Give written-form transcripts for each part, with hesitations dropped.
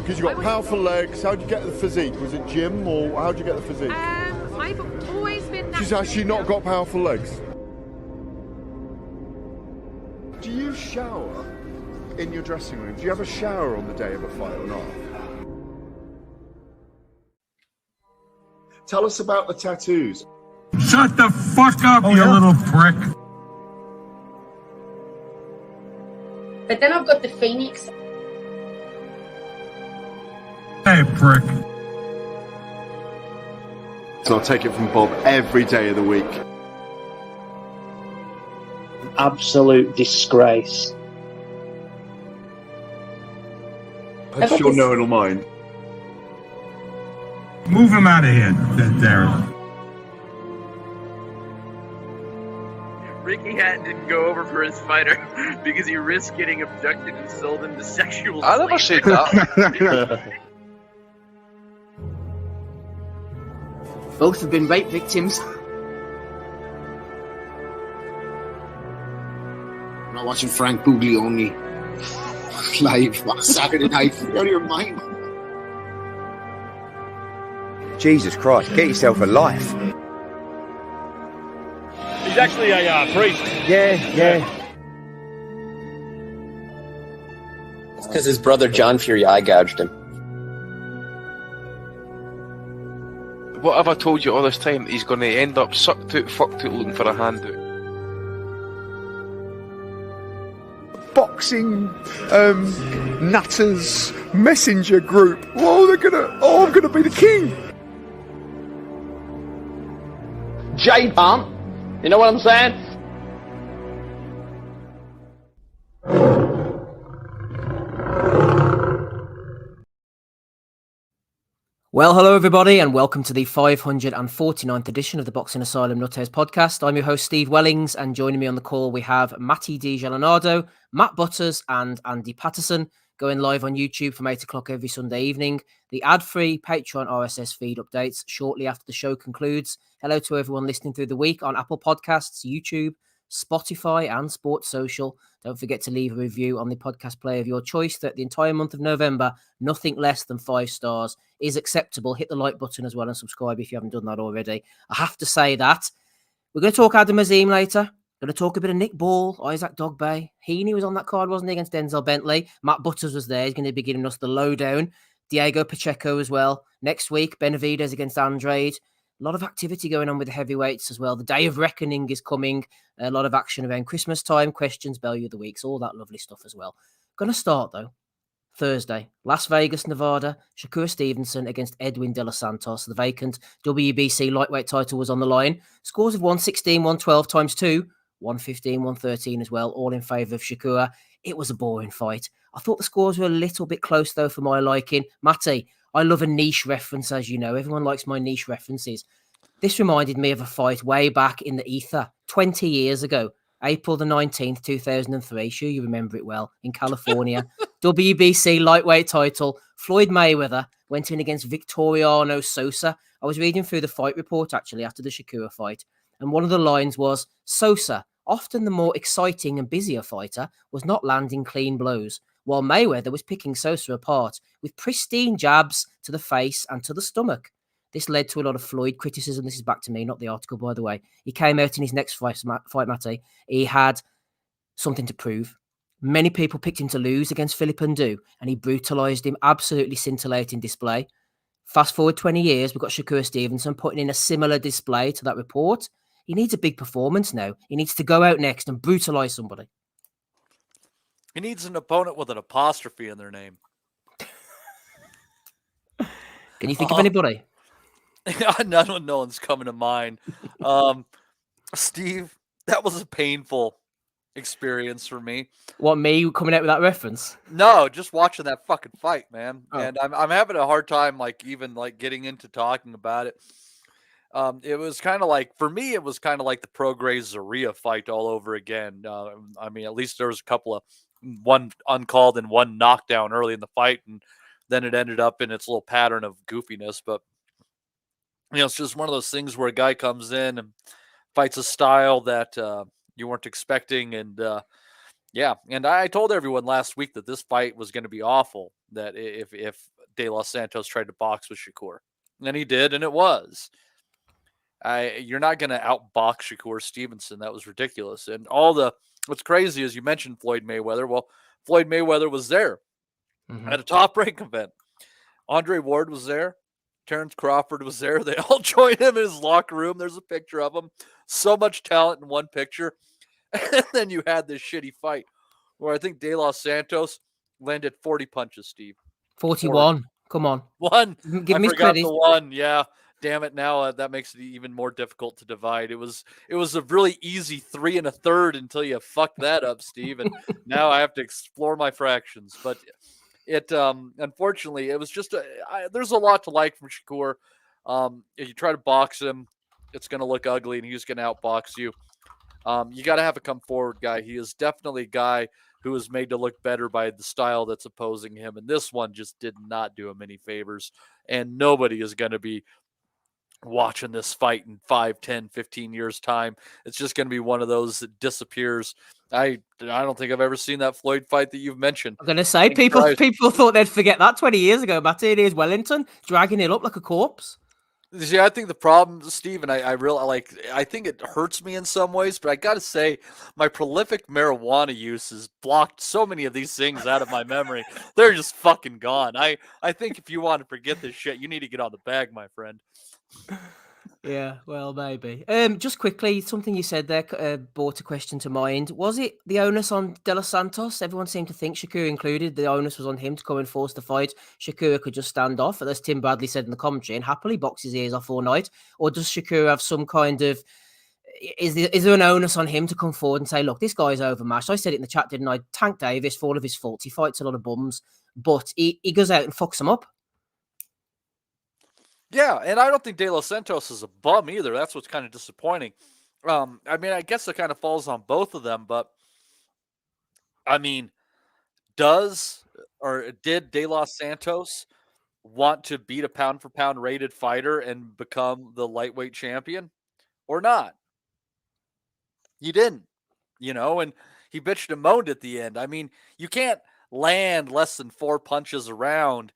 Because you got powerful legs. How'd you get the physique? Was it gym or how'd you get the physique? I've always been. She's actually not got powerful legs. Do you shower in your dressing room? Do you have a shower on the day of a fight or not? Tell us about the tattoos. Shut the fuck up, you little prick. But then I've got the Phoenix. Hey, prick. So I'll take it from Bob every day of the week. Absolute disgrace. I'm sure no one will mind. Move him out of here, Darren. Ricky Hatton didn't go over for his fighter because he risked getting abducted and sold into sexual I never said that. Both have been rape victims. I'm not watching Frank Buglioni live on Saturday night. You're out of your mind. Jesus Christ, get yourself a life. He's actually a priest. Yeah. It's because his brother John Fury eye gouged him. What have I told you all this time? He's going to end up sucked out, fucked out, looking for a handout. Boxing nutters messenger group. I'm gonna be the king. J-Pump. You know what I'm saying? Well, hello everybody, and welcome to the 549th edition of the Boxing Asylum Nuthouse podcast. I'm your host, Steve Wellings, and joining me on the call we have Matty Di Gialinardo, Matt Butters, and Andy Patterson, going live on YouTube from 8 o'clock every Sunday evening. The ad-free Patreon RSS feed updates shortly after the show concludes. Hello to everyone listening through the week on Apple Podcasts, YouTube, Spotify, and Sports Social. Don't forget to leave a review on the podcast player of your choice. That the entire month of November, nothing less than 5 stars is acceptable. Hit the like button as well and subscribe if you haven't done that already. I have to say that. We're going to talk Azim later. Going to talk a bit of Nick Ball, Isaac Dogbay. Heeney was on that card, wasn't he, against Denzel Bentley? Matt Butters was there. He's going to be giving us the lowdown. Diego Pacheco as well. Next week, Benavides against Andrade. A lot of activity going on with the heavyweights as well. The day of reckoning is coming. A lot of action around Christmas time, questions, value of the weeks, all that lovely stuff as well. Going to start, though, Thursday, Las Vegas, Nevada. Shakur Stevenson against Edwin De Los Santos. The vacant WBC lightweight title was on the line. Scores of 116, 112 times 2, 115, 113 as well, all in favour of Shakur. It was a boring fight. I thought the scores were a little bit close, though, for my liking. Matty, I love a niche reference, as you know. Everyone likes my niche references. This reminded me of a fight way back in the ether, 20 years ago, April the 19th, 2003. Sure you remember it well, in California. WBC lightweight title. Floyd Mayweather went in against Victoriano Sosa. I was reading through the fight report, actually, after the Shakur fight, and one of the lines was, Sosa, often the more exciting and busier fighter, was not landing clean blows, while Mayweather was picking Sosa apart with pristine jabs to the face and to the stomach. This led to a lot of Floyd criticism. This is back to me, not the article, by the way. He came out in his next fight, Matty. He had something to prove. Many people picked him to lose against Philip Ndu, and he brutalised him. Absolutely scintillating display. Fast forward 20 years, we've got Shakur Stevenson putting in a similar display to that report. He needs a big performance now. He needs to go out next and brutalise somebody. He needs an opponent with an apostrophe in their name. Can you think of anybody? No one's coming to mind. Steve, that was a painful experience for me. What, me coming out with that reference? No, just watching that fucking fight, man. Oh. And I'm having a hard time, even getting into talking about it. It was kind of like, for me, it was kind of like the Prograis Zaria fight all over again. At least there was a couple of one uncalled and one knockdown early in the fight, and then it ended up in its little pattern of goofiness. But it's just one of those things where a guy comes in and fights a style that you weren't expecting, and Yeah, and I told everyone last week that this fight was going to be awful, that if De Los Santos tried to box with Shakur. And he did, and it was. You're not going to outbox Shakur Stevenson. That was ridiculous. And what's crazy is you mentioned Floyd Mayweather. Well, Floyd Mayweather was there at a Top Rank event. Andre Ward was there. Terrence Crawford was there. They all joined him in his locker room. There's a picture of him. So much talent in one picture. And then you had this shitty fight where I think De Los Santos landed 40 punches, Steve. 41. 40. Come on. One. Give me forgot credit. The one. Yeah. Damn it. Now that makes it even more difficult to divide. It was a really easy 3 1/3 until you fucked that up, Steve. And now I have to explore my fractions. But it unfortunately, it was just there's a lot to like from Shakur. If you try to box him, it's going to look ugly and he's going to outbox you. You got to have a come forward guy. He is definitely a guy who is made to look better by the style that's opposing him. And this one just did not do him any favors. And nobody is going to be watching this fight in 5, 10, 15 years time. It's just going to be one of those that disappears. I don't think I've ever seen that Floyd fight that you've mentioned. I'm going to say people thought they'd forget that 20 years ago. Matty, here's Wellington dragging it up like a corpse. See, I think the problem, Steve, and I think it hurts me in some ways, but I got to say, my prolific marijuana use has blocked so many of these things out of my memory. They're just fucking gone. I think if you want to forget this shit, you need to get on the bag, my friend. Yeah, well, maybe. Just quickly, something you said there brought a question to mind. Was it the onus on De Los Santos? Everyone seemed to think, Shakur included, the onus was on him to come and force the fight. Shakur could just stand off, as Tim Bradley said in the commentary, and happily box his ears off all night. Or does Shakur have some kind of... Is there an onus on him to come forward and say, look, this guy's overmatched? I said it in the chat, didn't I? Tank Davis, for all of his faults, he fights a lot of bums, but he goes out and fucks them up. Yeah, and I don't think De Los Santos is a bum either. That's what's kind of disappointing. I mean, I guess it kind of falls on both of them, but I mean, did De Los Santos want to beat a pound-for-pound rated fighter and become the lightweight champion or not? He didn't, and he bitched and moaned at the end. I mean, you can't land less than 4 punches around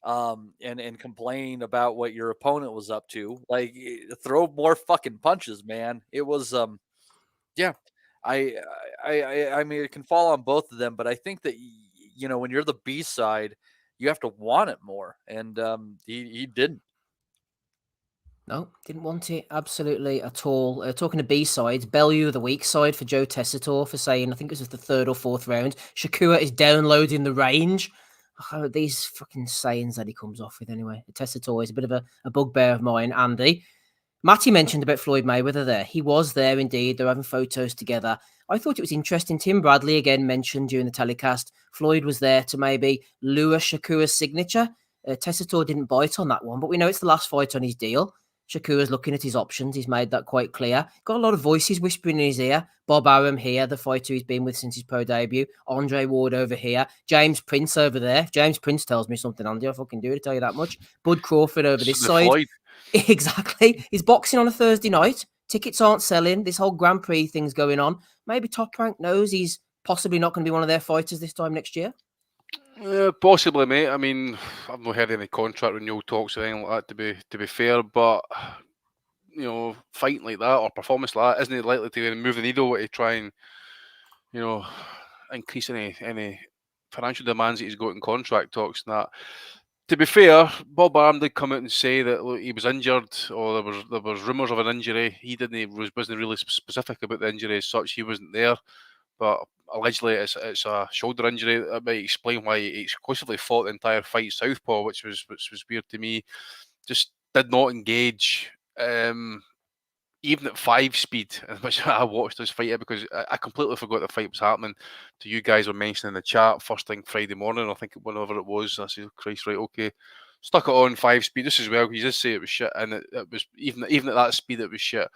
and complain about what your opponent was up to. Like, throw more fucking punches, man. It was yeah. I mean, it can fall on both of them, but I think that when you're the B side, you have to want it more, and he didn't. No, didn't want it absolutely at all. Talking to B sides, Bellew the weak side for Joe Tessitore for saying, I think it was the 3rd or 4th round, Shakur is downloading the range. Oh, these fucking sayings that he comes off with anyway. Tessitore is a bit of a bugbear of mine, Andy. Matty mentioned about Floyd Mayweather there. He was there indeed. They're having photos together. I thought it was interesting. Tim Bradley again mentioned during the telecast, Floyd was there to maybe lure Shakur's signature. Tessitore didn't bite on that one, but we know it's the last fight on his deal. Shakur's looking at his options. He's made that quite clear. Got a lot of voices whispering in his ear. Bob Arum here, the fighter he's been with since his pro debut. Andre Ward over here. James Prince over there. If James Prince tells me something, Andy, I fucking do it, to tell you that much. Bud Crawford over this side. Floyd. Exactly. He's boxing on a Thursday night. Tickets aren't selling. This whole Grand Prix thing's going on. Maybe Top Rank knows he's possibly not going to be one of their fighters this time next year. Possibly, mate. I mean, I've not heard any contract renewal talks or anything like that, to be fair, but fighting like that or performance like that isn't likely to move the needle to try and increase any financial demands that he's got in contract talks and that. To be fair, Bob Arum did come out and say that look, he was injured, or there was rumours of an injury. He wasn't really specific about the injury as such. He wasn't there, but allegedly it's a shoulder injury. That might explain why he exclusively fought the entire fight southpaw, which was weird to me. Just did not engage, even at 5 speed, which I watched this fight because I completely forgot the fight was happening. To you guys were mentioning in the chat first thing Friday morning, I think whenever it was. I said, Christ, right, okay. Stuck it on 5 speed. This as well. You just say it was shit, and it was even at that speed, it was shit.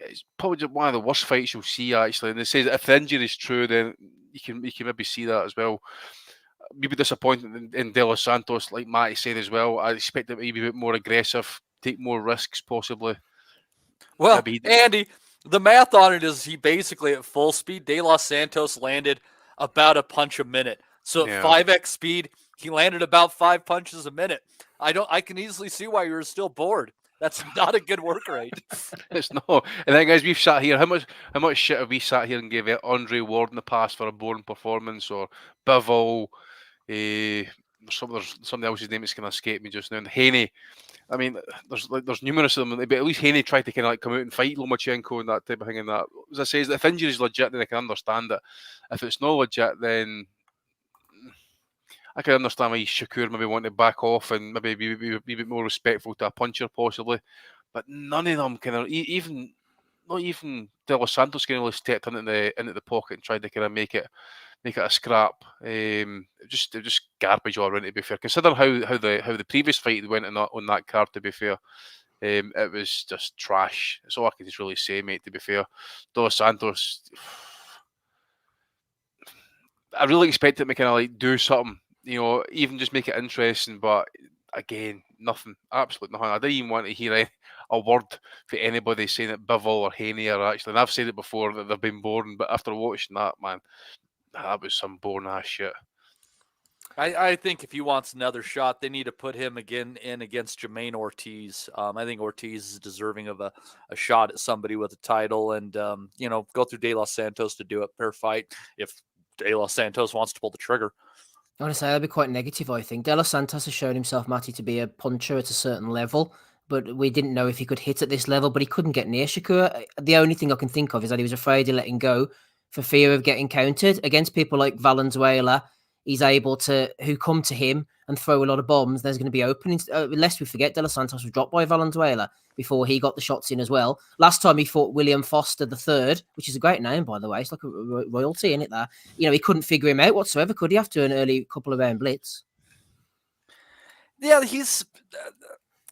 It's probably just one of the worst fights you'll see, actually. And they say that if the injury is true, then you can maybe see that as well. Maybe disappointed in De Los Santos, like Matty said as well. I expect him to be a bit more aggressive, take more risks, possibly. Well, Andy, the math on it is he basically at full speed, De Los Santos landed about a punch a minute. So at 5x speed, he landed about 5 punches a minute. I can easily see why you're still bored. That's not a good work rate. It's not. And then, guys, we've sat here. How much shit have we sat here and gave Andre Ward in the past for a boring performance, or Bivol? Somebody else's name is going to escape me just now. And Heeney. I mean, there's numerous of them, but at least Heeney tried to kind of like come out and fight Lomachenko and that type of thing. And that, as I say, if injury is legit, then I can understand it. If it's not legit, then I can understand why Shakur maybe want to back off and maybe be a bit more respectful to a puncher possibly. But none of them kind of not even De Los Santos kind of really stepped into the pocket and tried to kind of make it a scrap. Just garbage all around, to be fair. Considering how the previous fight went on that card, to be fair, it was just trash. That's all I can just really say, mate. To be fair, De Los Santos, I really expected him to kind of like do something, even just make it interesting. But again, nothing, absolutely nothing. I didn't even want to hear a word for anybody saying that Bivol or Haney are actually, and I've said it before, that they've been boring, but after watching that, man, that was some boring ass shit. I think if he wants another shot, they need to put him again in against Jermaine Ortiz. I think Ortiz is deserving of a shot at somebody with a title, and go through De Los Santos to do it per fight if De Los Santos wants to pull the trigger. I want to say I'll be quite negative, I think. De Los Santos has shown himself, Matty, to be a puncher at a certain level, but we didn't know if he could hit at this level, but he couldn't get near Shakur. The only thing I can think of is that he was afraid of letting go for fear of getting countered. Against people like Valenzuela, he's able to, who come to him and throw a lot of bombs, there's going to be openings. Lest we forget, De Los Santos was dropped by Valenzuela before he got the shots in as well. Last time he fought William Foster III, which is a great name, by the way. It's like a royalty, in it there. He couldn't figure him out whatsoever, could he, after an early couple of round blitz? Yeah, he's...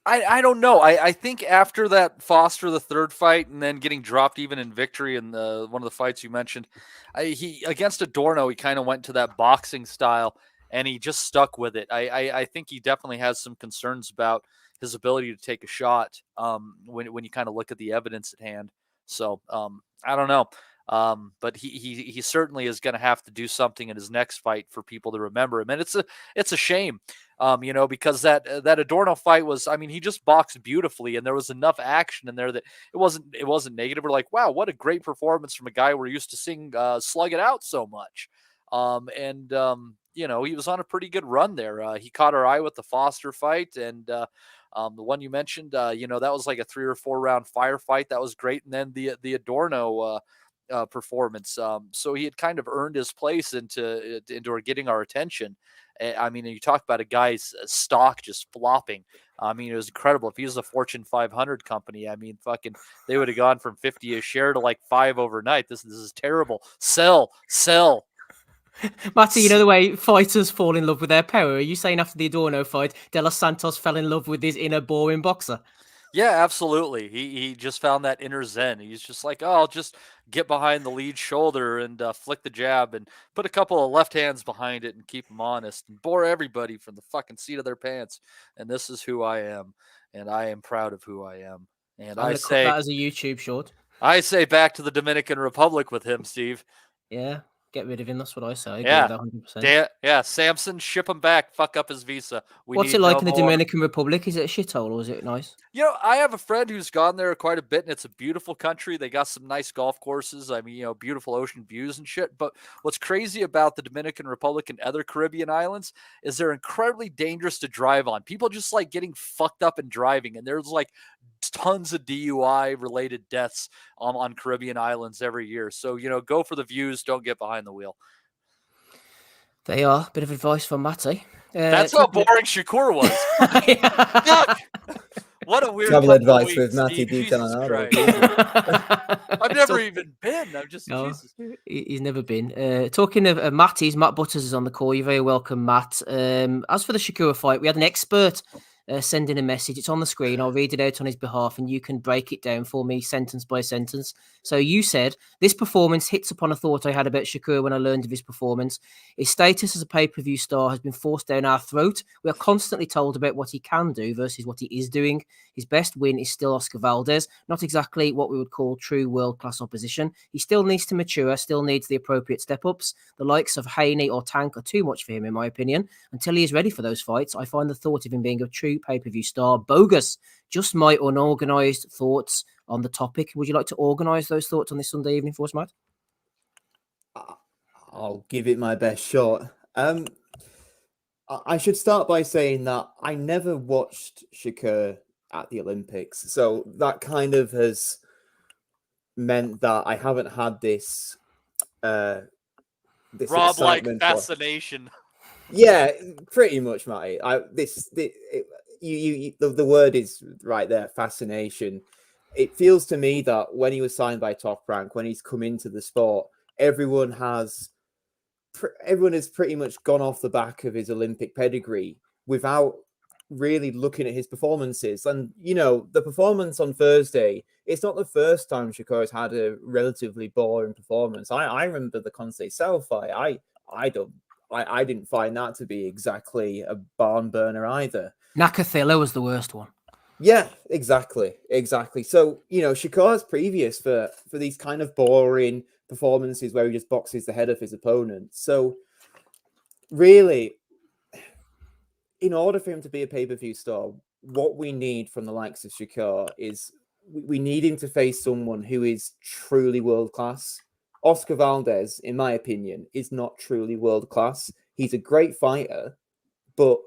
I don't know. I think after that Foster III fight and then getting dropped even in victory in one of the fights you mentioned, he against Adorno, he kind of went to that boxing style and he just stuck with it. I think he definitely has some concerns about his ability to take a shot when you kind of look at the evidence at hand. So I don't know. But he certainly is going to have to do something in his next fight for people to remember him. And it's a shame, because that Adorno fight was, he just boxed beautifully and there was enough action in there that it wasn't negative. We're like, wow, what a great performance from a guy we're used to seeing slug it out so much. He was on a pretty good run there. He caught our eye with the Foster fight and, the one you mentioned, that was like a 3 or 4 round firefight. That was great. And then the Adorno, performance. So he had kind of earned his place into getting our attention. You talk about a guy's stock just flopping. It was incredible. If he was a Fortune 500 company, they would have gone from 50 a share to like 5 overnight. This is terrible. Sell. Matty, the way fighters fall in love with their power. Are you saying after the Adorno fight, De Los Santos fell in love with his inner boring boxer? Yeah, absolutely. He just found that inner zen. He's just like, I'll just get behind the lead shoulder and flick the jab and put a couple of left hands behind it and keep them honest and bore everybody from the fucking seat of their pants. And this is who I am. And I am proud of who I am. And I say that as a YouTube short. I say back to the Dominican Republic with him, Steve. Yeah. Get rid of him. That's what I say. I agree with that 100%. Yeah. Samson, ship him back. Fuck up his visa. What's it like in the Dominican Republic? Is it a shithole or is it nice? I have a friend who's gone there quite a bit, and it's a beautiful country. They got some nice golf courses. Beautiful ocean views and shit. But what's crazy about the Dominican Republic and other Caribbean islands is they're incredibly dangerous to drive on. People just like getting fucked up and driving, and there's like tons of DUI related deaths on Caribbean islands every year. So, go for the views. Don't get behind the wheel. They are. Bit of advice from Matty. That's how boring Shakur was. Fuck! What a weird travel advice with Matty D. I've never even been. I'm just Jesus. He's never been. Talking of Matty's, Matt Butters is on the call. You're very welcome, Matt. As for the Shakur fight, we had an expert send in a message. It's on the screen. I'll read it out on his behalf, and you can break it down for me sentence by sentence. So you said, this performance hits upon a thought I had about Shakur when I learned of his performance. His status as a pay-per-view star has been forced down our throat. We are constantly told about what he can do versus what he is doing. His best win is still Oscar Valdez. Not exactly what we would call true world-class opposition. He still needs to mature, still needs the appropriate step-ups. The likes of Heeney or Tank are too much for him, in my opinion. Until he is ready for those fights, I find the thought of him being a true pay-per-view star bogus. Just my unorganized thoughts on the topic. Would you like to organize those thoughts on this Sunday evening for us, Matt? I'll give it my best shot. I should start by saying that I never watched Shakur at the Olympics, so that kind of has meant that I haven't had this Rob-like fascination. Yeah, pretty much, Matty. The word is right there, fascination. It feels to me that when he was signed by Top Rank, when he's come into the sport, everyone has pretty much gone off the back of his Olympic pedigree without really looking at his performances. And, you know, the performance on Thursday, it's not the first time Shakur has had a relatively boring performance. I remember the Conceicao fight. I didn't find that to be exactly a barn burner either. Nakatilla was the worst one. Yeah, exactly. So, you know, Shakur's previous for these kind of boring performances where he just boxes the head of his opponent. So, really, in order for him to be a pay-per-view star, what we need from the likes of Shakur is we need him to face someone who is truly world-class. Oscar Valdez, in my opinion, is not truly world-class. He's a great fighter, but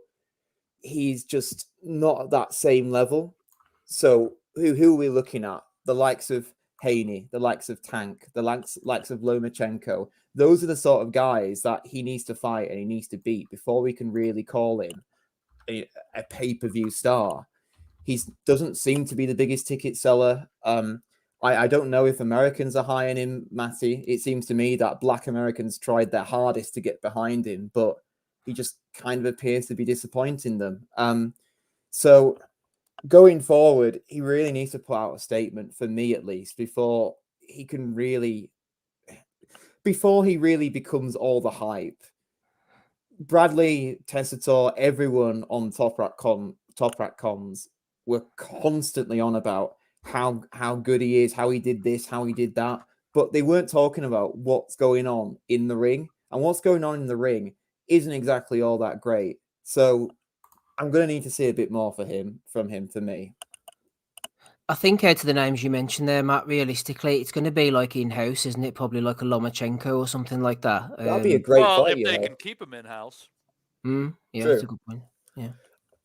he's just not at that same level. So who are we looking at? The likes of Heeney, the likes of Tank, the likes of Lomachenko. Those are the sort of guys that he needs to fight and he needs to beat before we can really call him a pay-per-view star. He doesn't seem to be the biggest ticket seller. I don't know if Americans are high on him, Matty. It seems to me that Black Americans tried their hardest to get behind him, but he just kind of appears to be disappointing them. So going forward, he really needs to put out a statement, for me at least, before he really becomes all the hype. Bradley, Tessitore, everyone on Top Rack comms were constantly on about how good he is, how he did this, how he did that, but they weren't talking about what's going on in the ring. And what's going on in the ring isn't exactly all that great. So I'm going to need to see a bit more from him, for me. I think out of the names you mentioned there, Matt, realistically, it's going to be like in-house, isn't it? Probably like a Lomachenko or something like that. That'd be a great fight, if they can keep him in-house. Yeah, True. That's a good point. Yeah.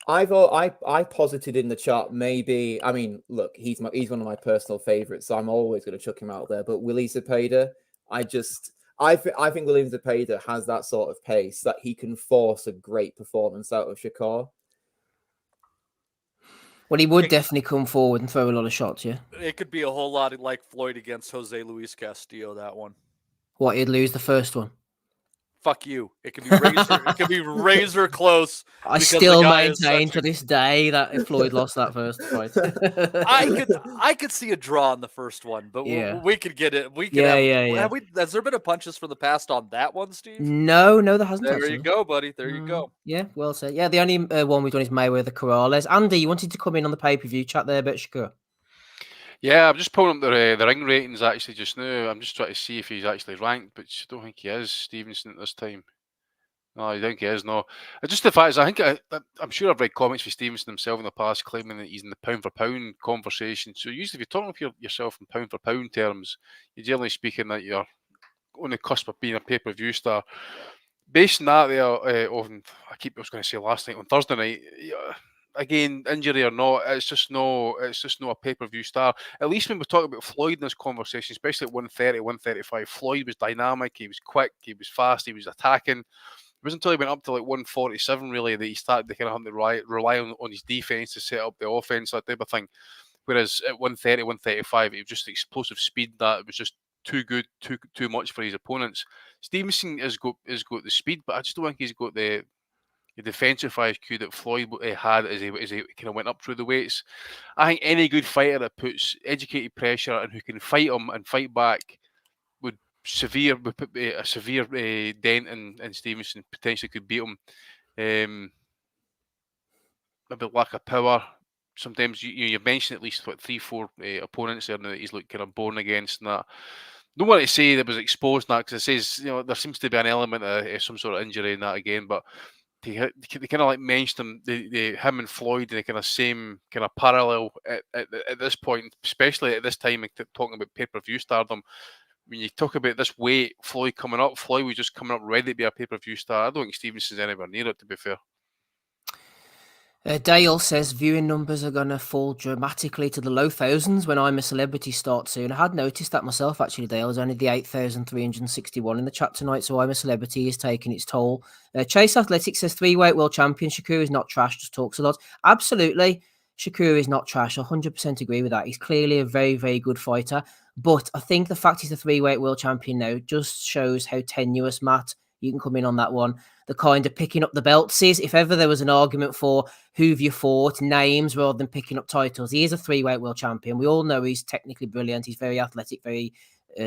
I posited in the chat, maybe, I mean, look, he's one of my personal favorites, so I'm always going to chuck him out there. But Willie Zepeda, I think William Zepeda has that sort of pace that he can force a great performance out of Shakur. Well, he would definitely come forward and throw a lot of shots, yeah? It could be a whole lot like Floyd against Jose Luis Castillo, that one. What, he'd lose the first one? Fuck you. It could be razor. It could be razor close. I still maintain to this day that if Floyd lost that first fight, I could see a draw on the first one, but we could get it. We could has there been a punches from the past on that one, Steve? No, there hasn't. There you go, buddy. There you go. Yeah, well said. Yeah, the only one we've done is Mayweather Corrales. Andy, you wanted to come in on the pay-per-view chat there about Shakur? Yeah, I'm just pulling up the ring ratings actually just now. I'm just trying to see if he's actually ranked, but I don't think he is, Stevenson, at this time. No, I think he is, no. Just the fact is, I'm sure I've read comments from Stevenson himself in the past claiming that he's in the pound-for-pound conversation. So usually if you're talking of yourself in pound-for-pound terms, you're generally speaking that you're on the cusp of being a pay-per-view star. Based on that, I was going to say last night, on Thursday night, again, injury or not, it's just not a pay-per-view star. At least when we talk about Floyd in this conversation, especially at 130, 135, Floyd was dynamic, he was quick, he was fast, he was attacking. It wasn't until he went up to like 147 really that he started to kind of rely on his defense to set up the offense, that type of thing. Whereas at 130, 135, it was just explosive speed that it was just too good, too much for his opponents. Stevenson has got the speed, but I just don't think he's got the the defensive IQ that Floyd had as he kind of went up through the weights. I think any good fighter that puts educated pressure and who can fight him and fight back would put a severe dent in Stevenson. Potentially could beat him. Maybe lack of power. Sometimes you mentioned at least 3-4 opponents there that he's kind of born against and that. Don't want to say that was exposed in that because it says there seems to be an element of some sort of injury in that again, but they kind of like mentioned him and Floyd in the kind of same kind of parallel at this point, especially at this time talking about pay-per-view stardom. When you talk about this weight, Floyd coming up, Floyd was just coming up ready to be a pay-per-view star. I don't think Stevenson's anywhere near it, to be fair. Dale says viewing numbers are going to fall dramatically to the low thousands when I'm a Celebrity starts soon. I had noticed that myself, actually, Dale. There's only the 8,361 in the chat tonight, so I'm a Celebrity is taking its toll. Chase Athletics says 3-weight world champion. Shakur is not trash, just talks a lot. Absolutely, Shakur is not trash. 100% agree with that. He's clearly a very, very good fighter. But I think the fact he's a 3-weight world champion now just shows how tenuous, Matt, you can come in on that one, the kind of picking up the belts is. If ever there was an argument for who've you fought, names rather than picking up titles, he is a 3-weight world champion. We all know he's technically brilliant. He's very athletic, very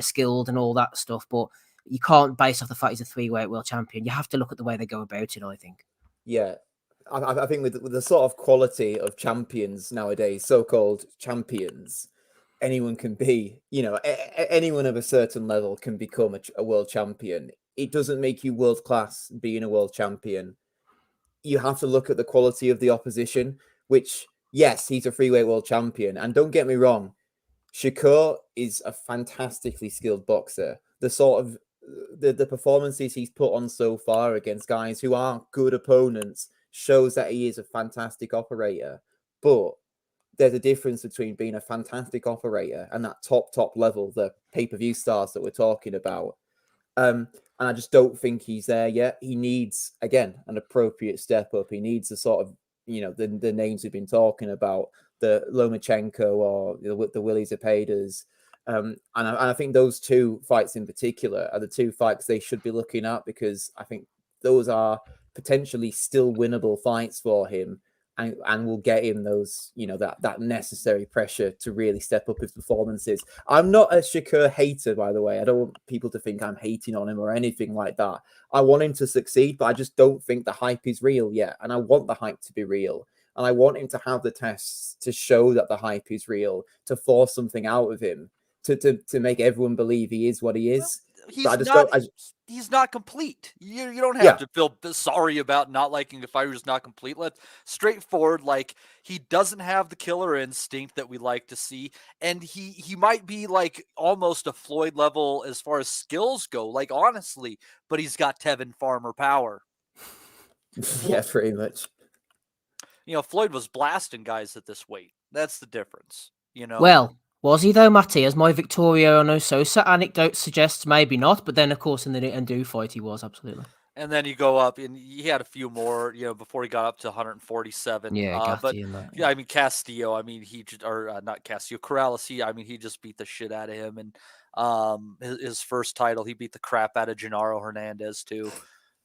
skilled and all that stuff. But you can't base off the fact he's a 3-weight world champion. You have to look at the way they go about it, I think. Yeah. I think with the sort of quality of champions nowadays, so-called champions, anyone can be, anyone of a certain level can become a world champion. It doesn't make you world class being a world champion. You have to look at the quality of the opposition, which, yes, he's a 3-weight world champion. And don't get me wrong, Shakur is a fantastically skilled boxer. The sort of the performances he's put on so far against guys who aren't good opponents shows that he is a fantastic operator. But there's a difference between being a fantastic operator and that top level, the pay-per-view stars that we're talking about. And I just don't think he's there yet. He needs, again, an appropriate step up. He needs the sort of, the names we've been talking about, the Lomachenko or the Willie Zepedas. And I think those two fights in particular are the two fights they should be looking at, because I think those are potentially still winnable fights for him. And will get him those, that necessary pressure to really step up his performances. I'm not a Shakur hater, by the way. I don't want people to think I'm hating on him or anything like that. I want him to succeed, but I just don't think the hype is real yet. And I want the hype to be real. And I want him to have the tests to show that the hype is real, to force something out of him, to make everyone believe he is what he is. He's not complete. You don't have to feel sorry about not liking a fighter who's not complete. Let's straightforward. Like, he doesn't have the killer instinct that we like to see, and he might be like almost a Floyd level as far as skills go. Like, honestly, but he's got Tevin Farmer power. Yeah, pretty much. Floyd was blasting guys at this weight. That's the difference. Well. Was he though, Matty? As my Victorio Sosa anecdote suggests, maybe not. But then, of course, in the Ndu fight, he was absolutely. And then you go up, and he had a few more, before he got up to 147. Yeah, but I mean Castillo. I mean not Castillo, Corrales. He just beat the shit out of him. And his first title, he beat the crap out of Genaro Hernandez too.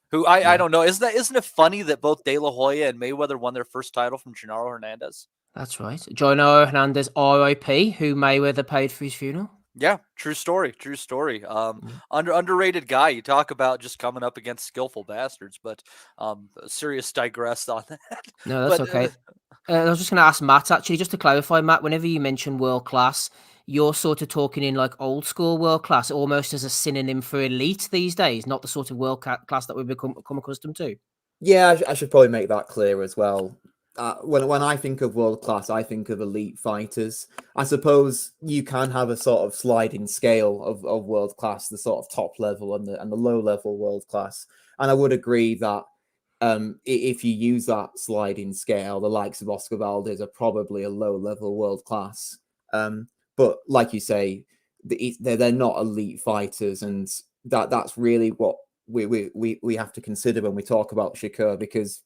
Who I don't know. Isn't it funny that both De La Hoya and Mayweather won their first title from Genaro Hernandez? That's right. Genaro Hernandez, RIP, who Mayweather paid for his funeral. Yeah, true story. Underrated guy. You talk about just coming up against skillful bastards, but serious digress on that. No, that's okay. I was just going to ask Matt, actually, just to clarify, Matt, whenever you mention world class, you're sort of talking in like old school world class, almost as a synonym for elite these days, not the sort of world class that we've become accustomed to. Yeah, I should probably make that clear as well. When I think of world class, I think of elite fighters. I suppose you can have a sort of sliding scale of world class, the sort of top level and the low level world class. And I would agree that if you use that sliding scale, the likes of Oscar Valdez are probably a low level world class. But like you say, they're not elite fighters, and that's really what we have to consider when we talk about Shakur, because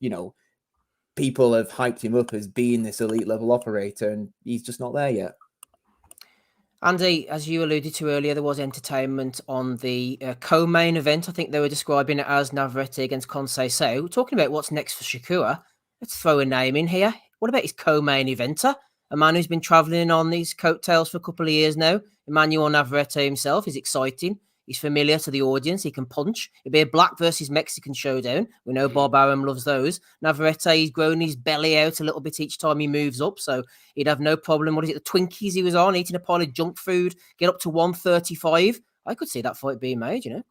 people have hyped him up as being this elite level operator, and he's just not there yet. Andy, as you alluded to earlier, there was entertainment on the co-main event. I think they were describing it as Navarrete against Conceicao. Talking about what's next for Shakur, let's throw a name in here. What about his co-main eventer? A man who's been travelling on these coattails for a couple of years now. Emmanuel Navarrete himself is exciting. He's familiar to the audience. He can punch. It'd be a black versus Mexican showdown. We know Bob Arum loves those. Navarrete, he's grown his belly out a little bit each time he moves up, so he'd have no problem. What is it, the Twinkies he was on, eating a pile of junk food, get up to 135? I could see that fight being made, you know.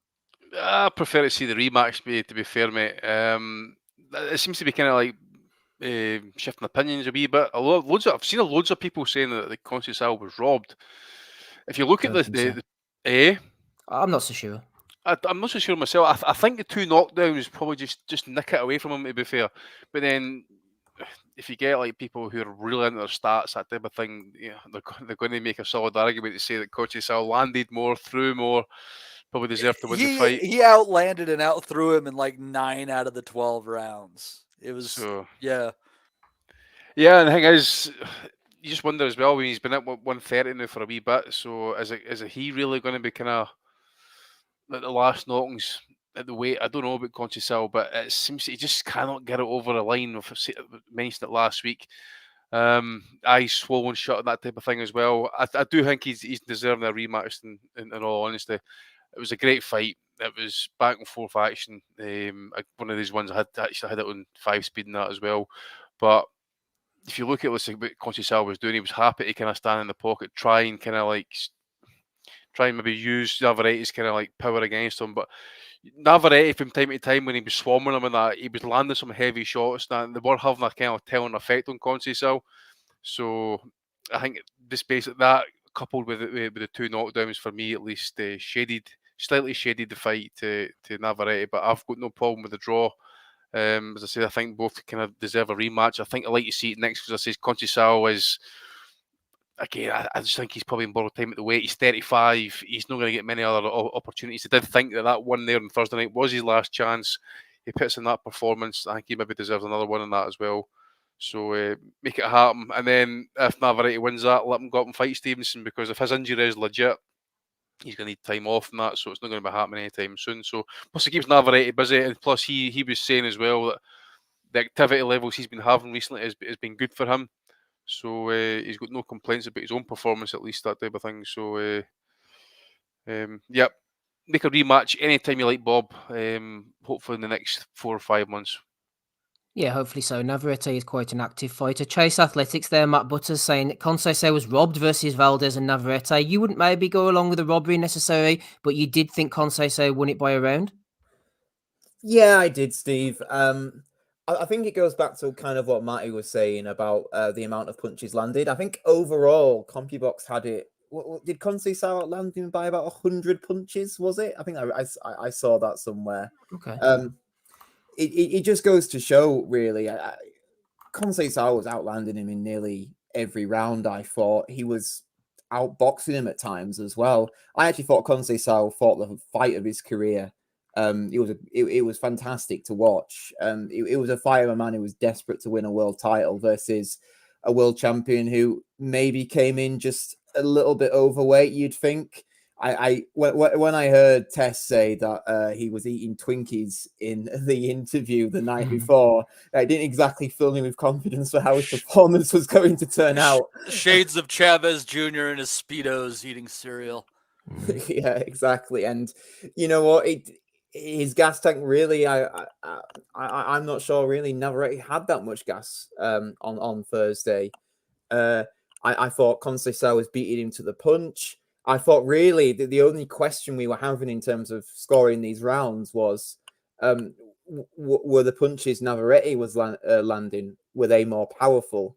I prefer to see the rematch, to be fair, mate. It seems to be kind of like shifting opinions a wee bit. I've seen loads of people saying that the Conceicao was robbed. If you look at I'm not so sure. I'm not so sure myself. I think the two knockdowns probably just nick it away from him, to be fair. But then, if you get like people who are really into their stats, that type of thing, they're going to make a solid argument to say that Conceicao landed more, threw more, probably deserved to win the fight. He outlanded and outthrew him in like 9 out of the 12 rounds. It was yeah. And the thing is, you just wonder as well when he's been at 130 now for a wee bit. So is he really going to be kind of at the last knockings at the weight? I don't know about Conceicao, but it seems he just cannot get it over the line. I mentioned it last week. Eyes swollen shut and that type of thing as well. I do think he's deserving a rematch. In all honesty, it was a great fight. It was back and forth action. One of these ones I had it on 5-speed and that as well. But if you look at what Conceicao was doing, he was happy to kind of stand in the pocket, try and maybe use Navarrete's kind of like power against him. But Navarrete, from time to time, when he was swarming him and that, he was landing some heavy shots and they were having a kind of telling effect on Conceicao. So I think just basically that, coupled with the two knockdowns, for me at least, slightly shaded the fight to Navarrete. But I've got no problem with the draw. As I said, I think both kind of deserve a rematch. I think I'd like to see it next because I say Conceicao is, again, I just think he's probably in borrowed time at the weight. He's 35. He's not going to get many other opportunities. I did think that one there on Thursday night was his last chance. He puts in that performance. I think he maybe deserves another one in that as well. So make it happen. And then if Navarrete wins that, let him go up and fight Stevenson, because if his injury is legit, he's going to need time off and that, so it's not going to be happening anytime soon. So plus it keeps Navarrete busy, and plus he was saying as well that the activity levels he's been having recently has been good for him. So he's got no complaints about his own performance, at least, that type of thing. So make a rematch anytime you like, Bob. Hopefully in the next 4 or 5 months. Yeah, hopefully so. Navarrete is quite an active fighter. Chase Athletics there, Matt Butters, saying that Conceicao was robbed versus Valdez and Navarrete. You wouldn't maybe go along with the robbery necessarily, but you did think Conceicao won it by a round? Yeah, I did, Steve. I think it goes back to kind of what Matty was saying about the amount of punches landed. I think overall, CompuBox had it. Did Conceicao land him by about 100 punches, was it? I think I saw that somewhere. Okay. It just goes to show, really. Conceicao was outlanding him in nearly every round, I thought. He was outboxing him at times as well. I actually thought Conceicao fought the fight of his career. It was fantastic to watch. It was a fight of a man who was desperate to win a world title versus a world champion who maybe came in just a little bit overweight, you'd think. When I heard Tess say that he was eating Twinkies in the interview the night before, I didn't exactly fill me with confidence for how his performance was going to turn out. Shades of Chavez Jr. in his Speedos eating cereal. Yeah, exactly. And you know what? His gas tank really, I'm not sure really Navarrete had that much gas on Thursday. I thought Conceicao was beating him to the punch. I thought really the only question we were having in terms of scoring these rounds was, were the punches Navarrete was landing, were they more powerful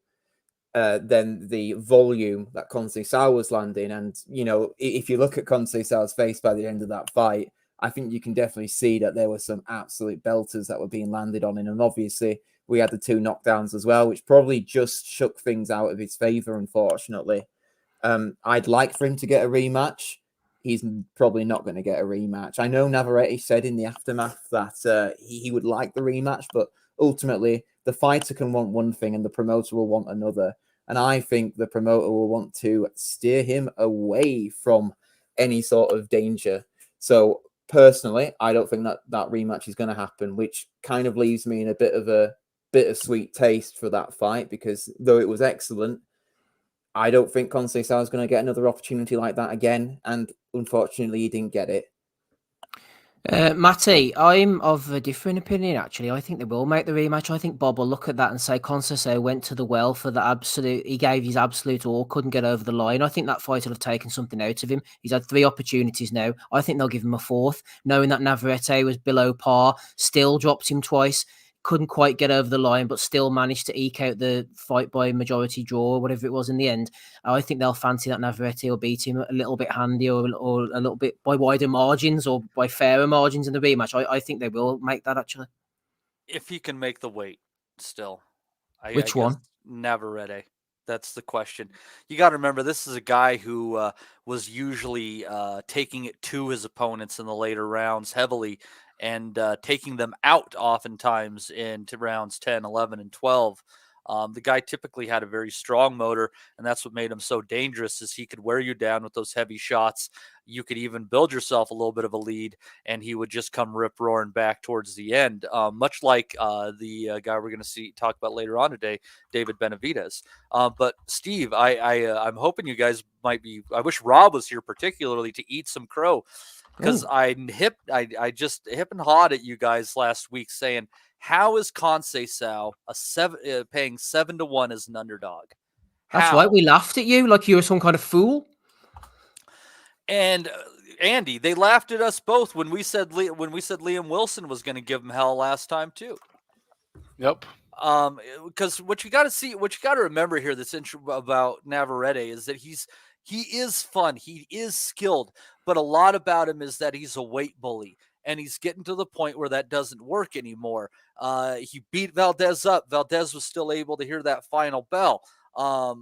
than the volume that Conceicao was landing? And, you know, if you look at Conceicao's face by the end of that fight, I think you can definitely see that there were some absolute belters that were being landed on him. And obviously we had the 2 knockdowns as well, which probably just shook things out of his favor, unfortunately. I'd like for him to get a rematch. He's probably not going to get a rematch. I know Navarrete said in the aftermath that he would like the rematch, but ultimately the fighter can want one thing and the promoter will want another. And I think the promoter will want to steer him away from any sort of danger. So personally, I don't think that rematch is going to happen, which kind of leaves me in a bit of a bittersweet taste for that fight, because though it was excellent, I don't think Conceicao is going to get another opportunity like that again. And unfortunately, he didn't get it. Matty, I'm of a different opinion, actually. I think they will make the rematch. I think Bob will look at that and say Conceicao went to the well for the absolute. He gave his absolute all, couldn't get over the line. I think that fight will have taken something out of him. He's had 3 opportunities now. I think they'll give him a 4th, knowing that Navarrete was below par, still dropped him twice. Couldn't quite get over the line, but still managed to eke out the fight by majority draw or whatever it was in the end. I think they'll fancy that Navarrete will beat him a little bit handy or a little bit by wider margins or by fairer margins in the rematch. I think they will make that, actually. If he can make the weight still. Which one? Navarrete. That's the question. You got to remember, this is a guy who was usually taking it to his opponents in the later rounds heavily, and taking them out oftentimes into rounds 10, 11, and 12. The guy typically had a very strong motor, and that's what made him so dangerous, is he could wear you down with those heavy shots. You could even build yourself a little bit of a lead, and he would just come rip-roaring back towards the end, much like the guy we're going to talk about later on today, David Benavides. But, Steve, I'm hoping you guys might be – I wish Rob was here particularly to eat some crow, because I just hip and hawed at you guys last week saying, how is Conceicao paying 7-1 as an underdog? That's right. We laughed at you like you were some kind of fool. And Andy, they laughed at us both when we said Liam Wilson was going to give him hell last time too. Yep. Because what you got to remember here that's interesting about Navarrete is that he is fun, he is skilled, but a lot about him is that he's a weight bully. And he's getting to the point where that doesn't work anymore. He beat Valdez up. Valdez was still able to hear that final bell.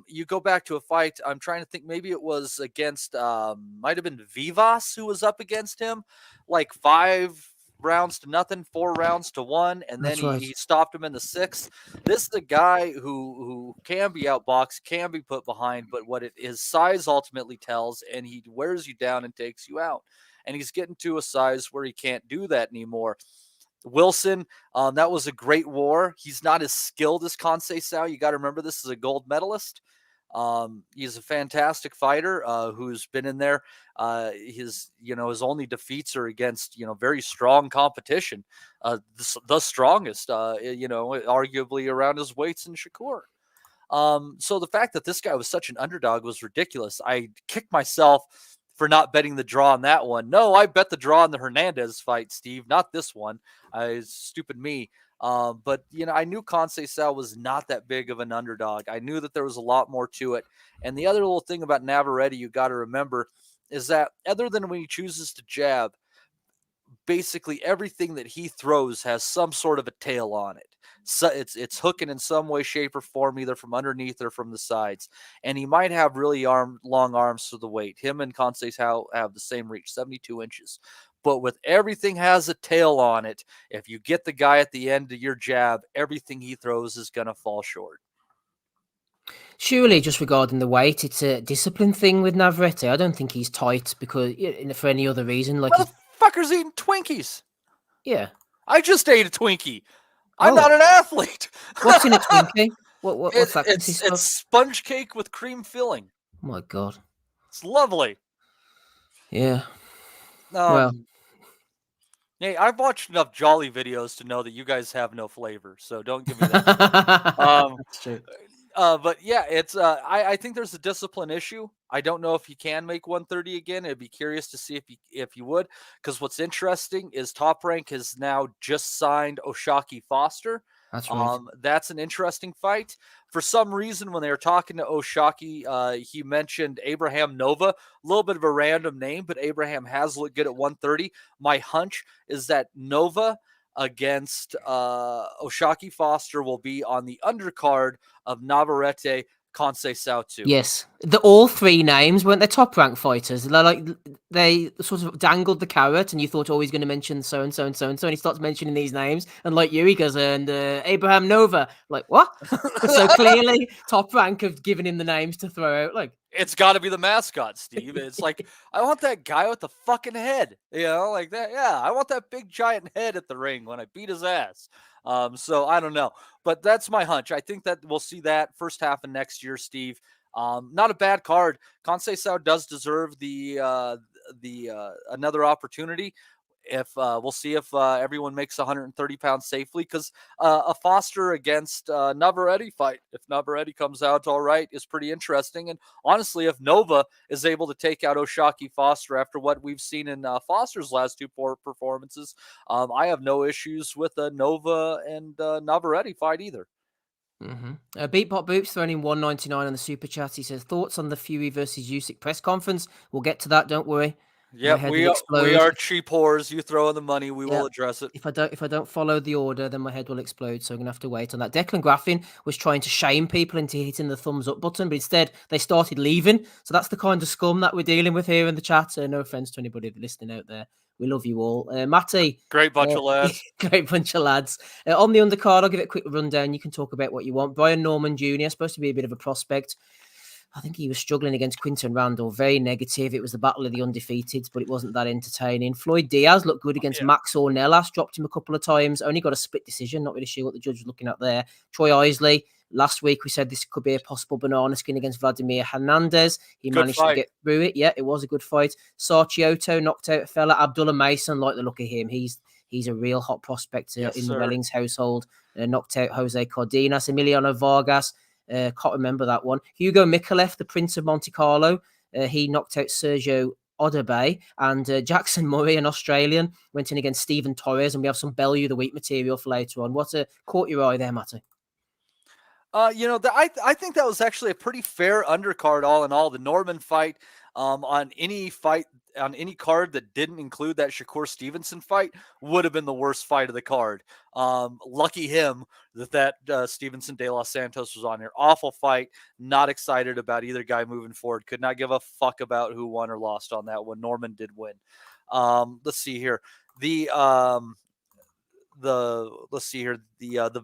You go back to a fight, I'm trying to think, maybe it was against, might have been Vivas who was up against him, like 5 rounds to nothing, 4 rounds to 1, and then he stopped him in the 6th. This is the guy who can be outboxed, can be put behind, but his size ultimately tells, and he wears you down and takes you out. And he's getting to a size where he can't do that anymore. Wilson, that was a great war. He's not as skilled as Conceicao. You got to remember, this is a gold medalist. He's a fantastic fighter who's been in there. His only defeats are against, very strong competition. The strongest, arguably around his weights in Shakur. So the fact that this guy was such an underdog was ridiculous. I kicked myself for not betting the draw on that one. No, I bet the draw on the Hernandez fight, Steve, not this one. Stupid me. But, I knew Conceicao was not that big of an underdog. I knew that there was a lot more to it. And the other little thing about Navarrete you got to remember is that other than when he chooses to jab, basically everything that he throws has some sort of a tail on it. So it's hooking in some way, shape, or form, either from underneath or from the sides. And he might have really long arms for the weight. Him and Conceicao have the same reach, 72 inches. But with everything has a tail on it, if you get the guy at the end of your jab, everything he throws is going to fall short. Surely, just regarding the weight, it's a discipline thing with Navarrete. I don't think he's tight because for any other reason. Like, motherfucker's eating Twinkies. Yeah. I just ate a Twinkie. I'm not an athlete. What's in a Twinkie? What's that? It's sponge cake with cream filling. Oh my God. It's lovely. Yeah. Well. Hey, I've watched enough Jolly videos to know that you guys have no flavor, so don't give me that. That's true. But yeah, it's I think there's a discipline issue. I don't know if he can make 130 again. I'd be curious to see if he would, because what's interesting is Top Rank has now just signed Oshaki Foster. That's right. That's an interesting fight. For some reason, when they were talking to Oshaki, he mentioned Abraham Nova, a little bit of a random name, but Abraham has looked good at 130. My hunch is that Nova against Oshaki Foster will be on the undercard of Navarrete Conceicao too. Yes, all three names weren't they top ranked fighters? They sort of dangled the carrot, and you thought, oh, he's going to mention so and so and so and so, and he starts mentioning these names, and like you, he goes, and Abraham Nova, like what? So clearly, Top Rank have given him the names to throw out. Like it's got to be the mascot, Steve. It's like I want that guy with the fucking head, like that. Yeah, I want that big giant head at the ring when I beat his ass. So I don't know, but that's my hunch. I think that we'll see that first half of next year, Steve. Not a bad card. Conceicao does deserve the another opportunity. If we'll see if everyone makes 130 pounds safely, because a Foster against Navarrete fight, if Navarrete comes out all right, is pretty interesting. And honestly, if Nova is able to take out Oshaki Foster after what we've seen in Foster's last two performances, I have no issues with a Nova and Navarrete fight either. Mm-hmm. Beatpot Boops throwing in 199 on the super chat. He says thoughts on the Fury versus Usyk press conference. We'll get to that. Don't worry. Yeah, we are cheap whores. You throw in the money, we will address it. If I don't follow the order, then my head will explode. So I'm gonna have to wait on that. Declan Graffin was trying to shame people into hitting the thumbs up button, but instead they started leaving. So that's the kind of scum that we're dealing with here in the chat. No offense to anybody listening out there. We love you all. Matty. Great bunch of lads. Great bunch of lads. On the undercard, I'll give it a quick rundown. You can talk about what you want. Brian Norman Jr., supposed to be a bit of a prospect. I think he was struggling against Quinton Randall. Very negative. It was the battle of the undefeated, but it wasn't that entertaining. Floyd Diaz looked good against Max Ornelas. Dropped him a couple of times. Only got a split decision. Not really sure what the judge was looking at there. Troy Isley. Last week we said this could be a possible banana skin against Vladimir Hernandez. He managed to get through it. Yeah, it was a good fight. Sarchioto knocked out a fella. Abdullah Mason, like the look of him. He's a real hot prospect in the Wellings household. Knocked out Jose Cardenas. Emiliano Vargas. Can't remember that one. Hugo Mikalev, the Prince of Monte Carlo. He knocked out Sergio Odabe. And Jackson Murray, an Australian, went in against Stephen Torres. And we have some Bellew the Week material for later on. What caught your eye there, Matty? I think that was actually a pretty fair undercard all in all. The Norman fight on any card that didn't include that Shakur Stevenson fight would have been the worst fight of the card. Lucky him that Stevenson de Los Santos was on here. Awful fight. Not excited about either guy moving forward. Could not give a fuck about who won or lost on that one. Norman did win. Let's see here. The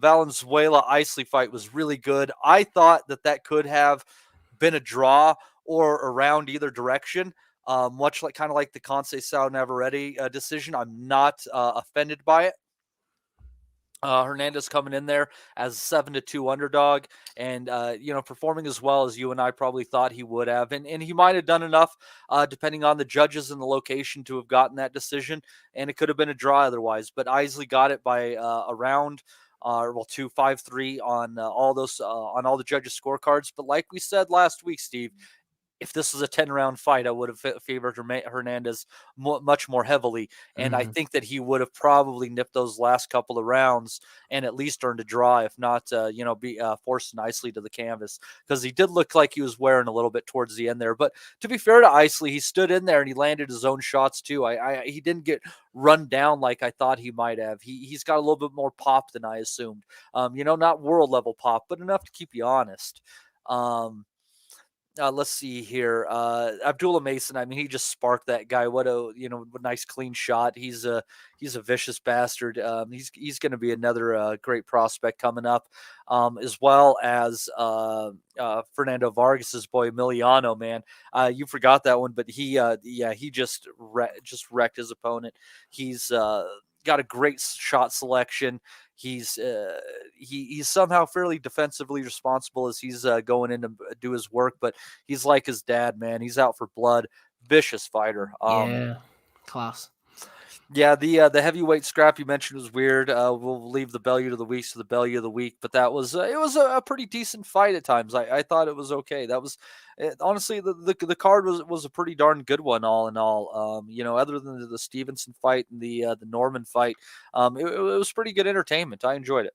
Valenzuela Isley fight was really good. I thought that could have been a draw or around either direction, much like the Conceicao Navarrete decision. I'm not offended by it. Hernandez coming in there as a 7-2 underdog and, performing as well as you and I probably thought he would have. And he might have done enough, depending on the judges and the location, to have gotten that decision. And it could have been a draw otherwise. But Isley got it by a round, 2-5-3 on all the judges' scorecards. But like we said last week, Steve, if this was a 10-round fight, I would have favored Hernandez much more heavily. And I think that he would have probably nipped those last couple of rounds and at least earned a draw, if not, be forced nicely to the canvas, because he did look like he was wearing a little bit towards the end there. But to be fair to Isley, he stood in there and he landed his own shots too. He didn't get run down like I thought he might have. He's got a little bit more pop than I assumed. Not world level pop, but enough to keep you honest. Let's see here. Abdullah Mason. I mean, he just sparked that guy. What a nice clean shot. He's a vicious bastard. He's going to be another great prospect coming up, as well as Fernando Vargas's boy Emiliano. Man, you forgot that one, but he just wrecked his opponent. He's got a great shot selection. He's somehow fairly defensively responsible as he's going in to do his work, but he's like his dad, man. He's out for blood. Vicious fighter. Class. Yeah, the heavyweight scrap you mentioned was weird. We'll leave the Bellew to the week to the Bellew of the week, but that was it was a pretty decent fight at times. I thought it was okay. That was honestly the card was a pretty darn good one all in all. Other than the Stevenson fight and the Norman fight, it was pretty good entertainment. I enjoyed it.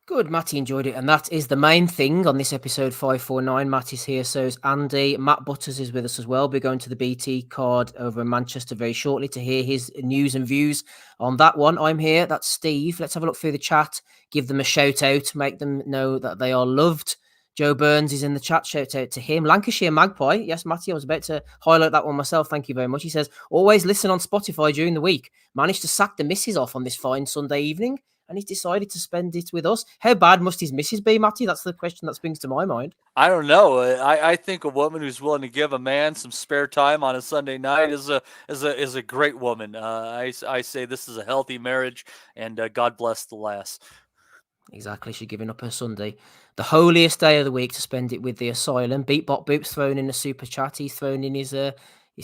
Good, Matty enjoyed it, and that is the main thing on this episode 549. Matt is here, so is Andy. Matt Butters is with us as well. We're going to the BT card over in Manchester very shortly to hear his news and views on that one. I'm here, that's Steve. Let's have a look through the chat, give them a shout out, make them know that they are loved. Joe Burns is in the chat. Shout out to him. Lancashire Magpie. Yes, Matty, I was about to highlight that one myself. Thank you very much. He says, always listen on Spotify during the week. Managed to sack the missus off on this fine Sunday evening, and he's decided to spend it with us. How bad must his missus be, Matty? That's the question that springs to my mind. I don't know. I think a woman who's willing to give a man some spare time on a Sunday night is a great woman. I say this is a healthy marriage, and God bless the lass. Exactly. She's giving up her Sunday, the holiest day of the week, to spend it with the Asylum. Beatbot Boop's thrown in a super chat. He's thrown in his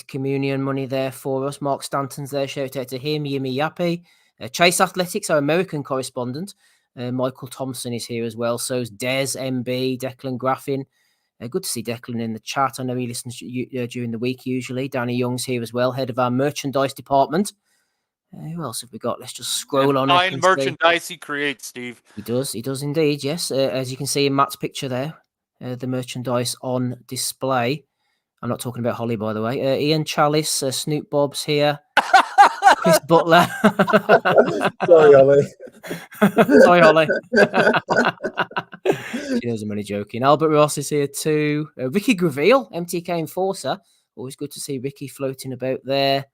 communion money there for us. Mark Stanton's there. Shout out to him. Yimmy Yappy. Chase Athletics, our American correspondent. Michael Thompson is here as well. So's Des MB, Declan Graffin. Good to see Declan in the chat. I know he listens during the week usually. Danny Young's here as well, head of our merchandise department. Who else have we got? Let's just scroll on. Fine merchandise he creates, Steve. He does indeed, yes. As you can see in Matt's picture there, the merchandise on display. I'm not talking about Holly, by the way. Ian Chalice, Snoop Bob's here. Chris Butler. Sorry, Holly. Sorry, Holly. She knows I'm only joking. Albert Ross is here too. Ricky Graville, MTK Enforcer. Always good to see Ricky floating about there.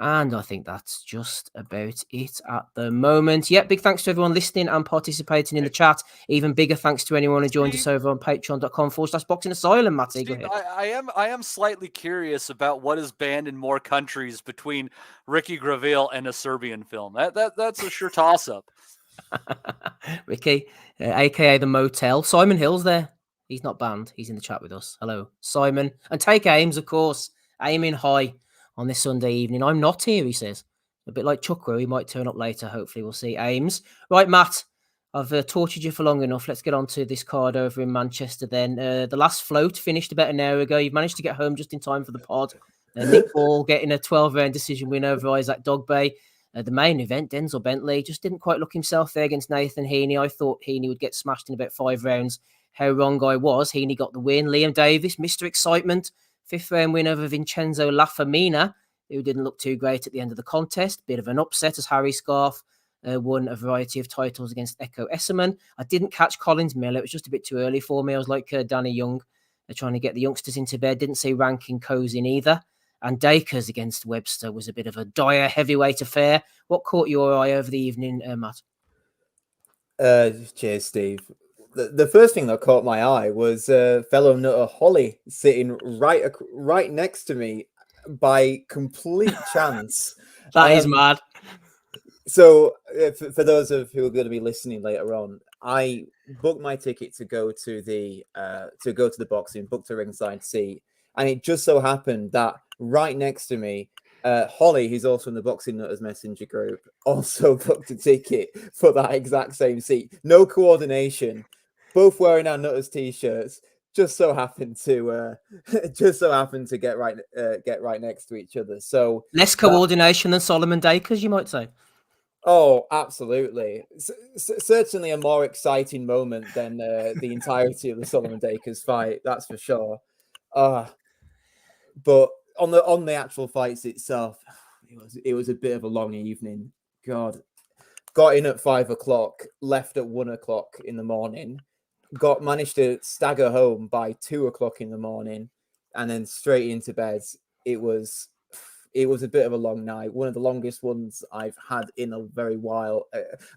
And I think that's just about it at the moment. Yeah, big thanks to everyone listening and participating in the chat. Even bigger thanks to anyone who joined us over on patreon.com/boxingasylum. Matty, go ahead. I am slightly curious about what is banned in more countries between Ricky Graville and a Serbian film. That's a sure toss-up. Ricky, a.k.a. The Motel. Simon Hill's there. He's not banned. He's in the chat with us. Hello, Simon. And take Ames, of course. Aiming high on this Sunday evening. I'm not here, he says. A bit like Chuckrow. He might turn up later. Hopefully, we'll see. Ames. Right, Matt. I've tortured you for long enough. Let's get on to this card over in Manchester then. The last float finished about an hour ago. You've managed to get home just in time for the pod. Nick Ball getting a 12-round decision win over Isaac Dogbay. The main event, Denzel Bentley, just didn't quite look himself there against Nathan Heeney. I thought Heeney would get smashed in about 5 rounds. How wrong I was. Heeney got the win. Liam Davis, Mr. Excitement. 5th round win over Vincenzo Lafamina, who didn't look too great at the end of the contest. Bit of an upset as Harry Scarf won a variety of titles against Echo Esserman. I didn't catch Collins Miller. It was just a bit too early for me. I was like Danny Young, trying to get the youngsters into bed. Didn't see Rankin Coes in either. And Dakers against Webster was a bit of a dire heavyweight affair. What caught your eye over the evening, Matt? Cheers, Steve. The first thing that caught my eye was fellow nutter Holly sitting right next to me by complete chance. That is mad. So, for those of who are going to be listening later on, I booked my ticket to go to the boxing, booked a ringside seat, and it just so happened that right next to me, Holly, who's also in the Boxing Nutters Messenger group, also booked a ticket for that exact same seat. No coordination. Both wearing our Nutters t-shirts. Just so happened to get right next to each other. So less coordination than Solomon Dakers, you might say. Oh, absolutely. Certainly a more exciting moment than the entirety of the Solomon Dakers fight. That's for sure. But on the actual fights itself, it was a bit of a long evening. God, got in at 5 o'clock, left at 1 o'clock in the morning. Managed to stagger home by 2 o'clock in the morning, and then straight into bed. It was a bit of a long night. One of the longest ones I've had in a very while.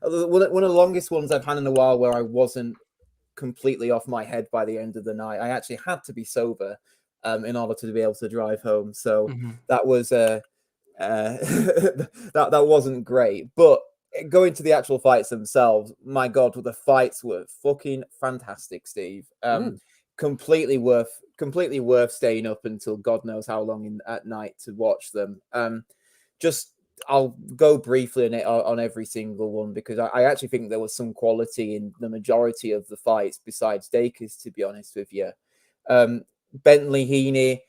One of the longest ones I've had in a while where I wasn't completely off my head by the end of the night. I actually had to be sober in order to be able to drive home. So that was that wasn't great. But going to the actual fights themselves, my God, the fights were fucking fantastic, Steve. Completely worth staying up until God knows how long at night to watch them. I'll go briefly on every single one because I actually think there was some quality in the majority of the fights besides Dakers, to be honest with you. Bentley Heeney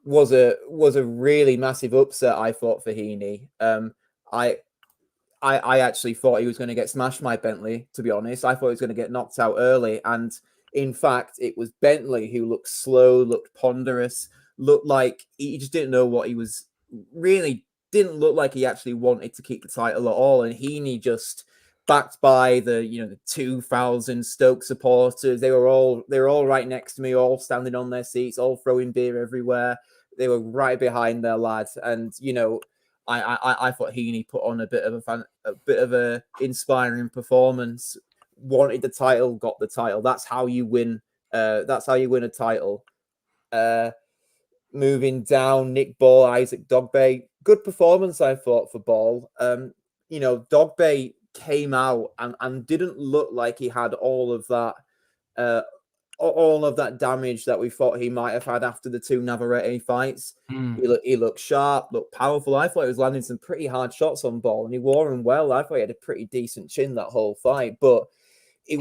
was a really massive upset, I thought, for Heeney. I actually thought he was going to get smashed by Bentley, to be honest. I thought he was going to get knocked out early. And in fact, it was Bentley who looked slow, looked ponderous, looked like he just didn't know what he was, really didn't look like he actually wanted to keep the title at all. And Heeney just backed by the 2,000 Stoke supporters. They were all right next to me, all standing on their seats, all throwing beer everywhere. They were right behind their lads, and I thought Heeney put on a bit of a inspiring performance. Wanted the title, got the title. That's how you win. That's how you win a title. Moving down, Nick Ball, Isaac Dogbay. Good performance, I thought, for Ball. Dogbay came out and didn't look like he had all of that damage that we thought he might have had after the two Navarrete fights. He looked sharp, looked powerful. I thought he was landing some pretty hard shots on Ball, and he wore them well. I thought he had a pretty decent chin that whole fight, but I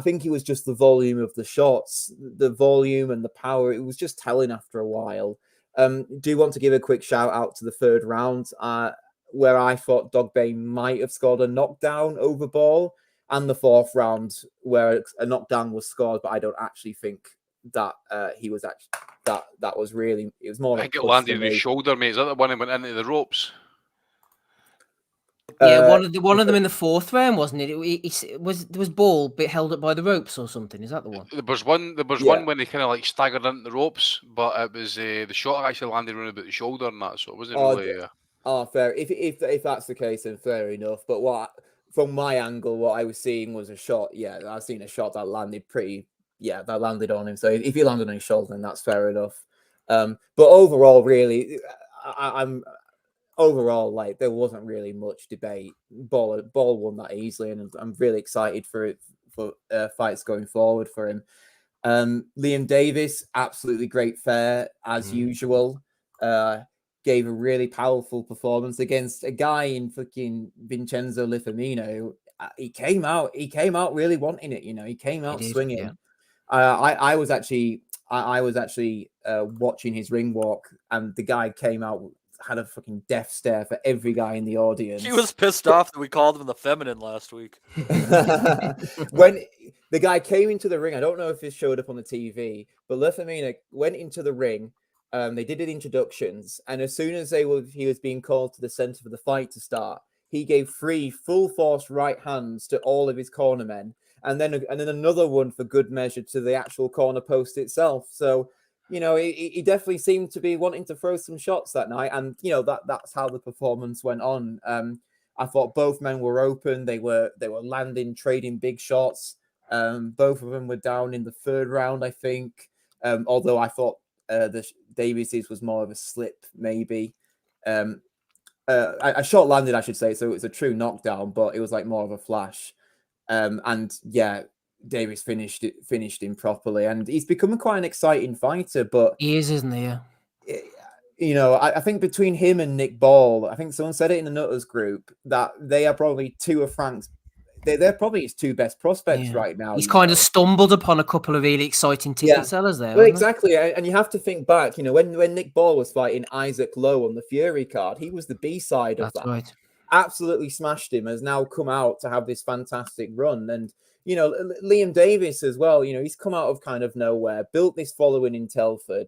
think it was just the volume of the shots, the volume and the power. It was just telling after a while. Do want to give a quick shout out to the third round, where I thought Dogbay might have scored a knockdown over Ball, and the fourth round where a knockdown was scored, but I don't actually think that he was actually that was really. It was more. I think it landed on his shoulder, mate. Is that the one that went into the ropes? Yeah, one of them in the fourth round, wasn't it? Was Ball bit held up by the ropes or something? Is that the one? There was one when he kind of like staggered into the ropes, but it was the shot actually landed around about the shoulder and that, so it wasn't really. Fair. If that's the case, then fair enough. But from my angle, what I was seeing was a shot. Yeah, I've seen a shot that landed that landed on him. So if he landed on his shoulder, then that's fair enough. But overall, really, I'm. Overall, like, there wasn't really much debate. Ball won that easily, and I'm really excited for fights going forward for him. Liam Davis, absolutely great fare as usual. Gave a really powerful performance against a guy in fucking Vincenzo Lifamino. He came out really wanting it. He came out swinging. Yeah. I was actually watching his ring walk, and the guy came out. Had a fucking death stare for every guy in the audience. He was pissed off that we called him the feminine last week. When the guy came into the ring, I don't know if it showed up on the TV, but Lefamina went into the ring. They did introductions, and as soon as he was being called to the center for the fight to start, he gave 3 full force right hands to all of his cornermen, and then another one for good measure to the actual corner post itself. So. He definitely seemed to be wanting to throw some shots that night, and that's how the performance went on. I thought both men were open; they were landing, trading big shots. Both of them were down in the third round, I think. Although I thought the Davies's was more of a slip, maybe. A shot landed, I should say, so it was a true knockdown, but it was like more of a flash. And yeah. Davis finished him properly, and he's become quite an exciting fighter. But he is, isn't he? Yeah. I think between him and Nick Ball, I think someone said it in the Nuthouse group that they are probably two of Frank's. They're probably his two best prospects right now. He's kind of stumbled upon a couple of really exciting ticket sellers there. Well, exactly, and you have to think back. When Nick Ball was fighting Isaac Lowe on the Fury card, he was the B side of that. Right. Absolutely smashed him. Has now come out to have this fantastic run, and. Liam Davis as well, he's come out of kind of nowhere, built this following in Telford,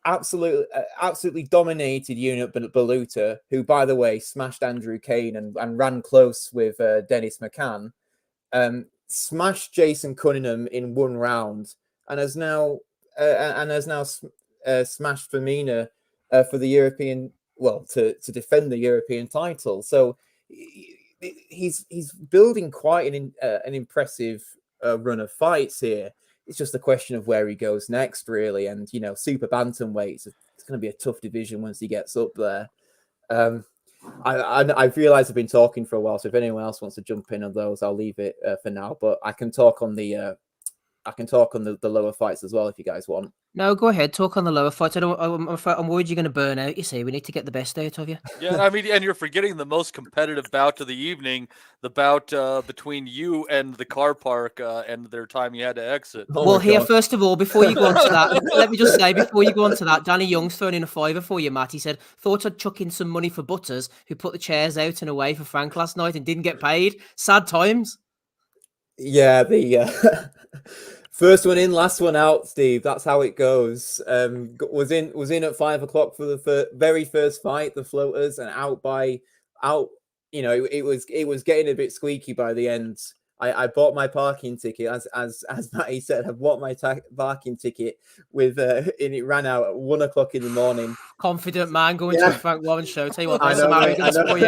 absolutely dominated unit Baluta, who, by the way, smashed Andrew Kane and ran close with Dennis McCann, smashed Jason Cunningham in one round, and has now smashed Firmina for the European, to defend the European title. So he's building quite an impressive run of fights here. It's just a question of where he goes next, really. And super bantamweight, it's going to be a tough division once he gets up there. I've realised I've been talking for a while, so if anyone else wants to jump in on those, I'll leave it for now. But I can talk on the lower fights as well if you guys want. No, go ahead. Talk on the lower fights. I'm worried you're going to burn out. You see, we need to get the best out of you. Yeah, I mean, and you're forgetting the most competitive bout of the evening, the bout between you and the car park and their time you had to exit. Well, here, first of all, before you go on to that, let me just say, before you go on to that, Danny Young's thrown in a $5 for you, Matt. He said, thought I'd chuck in some money for Butters, who put the chairs out and away for Frank last night and didn't get paid. Sad times. Yeah, the first one in, last one out, Steve. That's how it goes. Was in at 5 o'clock for the very first fight, the floaters, and out you know, it was getting a bit squeaky by the end. I bought my parking ticket, as Matty said. I bought my parking ticket with, and it ran out at 1 o'clock in the morning. Confident man going to a Frank Warren show. Tell you what, I there's know, some mate, arrogance for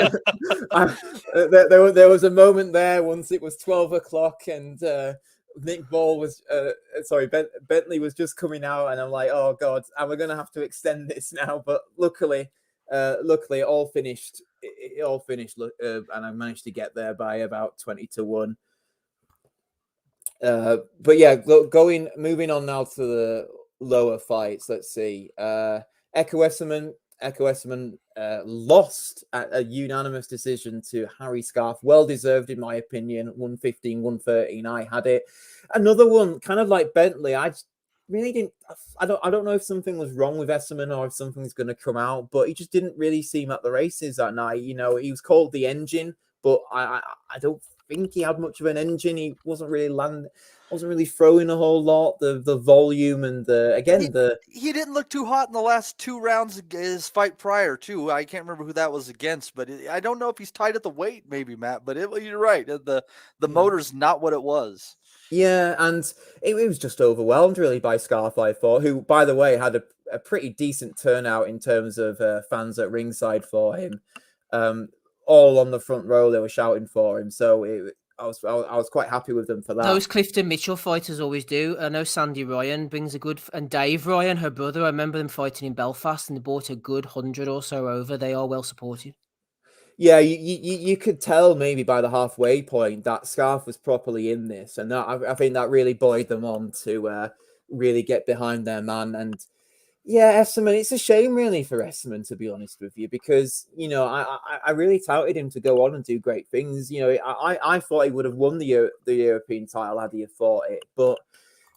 you. There was a moment there once it was 12 o'clock and Nick Ball was, Bentley was just coming out, and I'm like, oh God, am I going to have to extend this now? But luckily, it all finished. It all finished, and I managed to get there by about 20-1. But yeah, moving on now to the lower fights. Let's see. Echo Esserman lost at a unanimous decision to Harry Scarf. Well deserved, in my opinion. 115-113. I had it. Another one, kind of like Bentley. I really didn't. I don't know if something was wrong with Esserman or if something's going to come out, but he just didn't really seem at the races that night. You know, he was called the engine, but I don't think he had much of an engine. He wasn't really throwing a whole lot. The volume and he didn't look too hot in the last 2 rounds of his fight prior too. I can't remember who that was against, but I don't know if he's tied at the weight, maybe, Matt. But you're right. The motor's not what it was. Yeah, and it was just overwhelmed really by Scarf, I thought, who, by the way, had a pretty decent turnout in terms of fans at ringside for him. All on the front row, they were shouting for him. So I was quite happy with them for that. Those Clifton Mitchell fighters always do. I know Sandy Ryan brings a good, and Dave Ryan, her brother. I remember them fighting in Belfast, and they brought a good 100 or so over. They are well supported. Yeah, you could tell maybe by the halfway point that Scarf was properly in this, and that I think that really buoyed them on to really get behind their man. And yeah, Esserman, it's a shame really for Esserman, to be honest with you, because you know I really touted him to go on and do great things. You know, I thought he would have won the European title had he fought it, but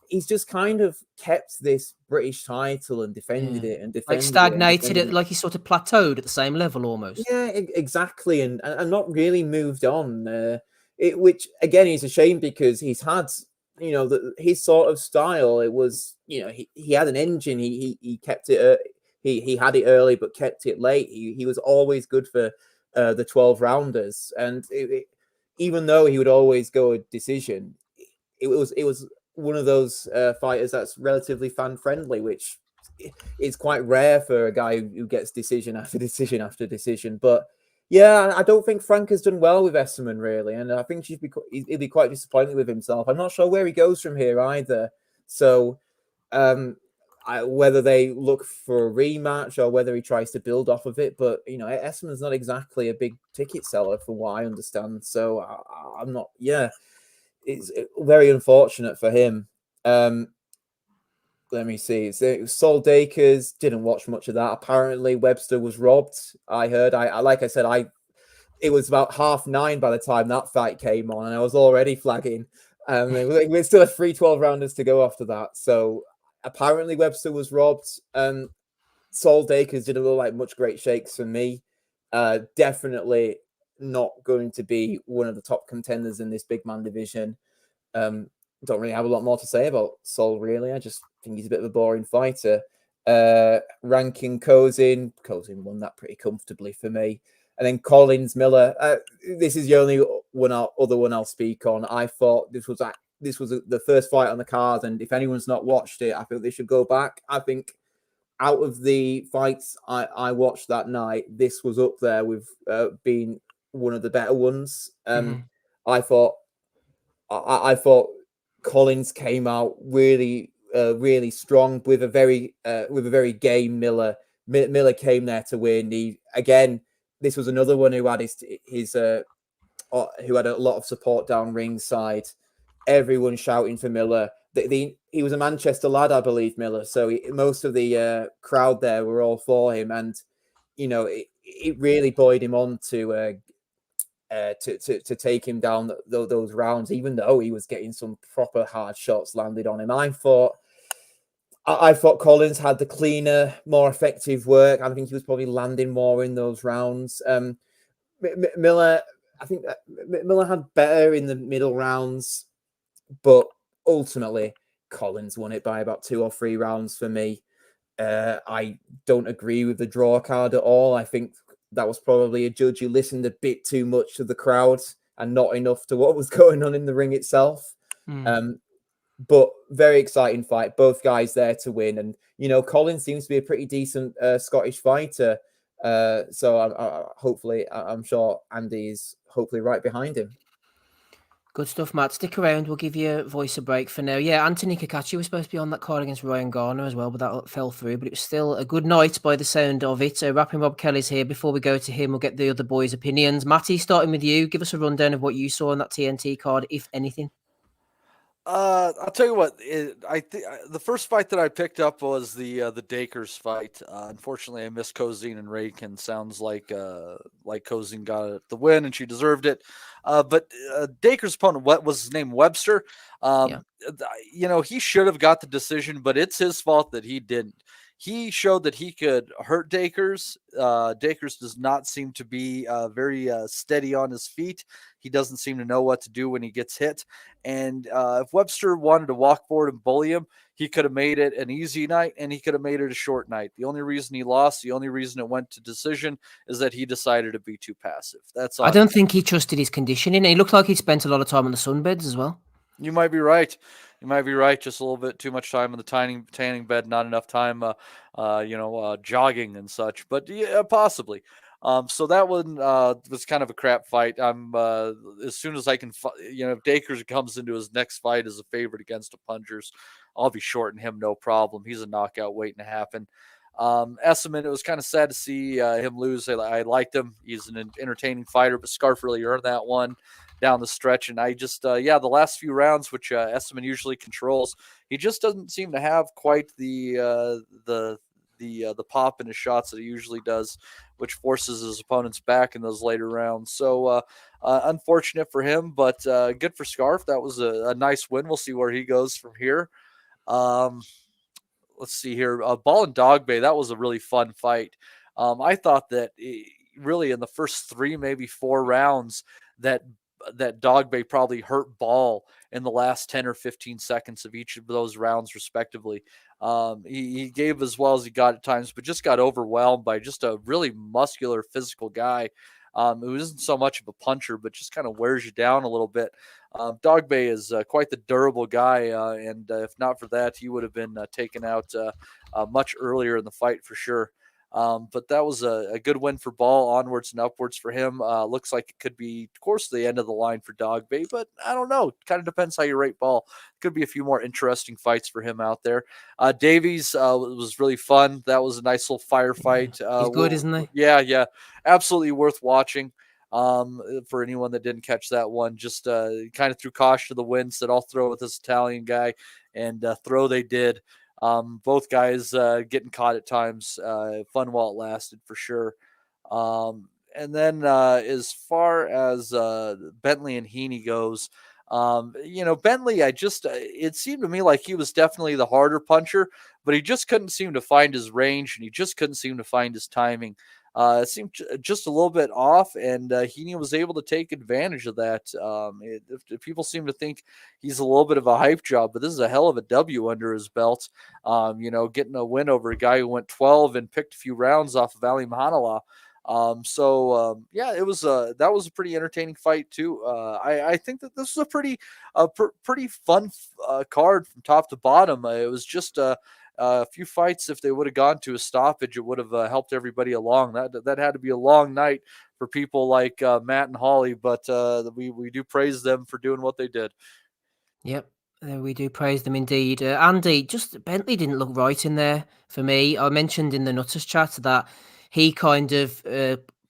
he's just kind of kept this British title and defended it and defended like stagnated it, like he sort of plateaued at the same level almost. Yeah, exactly, and not really moved on. Which again is a shame because he's had, you know, his sort of style. It was, you know, he had an engine. He kept it. He had it early but kept it late. He was always good for the 12 rounders, and even though he would always go a decision, it was one of those fighters that's relatively fan friendly, which is quite rare for a guy who gets decision after decision after decision. But yeah, I don't think Frank has done well with Esserman really, and I think he'll be quite disappointed with himself. I'm not sure where he goes from here either. So whether they look for a rematch or whether he tries to build off of it, but you know, Esserman's not exactly a big ticket seller from what I understand. So I'm not. Yeah. It's very unfortunate for him. Let me see. So Sol Dakers, didn't watch much of that. Apparently Webster was robbed. I heard. Like I said, it was about 9:30 by the time that fight came on, and I was already flagging. We're still a 3 12-rounders to go after that. So apparently Webster was robbed. Sol Dakers didn't look like much great shakes for me. Definitely not going to be one of the top contenders in this big man division. Don't really have a lot more to say about Sol, really. I just think he's a bit of a boring fighter. Ranking Kozin won that pretty comfortably for me. And then Collins Miller. This is the only other one I'll speak on. I thought this was the first fight on the card, and if anyone's not watched it, I think they should go back. I think out of the fights I watched that night, this was up there with being one of the better ones. I thought Collins came out really strong with a very game Miller. Miller came there to win. This was another one who had who had a lot of support down ringside. Everyone shouting for Miller. He was a Manchester lad, I believe, Miller. So most of the crowd there were all for him, and you know it really buoyed him on to take him down those rounds, even though he was getting some proper hard shots landed on him. I thought Collins had the cleaner, more effective work. I think he was probably landing more in those rounds. Miller, I think Miller had better in the middle rounds, but ultimately Collins won it by about 2 or 3 rounds for me. I don't agree with the draw card at all. I think that was probably a judge who listened a bit too much to the crowd and not enough to what was going on in the ring itself. But very exciting fight. Both guys there to win. And, Colin seems to be a pretty decent Scottish fighter. So I'm sure Andy is hopefully right behind him. Good stuff, Matt. Stick around. We'll give your voice a break for now. Yeah, Anthony Kakachi was supposed to be on that card against Ryan Garner as well, but that fell through. But it was still a good night by the sound of it. Rapping Rob Kelly's here. Before we go to him, we'll get the other boys' opinions. Matty, starting with you, give us a rundown of what you saw on that TNT card, if anything. I'll tell you what. I think the first fight that I picked up was the Dakers fight. Unfortunately, I missed Cozine and Rakin. Sounds like Cozine got the win and she deserved it. But Dakers' opponent, what was his name, Webster? He should have got the decision, but it's his fault that he didn't. He showed that he could hurt Dakers. Dakers does not seem to be very steady on his feet. He doesn't seem to know what to do when he gets hit. And if Webster wanted to walk forward and bully him, he could have made it an easy night and he could have made it a short night. The only reason he lost, the only reason it went to decision is that he decided to be too passive. That's all. I don't think he trusted his conditioning. He looked like he spent a lot of time on the sunbeds as well. You might be right. Just a little bit too much time on the tanning bed, not enough time, jogging and such. But yeah, possibly. So that one was kind of a crap fight. I'm as soon as I can, if Dakers comes into his next fight as a favorite against the punchers, I'll be shorting him no problem. He's a knockout waiting to happen. Esselman, it was kind of sad to see him lose. I liked him. He's an entertaining fighter, but Scarf really earned that one down the stretch. And I just, the last few rounds, which Esselman usually controls, he just doesn't seem to have quite the pop in his shots that he usually does, which forces his opponents back in those later rounds. So unfortunate for him, but good for Scarf. That was a nice win. We'll see where he goes from here. Let's see here. Ball and Dogbay, that was a really fun fight. I thought that really in the first 3, maybe 4 rounds that Dogbay probably hurt Ball in the last 10 or 15 seconds of each of those rounds, respectively. He gave as well as he got at times, but just got overwhelmed by just a really muscular, physical guy who isn't so much of a puncher, but just kind of wears you down a little bit. Dogbay is quite the durable guy, and if not for that, he would have been taken out much earlier in the fight for sure. But that was a good win for Ball, onwards and upwards for him. Looks like it could be, of course, the end of the line for Dogbay, but I don't know. Kind of depends how you rate Ball. Could be a few more interesting fights for him out there. Davies was really fun. That was a nice little firefight. He's good, isn't he? Yeah. Absolutely worth watching. For anyone that didn't catch that one, just kind of threw caution to the wind, said, I'll throw with this Italian guy, and throw they did. Both guys getting caught at times. Fun while it lasted for sure. And then as far as Bentley and Heeney goes, Bentley, it seemed to me like he was definitely the harder puncher, but he just couldn't seem to find his range and he just couldn't seem to find his timing. It seemed just a little bit off, and Heeney was able to take advantage of that. If people seem to think he's a little bit of a hype job, but this is a hell of a W under his belt. Getting a win over a guy who went 12 and picked a few rounds off of Ali Mahanala. It was that was a pretty entertaining fight too. I think that this was a pretty fun card from top to bottom. It was just a few fights. If they would have gone to a stoppage, it would have helped everybody along. That had to be a long night for people like Matt and Holly, but we do praise them for doing what they did. Yep. We do praise them indeed. Andy, just Bentley didn't look right in there for me. I mentioned in the Nuthouse chat that he kind of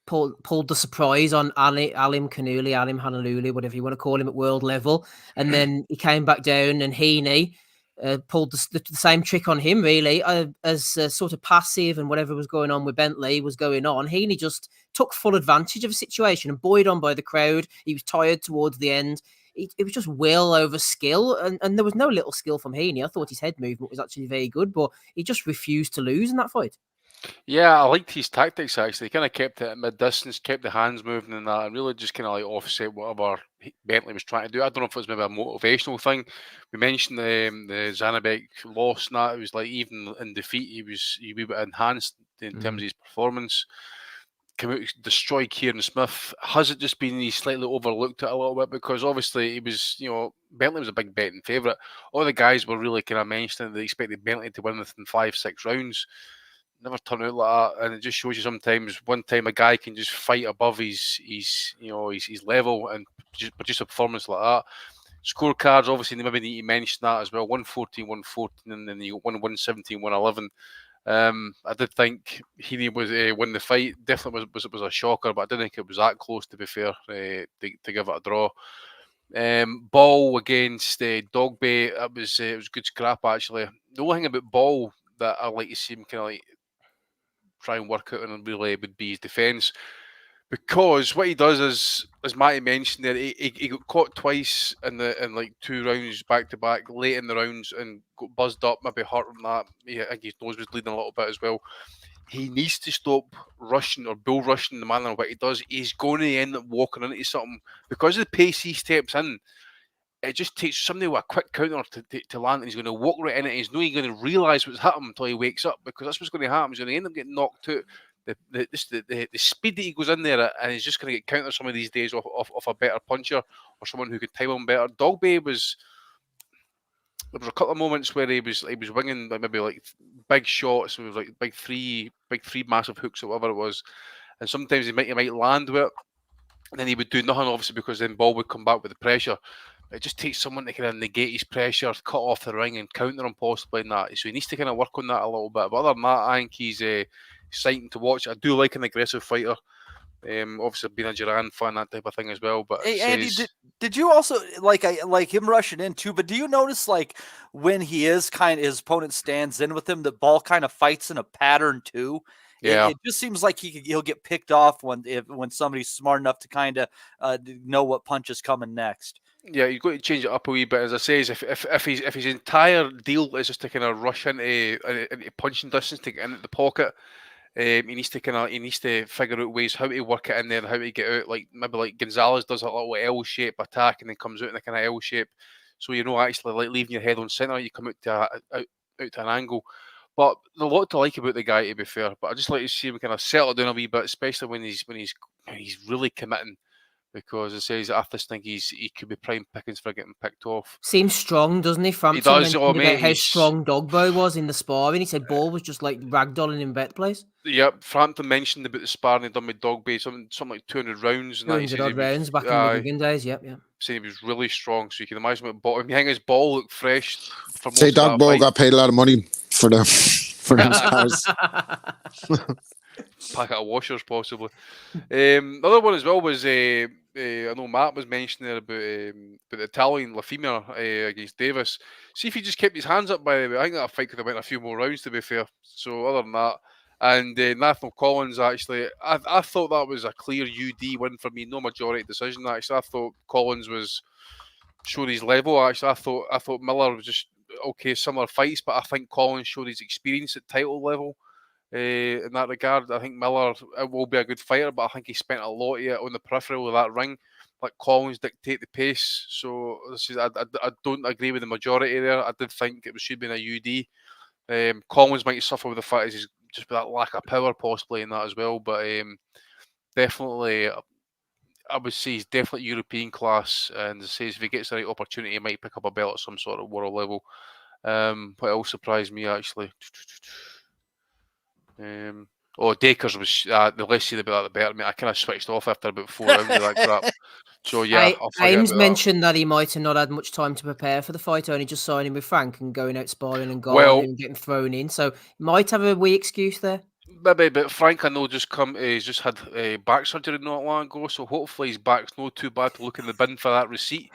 pulled the surprise on Alim Hanaluli, whatever you want to call him at world level. And then he came back down and Heeney pulled the same trick on him, really, as sort of passive and whatever was going on with Bentley was going on. Heeney just took full advantage of the situation and buoyed on by the crowd. He was tired towards the end. It was just will over skill, and there was no little skill from Heeney. I thought his head movement was actually very good, but he just refused to lose in that fight. Yeah, I liked his tactics actually. He kind of kept it at mid-distance, kept the hands moving and that, and really just kind of like offset whatever Bentley was trying to do. I don't know if it was maybe a motivational thing. We mentioned the Zanabek loss and that. It was like even in defeat, he was a wee bit enhanced in terms of his performance. come out destroy Kieran Smith. Has it just been he slightly overlooked it a little bit because obviously he was, Bentley was a big betting favourite. All the guys were really kind of mentioning they expected Bentley to win within 5-6 rounds. Never turned out like that, and it just shows you sometimes one time a guy can just fight above his level and just produce a performance like that. Scorecards, obviously, they maybe need to mention that as well. 114, 114, and then you got 117, 111. I did think Heeney was win the fight. Definitely was a shocker, but I didn't think it was that close. To be fair, to give it a draw. Ball against Dogbay. It was good scrap actually. The only thing about Ball that I like to see him kind of like try and work out on really would be his defence. Because what he does is, as Matty mentioned there, he got caught twice in like 2 rounds back to back, late in the rounds, and got buzzed up, maybe hurt from that. I think his nose was bleeding a little bit as well. He needs to stop rushing or bull rushing the manner of what he does. He's going to end up walking into something because of the pace he steps in. It just takes somebody with a quick counter to land, and he's going to walk right in it. He's not even going to realise what's hit him until he wakes up, because that's what's going to happen. He's going to end up getting knocked out. The speed that he goes in there, and he's just going to get countered some of these days off a better puncher or someone who could time him better. Dogbay was. There was a couple of moments where he was winging maybe like big shots, it was like big three massive hooks or whatever it was, and sometimes he might land with it, and then he would do nothing obviously because then Ball would come back with the pressure. It just takes someone to kind of negate his pressure, cut off the ring, and counter him possibly in that. So he needs to kind of work on that a little bit. But other than that, I think he's exciting to watch. I do like an aggressive fighter. Obviously, being a Duran fan, that type of thing as well. But hey, Andy, did you also like him rushing in too? But do you notice like when he is his opponent stands in with him, the Ball kind of fights in a pattern too? Yeah, it just seems like he'll get picked off when somebody's smart enough to kind of know what punch is coming next. Yeah, you've got to change it up a wee bit. As I say, if his entire deal is just to kind of rush into punching distance to get into the pocket, he needs to figure out ways how to work it in there and how to get out. Like maybe like Gonzalez does a little L shape attack and then comes out in a kind of L shape. So actually like leaving your head on centre, you come out to an angle. But there's a lot to like about the guy, to be fair. But I just like to see him kind of settle down a wee bit, especially when he's really committing. Because it says I just think he could be prime pickings for getting picked off. Seems strong, doesn't he? Frampton he does. Mate, how strong Dogboy was in the sparring. He said Ball was just like ragdolling him bet place. Yep, Frampton mentioned about the sparring he'd done with Dogbay, something like 200 rounds. 200 odd rounds back in the Wigan days. Yep. Saying he was really strong, so you can imagine what bottom. You think his Ball looked fresh. Say Dogboy got paid a lot of money for them spars. Packet of washers, possibly. The other one as well was I know Matt was mentioning there about the Italian Lafima against Davis. See if he just kept his hands up. By the way, I think that fight could have went a few more rounds. To be fair, so other than that, and Nathan Collins actually, I thought that was a clear UD win for me. No majority decision. Actually, I thought Collins showed his level. Actually, I thought Miller was just okay, similar fights, but I think Collins showed his experience at title level. In that regard, I think Miller will be a good fighter, but I think he spent a lot of it on the peripheral of that ring. Like Collins dictate the pace, so I don't agree with the majority there. I did think it should have been a UD. Collins might suffer with the fact that he's just with that lack of power possibly in that as well, but definitely I would say he's definitely European class, and says if he gets the right opportunity, he might pick up a belt at some sort of world level. What else surprised me actually? Dakers was the less said about that the better. I kind of switched off after about 4 rounds of that crap. So yeah, Ames mentioned that he might have not had much time to prepare for the fight, only just signing with Frank and going out sparring and going and getting thrown in. So might have a wee excuse there. Maybe, but Frank I know he's just had back surgery not long ago, so hopefully his back's not too bad to look in the bin for that receipt.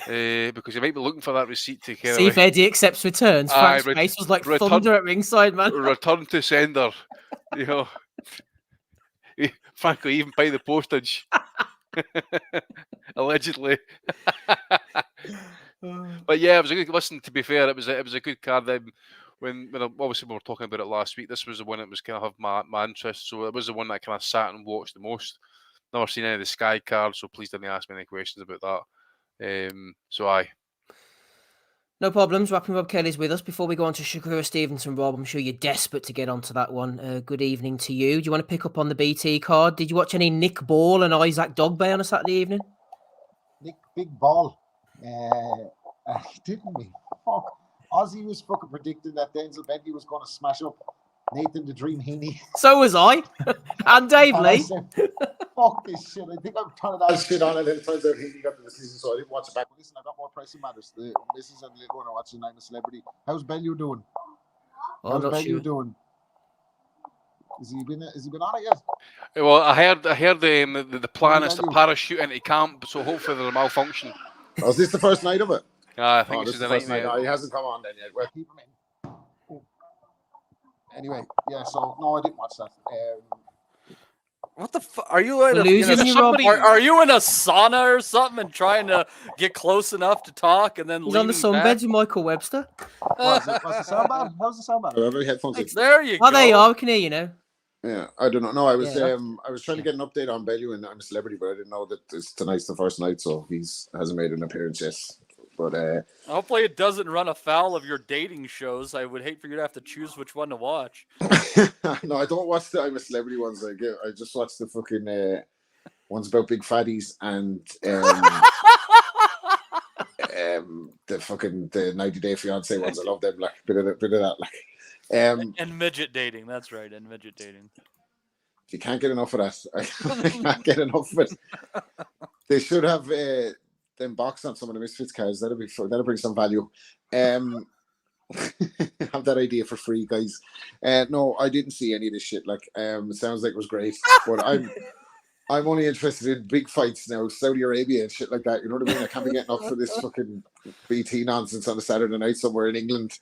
Because he might be looking for that receipt to kind see if Eddie accepts returns. Frank's face was like thunder at ringside, man. Return to sender, you know. Frankly, even pay the postage. Allegedly. But yeah, it was a good listen. To be fair, it was a good card. When obviously we were talking about it last week, this was the one that was kind of my interest. So it was the one that I kind of sat and watched the most. Never seen any of the Sky cards, so please don't ask me any questions about that. So aye. No problems. Rapping Rob Kelly's with us. Before we go on to Shakur Stevenson, Rob, I'm sure you're desperate to get onto that one. Good evening to you. Do you want to pick up on the BT card? Did you watch any Nick Ball and Isaac Dogbay on a Saturday evening? Nick Big Ball. Didn't we? Fuck. Ozzy was fucking predicting that Denzel Bentley was going to smash up Nathan the Dream Heeney. So was I. And Dave Lee. Said, fuck this shit. I think I'm trying to shit on it, and it turns out Heeney got the decision, so I didn't watch it back. But listen, I got more pressing matters. The missus and the little one are watching I'm a Celebrity. How's Bellew doing? How's Bellew doing? Has he been on it yet? Well, I heard the plan is to parachute into camp, so hopefully there's a malfunction. Oh, is this the first night of it? I think this is the first night. No, he hasn't come on then yet. Well, keep him in. Anyway, yeah. So no, I didn't watch that. What the fuck? Are you in Are you in a sauna or something and trying to get close enough to talk and then he's on the sunbeds with Michael Webster? What's the sound bad? How's the sound bad? There you go. Oh, there you are. We can hear you now. Yeah, I don't know. No, I was trying to get an update on Bellew and I'm a Celebrity, but I didn't know that tonight's the first night, so hasn't made an appearance yet. But hopefully it doesn't run afoul of your dating shows. I would hate for you to have to choose which one to watch. No, I don't watch the I'm a Celebrity ones. I just watch the fucking ones about big fatties and the 90 Day Fiance ones. I love them. Like bit of that. Like and midget dating. That's right. And midget dating. You can't get enough of that. I can't get enough of it. They should have them box on some of the Misfits cards. That'll bring some value. Have that idea for free, guys. No, I didn't see any of this shit. Like, it sounds like it was great, but I'm only interested in big fights now, Saudi Arabia and shit like that. You know what I mean? I can't be getting up for this fucking BT nonsense on a Saturday night somewhere in England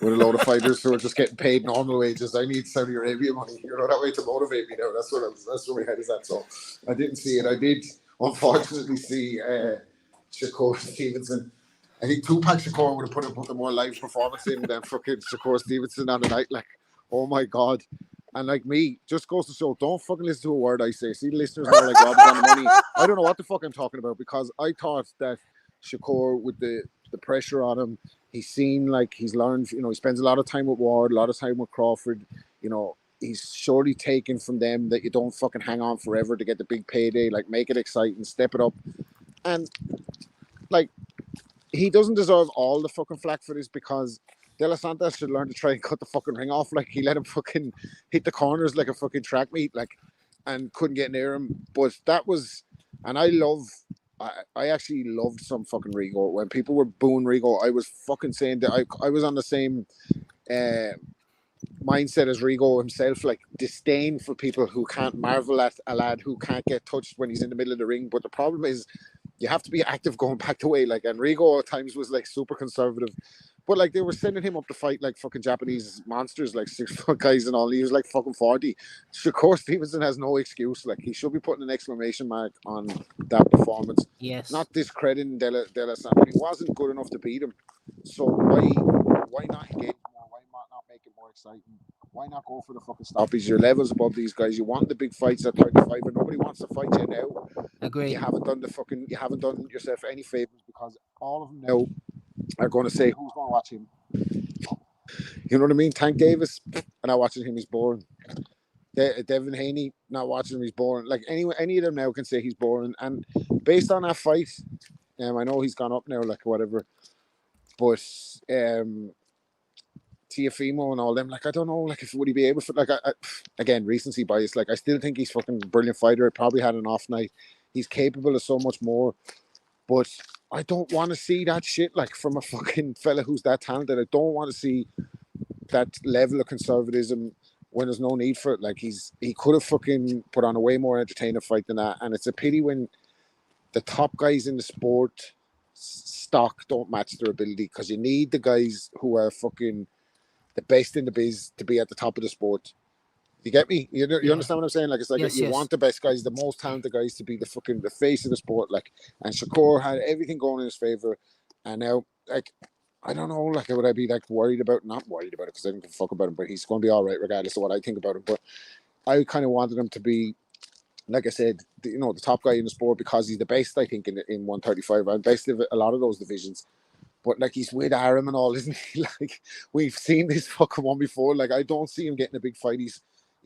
with a load of fighters who are just getting paid normal wages. I need Saudi Arabia money. You know, that way to motivate me now. That's where my head is at. So I didn't see it. I did unfortunately see Shakur Stevenson. I think Tupac Shakur would have put a more live performance in than fucking Shakur Stevenson on the night. Like, oh my God. And like me, just goes to show, don't fucking listen to a word I say. See, the listeners are like Rob's on the money. I don't know what the fuck I'm talking about because I thought that Shakur, with the pressure on him, he's seen, like, he's learned, you know, he spends a lot of time with Ward, a lot of time with Crawford, you know, he's surely taken from them that you don't fucking hang on forever to get the big payday, like, make it exciting, step it up. And, like, he doesn't deserve all the fucking flack for this because De Los Santos should learn to try and cut the fucking ring off. Like, he let him fucking hit the corners like a fucking track meet, like, and couldn't get near him. But that was, and I actually loved some fucking Rigo. When people were booing Rigo, I was fucking saying that I was on the same mindset as Rigo himself, like disdain for people who can't marvel at a lad who can't get touched when he's in the middle of the ring. But the problem is you have to be active going back the way. Like, and Rigo at times was like super conservative. But like they were sending him up to fight like fucking Japanese monsters, like 6 foot guys and all. He was like fucking 40. Shakur Stevenson has no excuse. Like, he should be putting an exclamation mark on that performance. Yes. Not discrediting De La Santos. He wasn't good enough to beat him. So why not engage more? Why not make it more exciting? Why not go for the fucking stoppage? Your level's above these guys. You want the big fights at 35, but nobody wants to fight you now. Agree. You haven't done yourself any favors because all of them now are going to say, who's going to watch him? You know what I mean? Tank Davis, not watching him, he's boring. Devin Haney, not watching him, he's boring. Like, any of them now can say he's boring. And based on that fight, I know he's gone up now, like, whatever. But Tiafimo and all them, like, I don't know, like, if would he be able to, like, again, recency bias, like, I still think he's fucking brilliant fighter. Probably had an off night. He's capable of so much more. But I don't want to see that shit, like, from a fucking fella who's that talented. I don't want to see that level of conservatism when there's no need for it. Like, he could have fucking put on a way more entertaining fight than that. And it's a pity when the top guys in the sport stock don't match their ability, because you need the guys who are fucking the best in the biz to be at the top of the sport. You get me? You understand what I'm saying? Like, it's like you want the best guys, the most talented guys to be the face of the sport. Like, and Shakur had everything going in his favor, and now, like, I don't know, like, would I be like not worried about it because I don't give a fuck about him, but he's going to be all right regardless of what I think about him. But I kind of wanted him to be, like I said, the top guy in the sport because he's the best, I think, in 135 and best of a lot of those divisions. But like he's with Aram and all, isn't he? Like we've seen this fucking one before. Like I don't see him getting a big fight. Is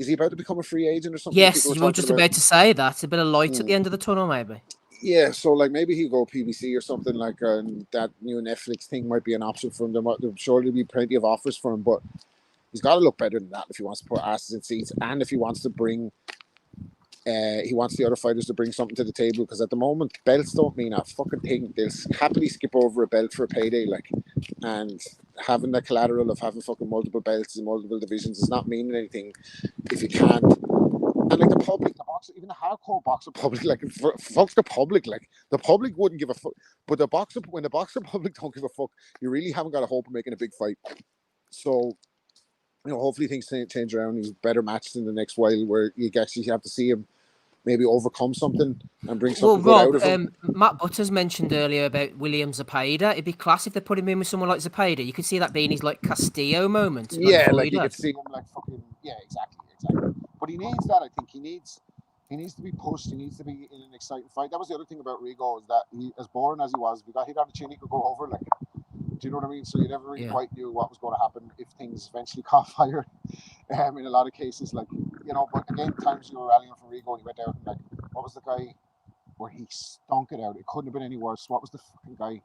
he about to become a free agent or something? Yes, we were just about to say that. A bit of light at the end of the tunnel, maybe. Yeah, so like maybe he'll go PBC or something like that new Netflix thing might be an option for him. There'll surely be plenty of offers for him, but he's got to look better than that if he wants to put asses in seats and if he wants to bring. He wants the other fighters to bring something to the table because at the moment belts don't mean a fucking thing. They'll happily skip over a belt for a payday, like, and having the collateral of having fucking multiple belts in multiple divisions is not meaning anything if you can't. And like the public, the boxer, even the hardcore boxer public, like fuck the public, like the public wouldn't give a fuck. But when the boxer public don't give a fuck, you really haven't got a hope of making a big fight. So, you know, hopefully things change around. He's better matched in the next while, where you actually have to see him maybe overcome something and bring something good out of him. Matt Butters mentioned earlier about William Zapata. It'd be class if they put him in with someone like Zapata. You could see that being his like Castillo moment. Like you could see him like fucking exactly. But he needs that. I think he needs to be pushed. He needs to be in an exciting fight. That was the other thing about Rigo, is that he, as boring as he was, if he got hit on the chin, he could go over. Like, do you know what I mean? So you never really quite knew what was going to happen if things eventually caught fire. In a lot of cases, like, you know. But again, times you were rallying for Rigo, and he went out and like, what was the guy where he stunk it out? It couldn't have been any worse. What was the fucking guy?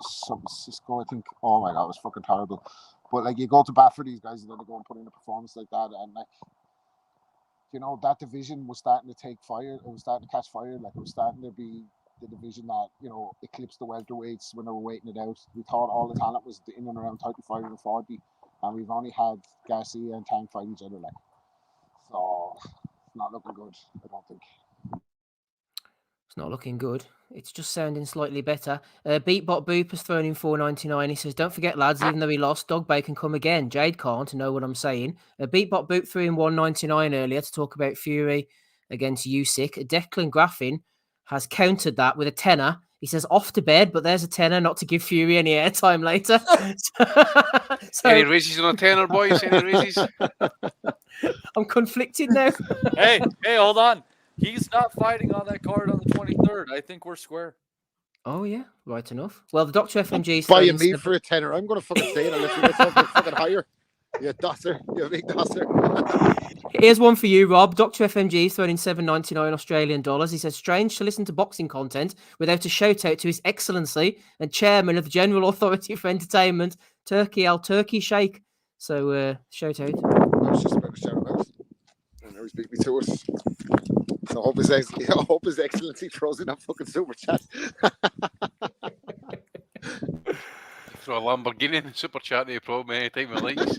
Some Cisco, I think. Oh my god, it was fucking terrible. But like, you go to bat for these guys, and then they go and put in a performance like that, and like, you know, that division was starting to take fire. It was starting to catch fire. Like, it was starting to be the division that, you know, eclipsed the welterweights when they were waiting it out. We thought all the talent was in and around 35 and 40, and we've only had Garcia and Tang fight each other. Like, so it's not looking good, I don't think. It's not looking good. It's just sounding slightly better. Beatbot Boop has thrown in $4.99. He says, "Don't forget, lads, even though he lost, Dog Bay can come again. Jade can't, know what I'm saying." Beatbot Boop threw in $1.99 earlier to talk about Fury against Usyk. Declan Graffin has countered that with a tenner. He says, "Off to bed, but there's a tenner not to give Fury any airtime later." So, any raises on a tenner, boys? Any raises? I'm conflicted now. Hey, hold on. He's not fighting on that card on the 23rd. I think we're square. Oh, yeah. Right enough. Well, the Dr. FMG... Buying me for a tenner. I'm going to fucking say it unless you get something fucking higher. You dosser. You big dosser. Here's one for you, Rob. Dr. FMG throwing in $7.99 Australian dollars. He says, "Strange to listen to boxing content without a shout out to His Excellency and Chairman of the General Authority for Entertainment, Turkey Al Turkey Sheikh." So, shout out. I was just about to shout him out. And now he's beat me to it. So I hope His Excellency throws in that fucking super chat. Throw a Lamborghini in the super chat, no problem, anytime he likes.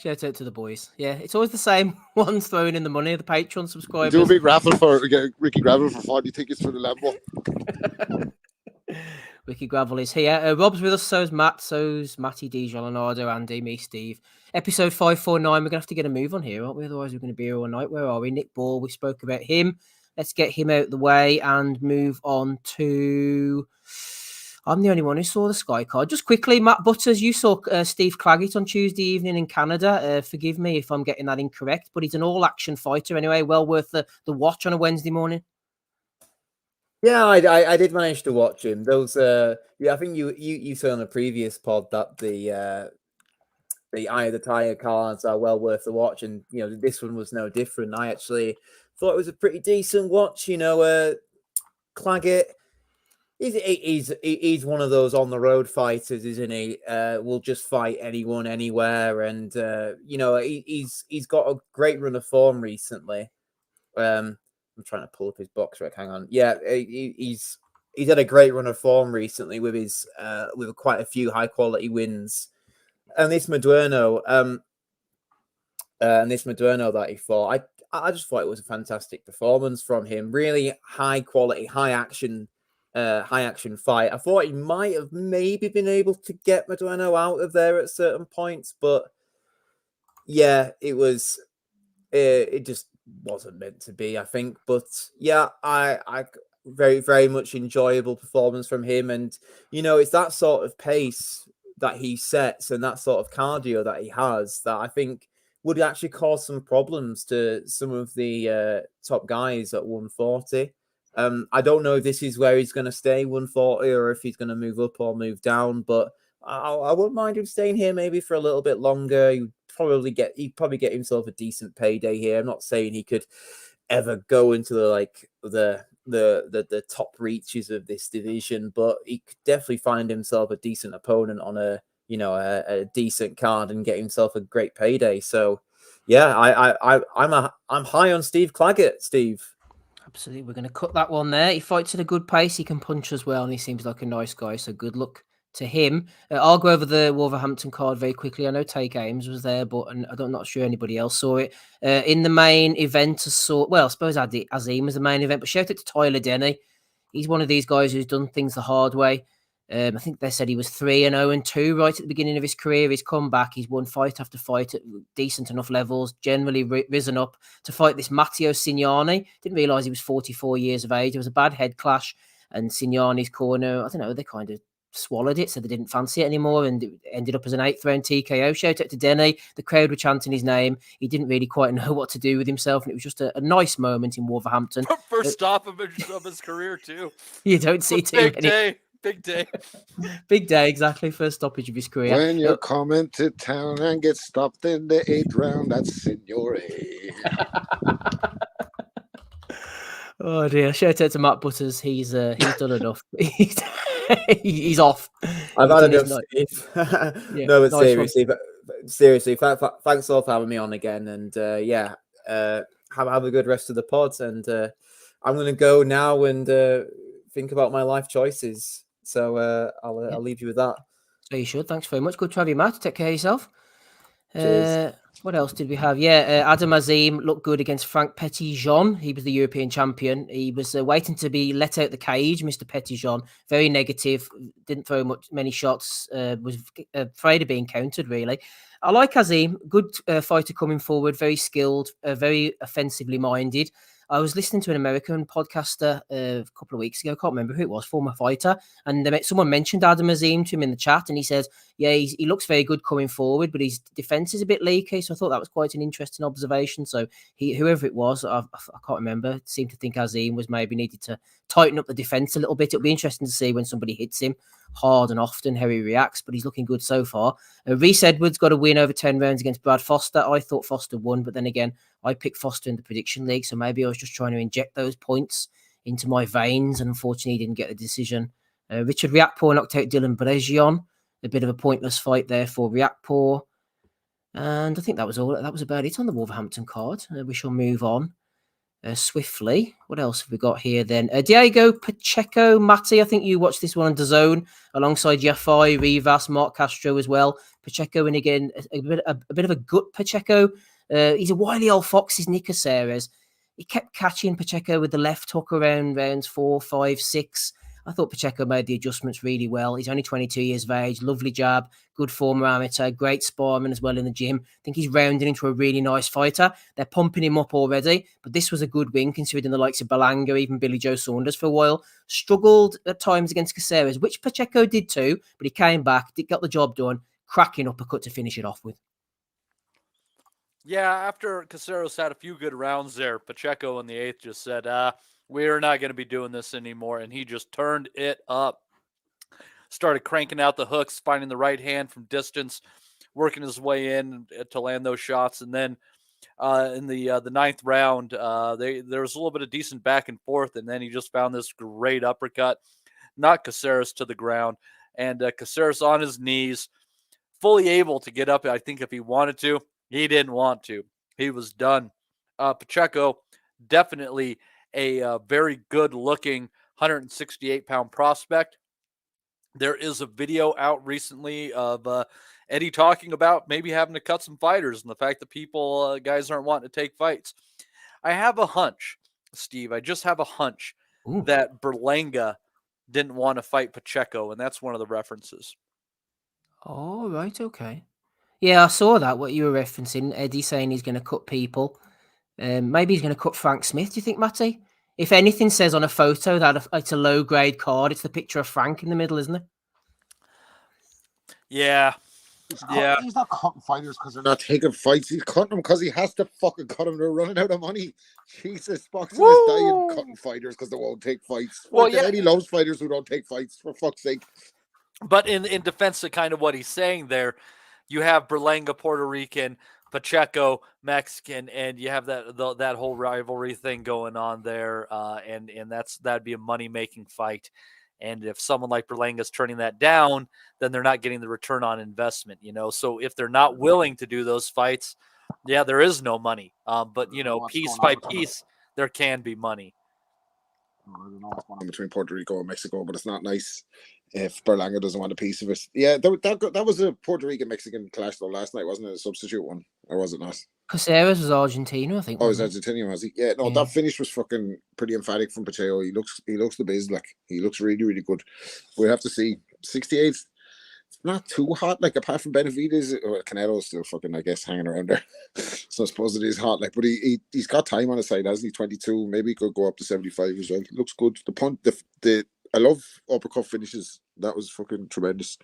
Shout out to the boys. Yeah, it's always the same ones throwing in the money, the Patreon subscribers. Do a big raffle for Ricky Gravel for 40 tickets for the Lambo. Ricky Gravel is here. Rob's with us, so's Matt, so's Matty D, Leonardo, Andy, me, Steve. Episode 549, we're going to have to get a move on here, aren't we? Otherwise, we're going to be here all night. Where are we? Nick Ball, we spoke about him. Let's get him out the way and move on to... I'm the only one who saw the Sky card. Just quickly, Matt Butters, you saw Steve Claggett on Tuesday evening in Canada. Forgive me if I'm getting that incorrect, but he's an all-action fighter anyway. Well worth the watch on a Wednesday morning. Yeah, I did manage to watch him. Those, I think you said on a previous pod that the Eye of the Tiger cards are well worth the watch, and you know this one was no different. I actually thought it was a pretty decent watch. You know, Claggett. He's one of those on the road fighters, isn't he? Will just fight anyone, anywhere, and you know he's got a great run of form recently. I'm trying to pull up his box rec. Hang on, yeah, he's had a great run of form recently with his with quite a few high quality wins, and this Madueno that he fought, I just thought it was a fantastic performance from him. Really high quality, high action fight. I thought he might have maybe been able to get Madueno out of there at certain points, but yeah, it just wasn't meant to be, I think. But yeah, I very, very much enjoyable performance from him, and you know, it's that sort of pace that he sets and that sort of cardio that he has that I think would actually cause some problems to some of the top guys at 140. I don't know if this is where he's going to stay 140 or if he's going to move up or move down, but I wouldn't mind him staying here maybe for a little bit longer. He'd probably get himself a decent payday here. I'm not saying he could ever go into the top reaches of this division, but he could definitely find himself a decent opponent on a decent card and get himself a great payday. So yeah, I'm high on Steve Claggett, Steve. Absolutely. We're going to cut that one there. He fights at a good pace. He can punch as well, and he seems like a nice guy. So good luck to him. I'll go over the Wolverhampton card very quickly. I know Take Ames was there, but I'm not sure anybody else saw it. In the main event, I suppose Azim was the main event, but shout out to Tyler Denny. He's one of these guys who's done things the hard way. I think they said he was 3-0-2 right at the beginning of his career. He's come back. He's won fight after fight at decent enough levels, generally risen up to fight this Matteo Signani. Didn't realise he was 44 years of age. It was a bad head clash, and Signani's corner, I don't know, they kind of swallowed it, so they didn't fancy it anymore, and it ended up as an 8th round TKO. Shout out to Denny. The crowd were chanting his name. He didn't really quite know what to do with himself, and it was just a nice moment in Wolverhampton. First stop of his career, too. You don't see too many. Big day. Big day, exactly. First stoppage of his career. When you're coming to town and get stopped in the 8th round, that's Signore. Oh dear! Shout out to Matt Butters. He's done enough. He's off. I've had enough. No, but seriously, thanks all for having me on again. And have a good rest of the pod. And I'm going to go now and think about my life choices. So I'll leave you with that. So you should. Thanks very much. Good to have you, Matt. Take care of yourself. Cheers. What else did we have? Adam Azim looked good against Frank Petitjean. He was the European champion. He was waiting to be let out the cage, Mr. Petitjean. Very negative. Didn't throw many shots. Was afraid of being countered, really. I like Azim. Good fighter coming forward. Very skilled. Very offensively minded. I was listening to an American podcaster a couple of weeks ago. I can't remember who it was, former fighter. And someone mentioned Adam Azim to him in the chat. And he said, he looks very good coming forward, but his defense is a bit leaky. So I thought that was quite an interesting observation. So whoever it was, I can't remember, seemed to think Azim was maybe needed to tighten up the defense a little bit. It'll be interesting to see when somebody hits him hard and often how he reacts, but he's looking good so far. Reese Edwards got a win over 10 rounds against Brad Foster. I thought Foster won, but then again, I picked Foster in the prediction league, so maybe I was just trying to inject those points into my veins, and unfortunately didn't get the decision. Richard Riakporhe knocked out Dylan Brezion. A bit of a pointless fight there for Riakporhe. And I think that was all. That was about it on the Wolverhampton card. We shall move on swiftly. What else have we got here then? Diego Pacheco, Matty, I think you watched this one on DAZN alongside Yafai, Rivas, Mark Castro as well. Pacheco, and again, a bit of a gut Pacheco. He's a wily old fox, is Nick Caceres. He kept catching Pacheco with the left hook around rounds 4, 5, 6. I thought Pacheco made the adjustments really well. He's only 22 years of age, lovely jab, good form amateur, great sparring as well in the gym. I think he's rounding into a really nice fighter. They're pumping him up already, but this was a good win considering the likes of Belanga, even Billy Joe Saunders for a while. Struggled at times against Caceres, which Pacheco did too, but he came back, got the job done, cracking uppercut to finish it off with. Yeah, after Caceres had a few good rounds there, Pacheco in the 8th just said, we're not going to be doing this anymore. And he just turned it up. Started cranking out the hooks, finding the right hand from distance, working his way in to land those shots. And then in the 9th round, there was a little bit of decent back and forth. And then he just found this great uppercut, knocked Caceres to the ground. And Caceres on his knees, fully able to get up, I think, if he wanted to. He didn't want to. He was done. Pacheco, definitely a very good-looking 168-pound prospect. There is a video out recently of Eddie talking about maybe having to cut some fighters and the fact that guys aren't wanting to take fights. I have a hunch, Steve. I just have a hunch that Berlanga didn't want to fight Pacheco, and that's one of the references. Oh, right, okay. Yeah, I saw that, what you were referencing. Eddie saying he's going to cut people. Maybe he's going to cut Frank Smith, do you think, Matty? If anything says on a photo that it's a low-grade card, it's the picture of Frank in the middle, isn't it? Yeah. He's not cutting fighters because they're not taking fights. He's cutting them because he has to fucking cut them. They're running out of money. Jesus, boxing is dying cutting fighters because they won't take fights. Well, Fucking Eddie loves fighters who don't take fights, for fuck's sake. But in defense of kind of what he's saying there, you have Berlanga, Puerto Rican, Pacheco, Mexican, and you have that whole rivalry thing going on there, and that'd be a money-making fight. And if someone like Berlanga's turning that down, then they're not getting the return on investment, So if they're not willing to do those fights, yeah, there is no money. But piece by piece, there can be money. I don't know what's going on between Puerto Rico and Mexico, but it's not nice if Berlanga doesn't want a piece of it. Yeah, that was a Puerto Rican Mexican clash though last night, wasn't it? A substitute one, or was it not? Caceres was Argentina, I think. Oh, it was Argentina, was he? Yeah, no, that finish was fucking pretty emphatic from Pacheco. He looks the biz, like he looks really, really good. We have to see 68. It's not too hot, like apart from Benavides, or Canelo is still fucking, I guess, hanging around there. So I suppose it is hot, like, but he's got time on his side, hasn't he? 22, maybe he could go up to 75 as well. It looks good. The punt, I love uppercut finishes. That was fucking tremendous.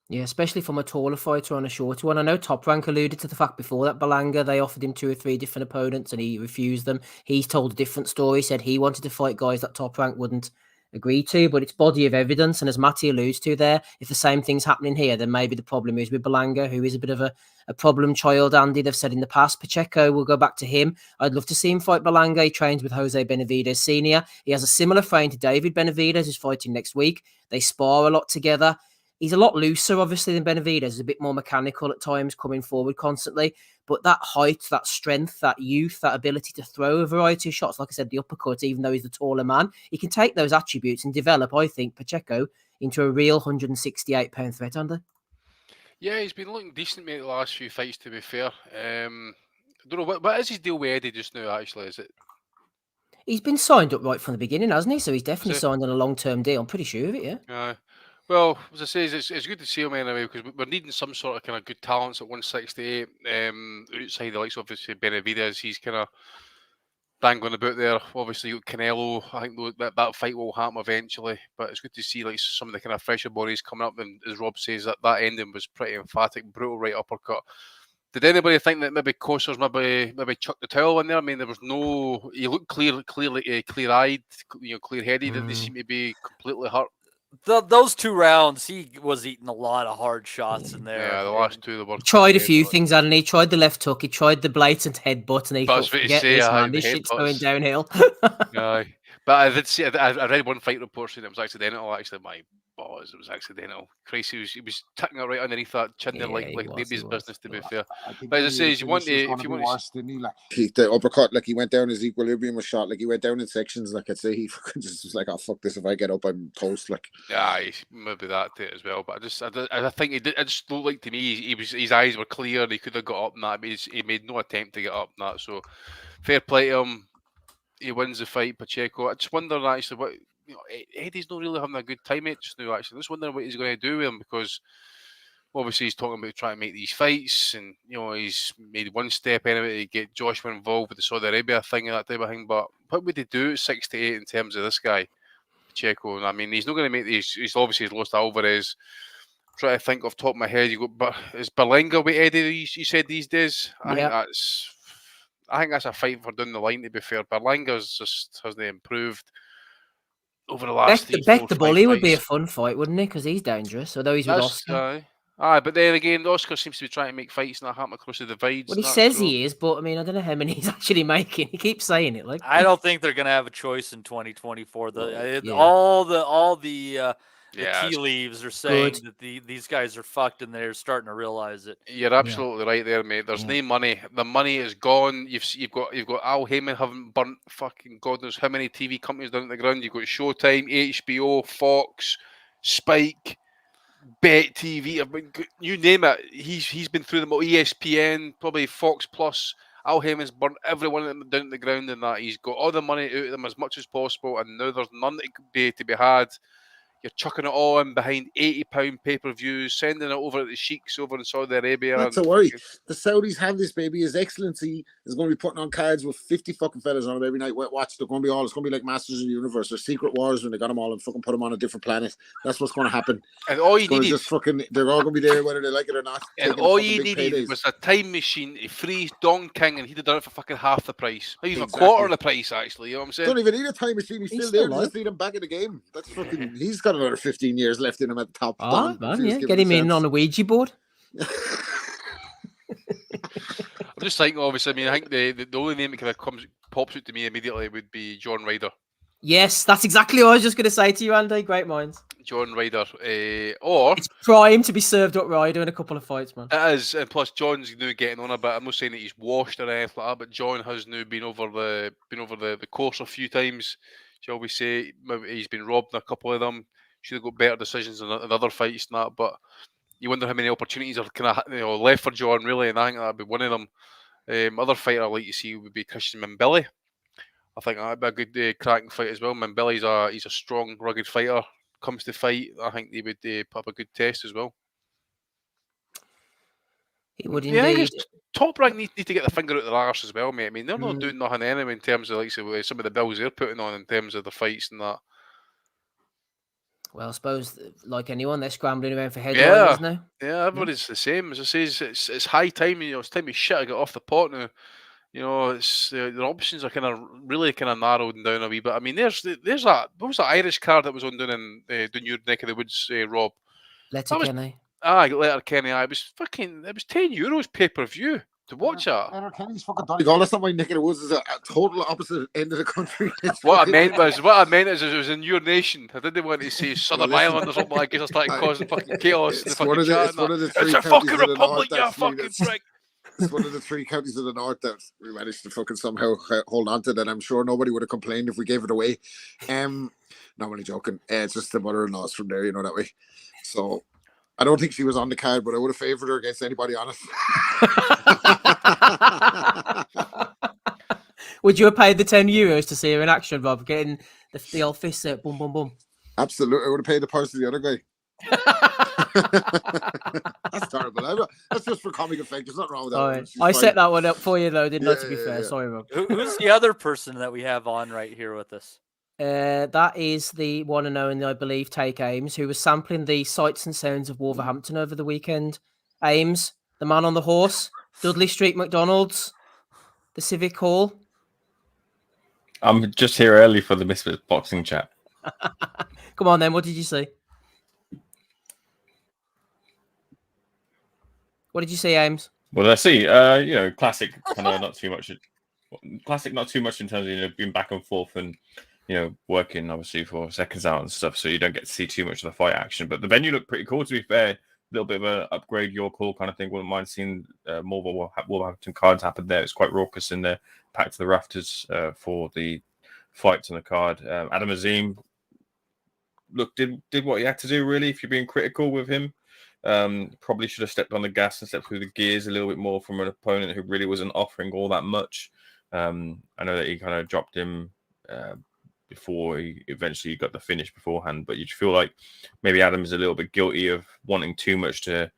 Yeah, especially from a taller fighter on a shorter one. I know Top Rank alluded to the fact before that Berlanga, they offered him 2 or 3 different opponents and he refused them. He's told a different story, said he wanted to fight guys that Top Rank wouldn't agree to, but it's body of evidence. And as Matty alludes to there, if the same thing's happening here, then maybe the problem is with Berlanga, who is a bit of a problem child, Andy. They've said in the past, Pacheco, will go back to him. I'd love to see him fight Berlanga. He trains with Jose Benavides Sr. He has a similar frame to David Benavides, who's fighting next week. They spar a lot together. He's a lot looser, obviously, than Benavides. He's a bit more mechanical at times, coming forward constantly. But that height, that strength, that youth, that ability to throw a variety of shots, like I said, the uppercut, even though he's the taller man, he can take those attributes and develop, I think, Pacheco into a real 168-pound threat, Andy. Yeah, he's been looking decent, mate, the last few fights, to be fair. I don't know, what is his deal with Eddie just now, actually? Is it? He's been signed up right from the beginning, hasn't he? So he's definitely signed on a long-term deal. I'm pretty sure of it, yeah. Well, as I say, it's good to see him anyway, because we're needing some sort of kind of good talents at 168. Outside the likes of obviously Benavides, he's kind of dangling about there. Obviously, you got Canelo. I think that fight will happen eventually, but it's good to see like some of the kind of fresher bodies coming up. And as Rob says, that ending was pretty emphatic, brutal right uppercut. Did anybody think that maybe Kosar's maybe chucked the towel in there? I mean, there was no. He looked clearly clear-eyed, clear-headed. Didn't seem to be completely hurt. Those 2 rounds, he was eating a lot of hard shots in there. Yeah, the last 2 he tried a few things, and he tried the left hook, he tried the blatant headbutt, and he thought, forget this, man, this shit's going downhill. Aye. But I did see. I read one fight report saying it was accidental. Actually, my balls, it was accidental. Christ, he was tucking it right underneath that chin there, like baby's business. To be fair, but as I say, you want to, if you want worse, didn't he? Like the uppercut, like he went down, his equilibrium was shot. Like he went down in sections. Like I'd say he just was like, "Oh fuck this! If I get up, I'm toast." Like yeah, maybe that as well. But I think he did. It just looked like to me his eyes were clear. And he could have got up and that, but he made no attempt to get up and that. So fair play to him. He wins the fight, Pacheco. I just wonder actually what Eddie's not really having a good time just now. Actually, I'm just wondering what he's going to do with him, because obviously he's talking about trying to make these fights, and he's made one step anyway to get Joshua involved with the Saudi Arabia thing and that type of thing. But what would he do at 68 in terms of this guy, Pacheco? I mean, he's not going to make these. He's obviously lost to Alvarez. I'm trying to think off the top of my head. But is Berlanga with Eddie? You said these days. I think that's a fight for down the line, to be fair. Berlanga's just hasn't improved over the last Beck the Bully would be a fun fight, wouldn't it? Because he's dangerous, although he's with Oscar. But then again, Oscar seems to be trying to make fights not happen across the divides. Well, he says he is, but I mean, I don't know how many he's actually making. He keeps saying it. Like I don't think they're going to have a choice in 2024. All the tea leaves are saying that these guys are fucked, and they're starting to realize it. You're absolutely right there, mate. There's no money. The money is gone. You've got Al Heyman having burnt fucking God knows how many TV companies down to the ground. You've got Showtime, HBO, Fox, Spike, Bet TV. You name it. He's been through them all. ESPN, probably Fox Plus. Al Heyman's burnt everyone of them down to the ground, and that he's got all the money out of them as much as possible, and now there's none to be had. You're chucking it all in behind £80 pay-per-views, sending it over to the sheiks over in Saudi Arabia. Not to worry. The Saudis have this, baby. His Excellency is going to be putting on cards with 50 fucking fellas on it every night. Watch, they're going to be it's going to be like Masters of the Universe or Secret Wars when they got them all and fucking put them on a different planet. That's what's going to happen. And all you needed, they're all going to be there whether they like it or not. And all you needed was a time machine to freeze Don King, and he'd have done it for fucking half the price. Not even a quarter of the price, actually. You know what I'm saying? Don't even need a time machine. He's still there. Just need him back in the game. That's fucking. He's got another 15 years left in him at the top. Man, yeah. Get him in on a Ouija board. I'm just thinking, obviously, I mean, I think the only name that kind of pops out to me immediately would be John Ryder. Yes, that's exactly what I was just going to say to you, Andy. Great minds. John Ryder. Or it's prime to be served up Ryder in a couple of fights, man. It is, and plus John's now getting on a bit. I'm not saying that he's washed or anything like that, but John has now been over the course a few times. Shall we say he's been robbed in a couple of them. Should have got better decisions in other fights than that, but you wonder how many opportunities are kind of left for John, really, and I think that'd be one of them. Other fighter I'd like to see would be Christian Mbili. I think that'd be a good cracking fight as well. Mbili's he's a strong, rugged fighter. Comes to fight, I think they would put up a good test as well. He would indeed. Top Rank need to get the finger out their arse as well, mate. I mean, they're not doing nothing anyway in terms of some of the bills they're putting on in terms of the fights and that. Well, I suppose, like anyone, they're scrambling around for headliners now. Yeah, everybody's the same. As I say, it's high time. It's time to shit. I get off the pot now. It's the options are really narrowed down a wee bit. I mean, there's that. What was that Irish card that was on down in your neck of the woods, Rob? Letterkenny. Letterkenny. It was €10 pay-per-view to watch that. Letterkenny's fucking Donegal. That's not my neck of the woods. Is a total opposite end of the country. What I meant is it was in your nation. I didn't want to say Southern Ireland or something like that. I started causing fucking chaos. It's one of the three it's a fucking republic, you fucking prick. It's one of the three counties of the north that we managed to fucking somehow hold on to that. I'm sure nobody would have complained if we gave it away. Not only joking. It's just the mother-in-law's from there, that way. So I don't think she was on the card, but I would have favoured her against anybody honest. Would you have paid the €10 to see her in action, Rob? Getting the old fist out, boom, boom, boom. Absolutely. I would have paid the purse to the other guy. That's terrible. That's just for comic effect. There's nothing wrong with that. Right. I set that one up for you, though, didn't I? To be fair, sorry, Rob. Who's the other person that we have on right here with us? That is the one and only, I believe, Take Ames, who was sampling the sights and sounds of Wolverhampton over the weekend. Ames, the man on the horse, Dudley Street McDonald's, the Civic Hall. I'm just here early for the Misfits boxing chat. Come on, then. What did you see? What did you see, Ames? Well, I see. Classic. Kind of not too much. Classic, not too much in terms of being back and forth and working obviously for seconds out and stuff. So you don't get to see too much of the fight action. But the venue looked pretty cool. To be fair, a little bit of an upgrade, your call kind of thing. Wouldn't mind seeing more Wolverhampton cards happen there. It's quite raucous in there, packed to the rafters for the fights on the card. Adam Azim did what he had to do. Really, if you're being critical with him. Probably should have stepped on the gas and stepped through the gears a little bit more from an opponent who really wasn't offering all that much. I know that he kind of dropped him before he eventually got the finish beforehand, but you feel like maybe Adam is a little bit guilty of wanting too much to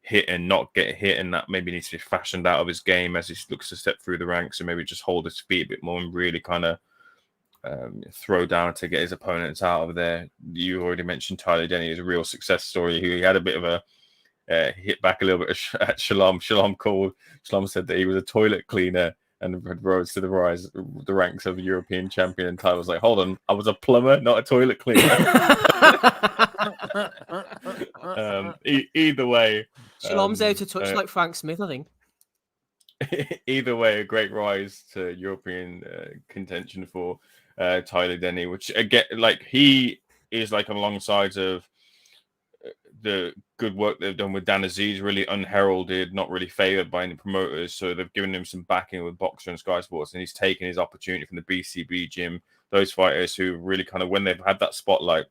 hit and not get hit, and that maybe needs to be fashioned out of his game as he looks to step through the ranks and maybe just hold his feet a bit more and really kind of throw down to get his opponents out of there. You already mentioned Tyler Denny is a real success story. He had a bit of a hit back a little bit at Shalom. Shalom said that he was a toilet cleaner and rose to the ranks of a European champion. And Tyler was like, "Hold on, I was a plumber, not a toilet cleaner." Either way, Shalom's out to touch like Frank Smith, I think. Either way, a great rise to European contention for Tyler Denny, which again, like he is like alongside of the good work they've done with Dan Aziz, really unheralded, not really favoured by any promoters. So they've given him some backing with Boxer and Sky Sports, and he's taken his opportunity from the BCB gym. Those fighters who really kind of, when they've had that spotlight,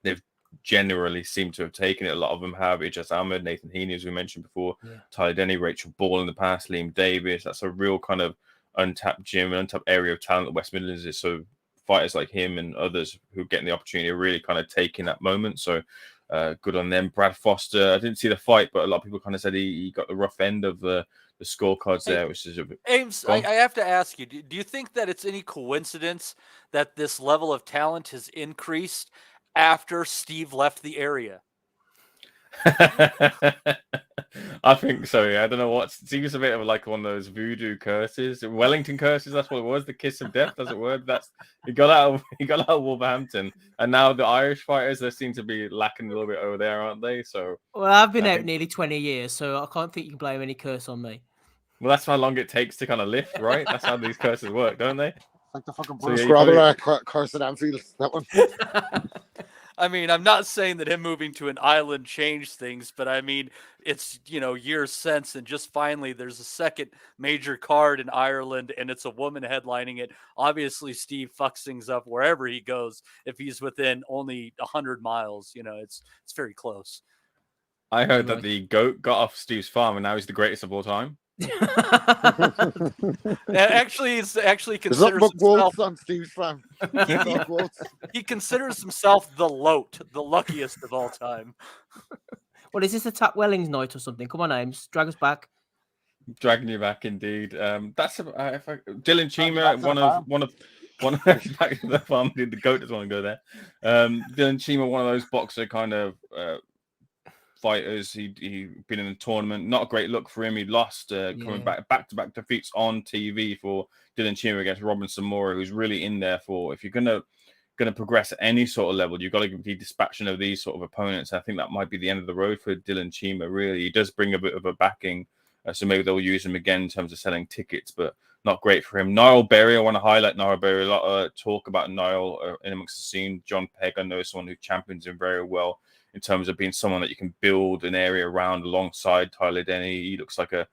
they've generally seem to have taken it. A lot of them have. Ijaz Ahmed, Nathan Heeney, as we mentioned before, Tyler Denny, Rachel Ball in the past, Liam Davis. That's a real kind of untapped gym, an untapped area of talent that West Midlands is so fighters like him and others who are getting the opportunity are really kind of taking that moment. So good on them. Brad Foster, I didn't see the fight, but a lot of people kind of said he got the rough end of the scorecards there, which is a bit... Ames, I have to ask you, do you think that it's any coincidence that this level of talent has increased after Steve left the area? I think so. Yeah, I don't know what. It seems a bit of like one of those voodoo curses, Wellington curses. That's what it was. The kiss of death. That's a word. That's he got out of Wolverhampton, and now the Irish fighters, they seem to be lacking a little bit over there, aren't they? So well, I've been out nearly 20 years, so I can't think you can blame any curse on me. Well, that's how long it takes to kind of lift, right? That's how these curses work, don't they? Like the fucking Bruce Grobbelaar curse at Anfield. That one. I mean, I'm not saying that him moving to an island changed things, but I mean, it's, years since, and just finally there's a second major card in Ireland, and it's a woman headlining it. Obviously, Steve fucks things up wherever he goes. If he's within only 100 miles, it's very close. I heard that the goat got off Steve's farm, and now he's the greatest of all time. Actually, considers himself on Steve's farm. He considers himself the loat, the luckiest of all time. Well, is this a Tap Wellings night or something? Come on, Ames, drag us back. Dragging you back, indeed. That's Dylan Chima, one of back to the farm. The goat doesn't want to go there. Dylan Chima, one of those boxer kind of fighters. He been in a tournament, not a great look for him. He lost coming back to back defeats on TV for Dylan Chima against Robinson Mora, who's really in there for, if you're gonna progress at any sort of level, you've got to be dispatching of these sort of opponents. I think that might be the end of the road for Dylan Chima. Really, he does bring a bit of a backing, so maybe they'll use him again in terms of selling tickets, but not great for him. Niall Berry, I want to highlight Niall Berry. A lot of talk about Niall in amongst the scene. John Pegg, I know, is someone who champions him very well in terms of being someone that you can build an area around alongside Tyler Denny. He looks like a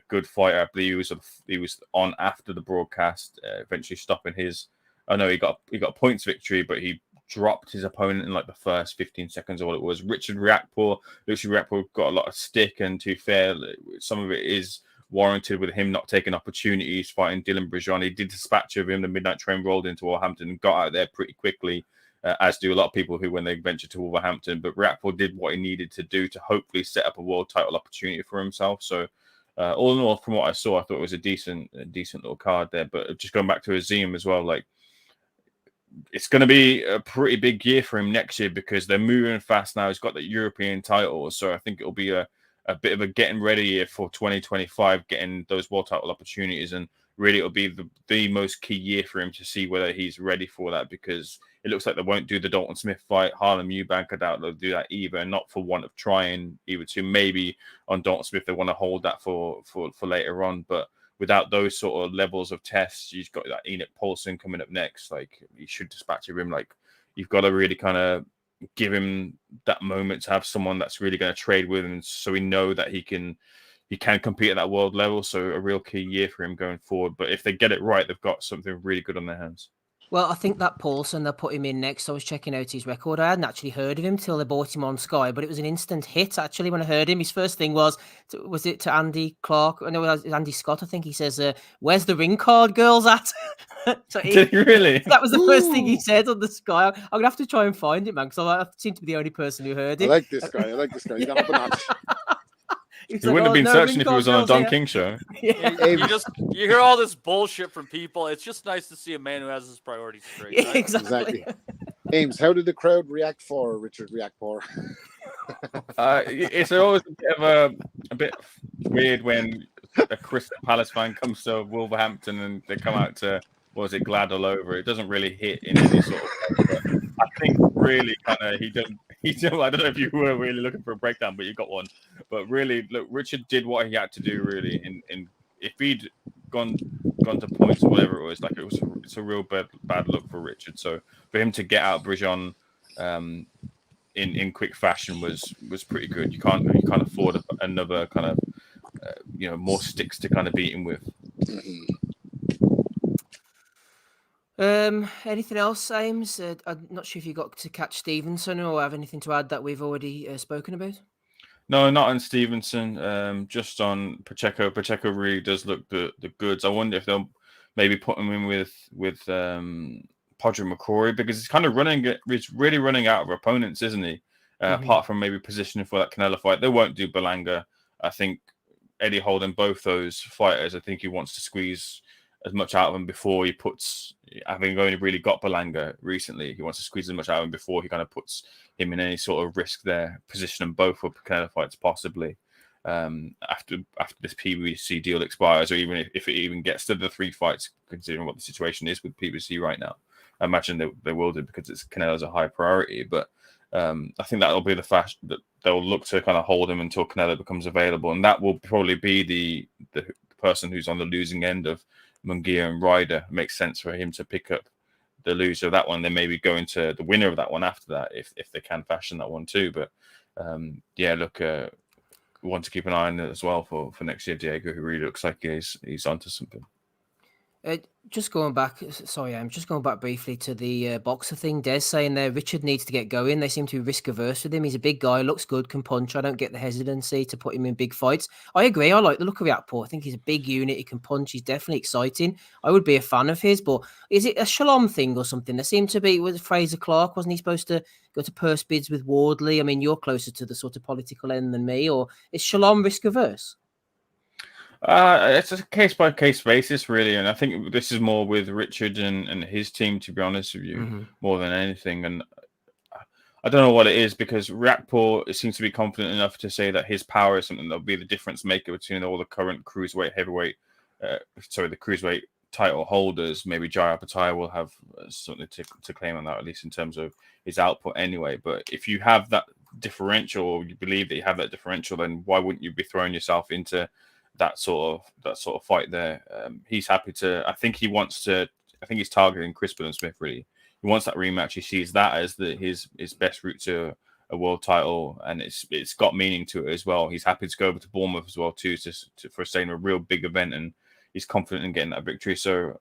good fighter. I believe he was on after the broadcast, eventually stopping his. I know he got a points victory, but he dropped his opponent in like the first 15 seconds or what it was. Richard Riakporhe got a lot of stick, and to be fair, some of it is warranted with him not taking opportunities fighting Dylan Brejon. He did dispatch of him. The midnight train rolled into Wolverhampton and got out there pretty quickly. As do a lot of people who, when they venture to Wolverhampton. But Riakporhe did what he needed to do to hopefully set up a world title opportunity for himself. So, all in all, from what I saw, I thought it was a decent little card there. But just going back to Azim as well, like, it's going to be a pretty big year for him next year because they're moving fast now. He's got the European title, so I think it'll be a bit of a getting ready year for 2025, getting those world title opportunities, and really it'll be the most key year for him to see whether he's ready for that, because it looks like they won't do the Dalton Smith fight. Harlem Eubank, I doubt they'll do that either, and not for want of trying either. To maybe on Dalton Smith they want to hold that for later on, but without those sort of levels of tests, you've got that Enoch Paulson coming up next. Like, you should dispatch him. Like, you've got to really kind of give him that moment to have someone that's really going to trade with him, so we know that he can compete at that world level. So a real key year for him going forward. But if they get it right, they've got something really good on their hands. Well, I think that Paulson, they'll put him in next. I was checking out his record. I hadn't actually heard of him till they bought him on Sky, but it was an instant hit, actually, when I heard him. His first thing was it to Andy Clark? No, it was Andy Scott, I think. He says, where's the ring card girls at? So Did he really? That was the first thing he said on the Sky. I'm going to have to try and find it, man, because I seem to be the only person who heard it. I like this guy. He's got up a notch. He wouldn't have been searching if he was on a Don King show. You hear all this bullshit from people. It's just nice to see a man who has his priorities straight. Yeah, Right? exactly. Ames, how did the crowd react for Richard Riakporhe? It's always a bit weird when a Crystal Palace fan comes to Wolverhampton and they come out to, glad all over. It doesn't really hit in any sort of way. I think really kind of he don't. I don't know if you were really looking for a breakdown, but you got one. But really, look, Richard did what he had to do. Really, in if he'd gone to points or whatever it was, like it's a real bad look for Richard. So for him to get out Brejon in quick fashion was pretty good. You can't afford another kind of more sticks to kind of beat him with. Anything else, Ames? I'm not sure if you got to catch Stevenson or have anything to add that we've already spoken about. No, not on Stevenson. Just on Pacheco. Pacheco really does look the goods. I wonder if they'll maybe put him in with Podrick McCrory, because he's really running out of opponents, isn't he? Apart from maybe positioning for that Canelo fight. They won't do Berlanga. I think Eddie holding both those fighters, I think he wants to squeeze as much out of them before he puts, having only really got Berlanga recently, he wants to squeeze as much out of him before he kind of puts him in any sort of risk there, position them both for Canelo fights possibly after this PBC deal expires, or even if it even gets to the 3 fights, considering what the situation is with PBC right now. I imagine they will do, because it's Canelo's a high priority, but I think that'll be the fact that they'll look to kind of hold him until Canelo becomes available, and that will probably be the person who's on the losing end of Munguia and Ryder. It makes sense for him to pick up the loser of that one, then maybe go into the winner of that one after that, if they can fashion that one too. But we want to keep an eye on it as well for next year. Diego, who really looks like he's onto something. Just going back briefly to the boxer thing. Des saying there, Richard needs to get going. They seem to be risk averse with him. He's a big guy, looks good, can punch. I don't get the hesitancy to put him in big fights. I agree. I like the look of Riakporhe. I think he's a big unit. He can punch. He's definitely exciting. I would be a fan of his, but is it a Shalom thing or something? There seemed to be with Fraser Clark. Wasn't he supposed to go to purse bids with Wardley? I mean, you're closer to the sort of political end than me, or is Shalom risk averse? It's a case-by-case basis, really, and I think this is more with Richard and his team, to be honest with you, more than anything. And I don't know what it is, because Riakporhe seems to be confident enough to say that his power is something that'll be the difference maker between all the current cruiserweight, the cruiserweight title holders. Maybe Jai Apataya will have something to claim on that, at least in terms of his output anyway. But if you have that differential, or you believe that you have that differential, then why wouldn't you be throwing yourself into that sort of fight there? He's happy to. I think he's targeting Crispin and Smith, really. He wants that rematch. He sees that as his best route to a world title, and it's got meaning to it as well. He's happy to go over to Bournemouth as well too, for saying a real big event, and he's confident in getting that victory. So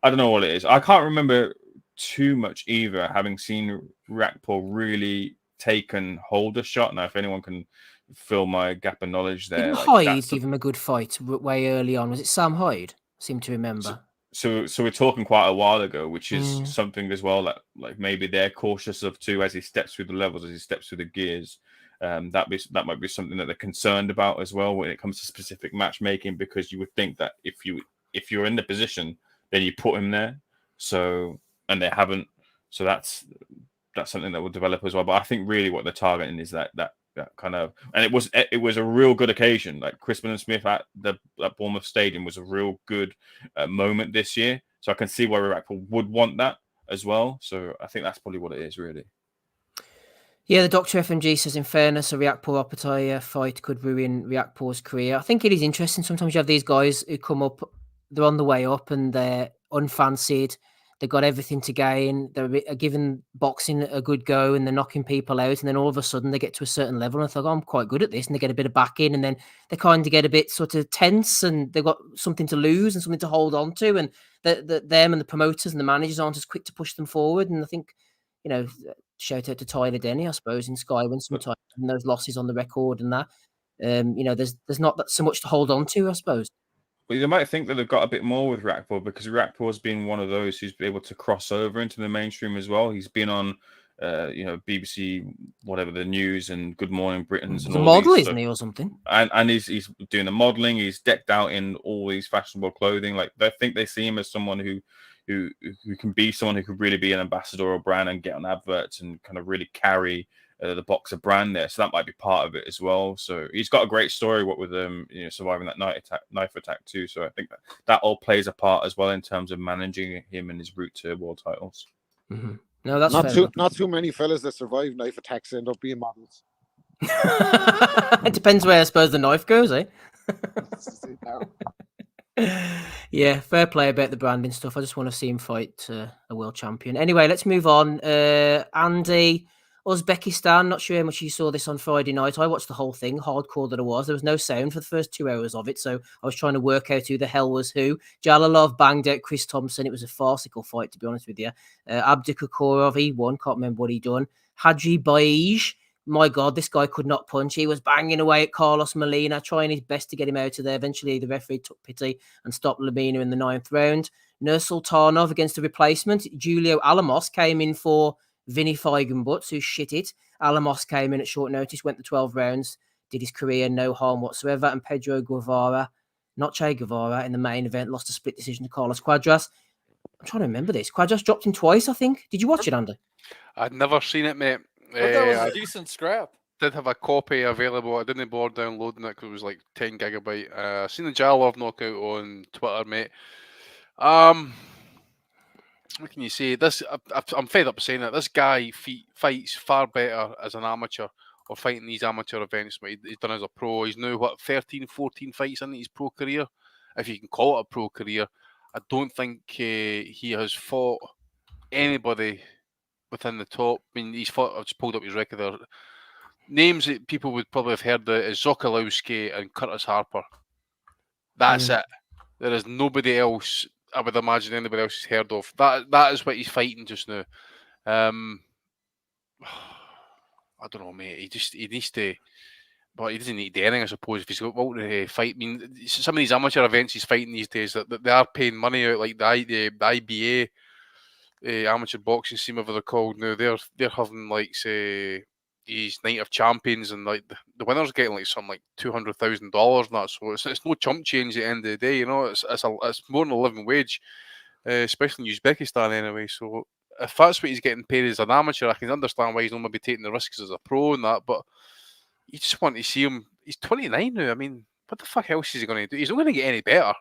I don't know what it is. I can't remember too much either, having seen Riakporhe really take and hold a shot. Now, if anyone can fill my gap of knowledge there. Didn't Hyde give him a good fight way early on? Was it Sam Hyde? I seem to remember. So we're talking quite a while ago, which is something as well that like maybe they're cautious of too, as he steps through the levels, as he steps through the gears. That might be something that they're concerned about as well when it comes to specific matchmaking, because you would think that if you're in the position, then you put him there. So, and they haven't. So that's something that will develop as well. But I think really what they're targeting is that kind of, and it was a real good occasion. Like Crispin and Smith at Bournemouth Stadium was a real good moment this year. So I can see why Riakporhe would want that as well. So I think that's probably what it is, really. Yeah, the Dr. FMG says, in fairness, a Riakporhe-Apataya fight could ruin Riakporhe's career. I think it is interesting. Sometimes you have these guys who come up, they're on the way up and they're unfancied. They've got everything to gain. They're giving boxing a good go and they're knocking people out. And then all of a sudden they get to a certain level and they think, oh, I'm quite good at this. And they get a bit of backing and then they kind of get a bit sort of tense and they've got something to lose and something to hold on to. And them and the promoters and the managers aren't as quick to push them forward. And I think, shout out to Tyler Denny, I suppose, in Skywin sometimes, and those losses on the record and that. There's not so much to hold on to, I suppose. Well, you might think that they've got a bit more with Riakporhe, because Riakporhe's been one of those who's been able to cross over into the mainstream as well. He's been on, BBC, whatever, the news and Good Morning Britain's. He's a model, isn't he, or something? And he's doing the modelling. He's decked out in all these fashionable clothing. Like, I think they see him as someone who can be someone who could really be an ambassador or brand and get on adverts and kind of really carry the boxer brand there. So that might be part of it as well. So he's got a great story, what with surviving that knife attack too. So I think that all plays a part as well in terms of managing him and his route to world titles. Mm-hmm. No, that's not too many fellas that survive knife attacks end up being models. It depends where I suppose the knife goes, eh? Yeah, fair play about the branding stuff. I just want to see him fight a world champion. Anyway, let's move on. Andy, Uzbekistan. Not sure how much you saw this on Friday night. I watched the whole thing, hardcore that it was. There was no sound for the first 2 hours of it, so I was trying to work out who the hell was who. Jalalov banged out Chris Thompson. It was a farcical fight, to be honest with you. Abdukakorov, he won. Can't remember what he done. Hadji Baij. My God, this guy could not punch. He was banging away at Carlos Molina, trying his best to get him out of there. Eventually, the referee took pity and stopped Lamina in the 9th round. Nursultanov against the replacement. Julio Alamos came in for Vinny Feigenbutz, who shit it. Alamos came in at short notice, went the 12 rounds, did his career, no harm whatsoever. And Pedro Guevara, not Che Guevara, in the main event, lost a split decision to Carlos Quadras. I'm trying to remember this. Quadras dropped him twice, I think. Did you watch it, Andy? I'd never seen it, mate. That was a decent scrap. Did have a copy available. I didn't bother downloading it because it was like 10 gigabyte. Seen the Jalov knockout on Twitter, mate. What can you say? This I'm fed up saying it. This guy fights far better as an amateur or fighting these amateur events. But he's done as a pro. He's now 13, 14 fights into his pro career, if you can call it a pro career. I don't think he has fought anybody within the top. I mean, he's fought. I've just pulled up his record there. Names that people would probably have heard of is Zokalowski and Curtis Harper. That's it. There is nobody else. I would imagine anybody else has heard of. That is what he's fighting just now. I don't know, mate. He needs to. But he doesn't need to do anything, I suppose, if he's got to fight. I mean, some of these amateur events he's fighting these days, that they are paying money out, like the IBA amateur boxing scene, whatever they're called now. They're having like, say, his night of champions, and like the winner's getting like something like $200,000 and that. So it's no chump change at the end of the day, you know. It's more than a living wage, especially in Uzbekistan anyway. So if that's what he's getting paid as an amateur, I can understand why he's not maybe taking the risks as a pro and that. But you just want to see him. He's 29 now. I mean, what the fuck else is he going to do? He's not going to get any better.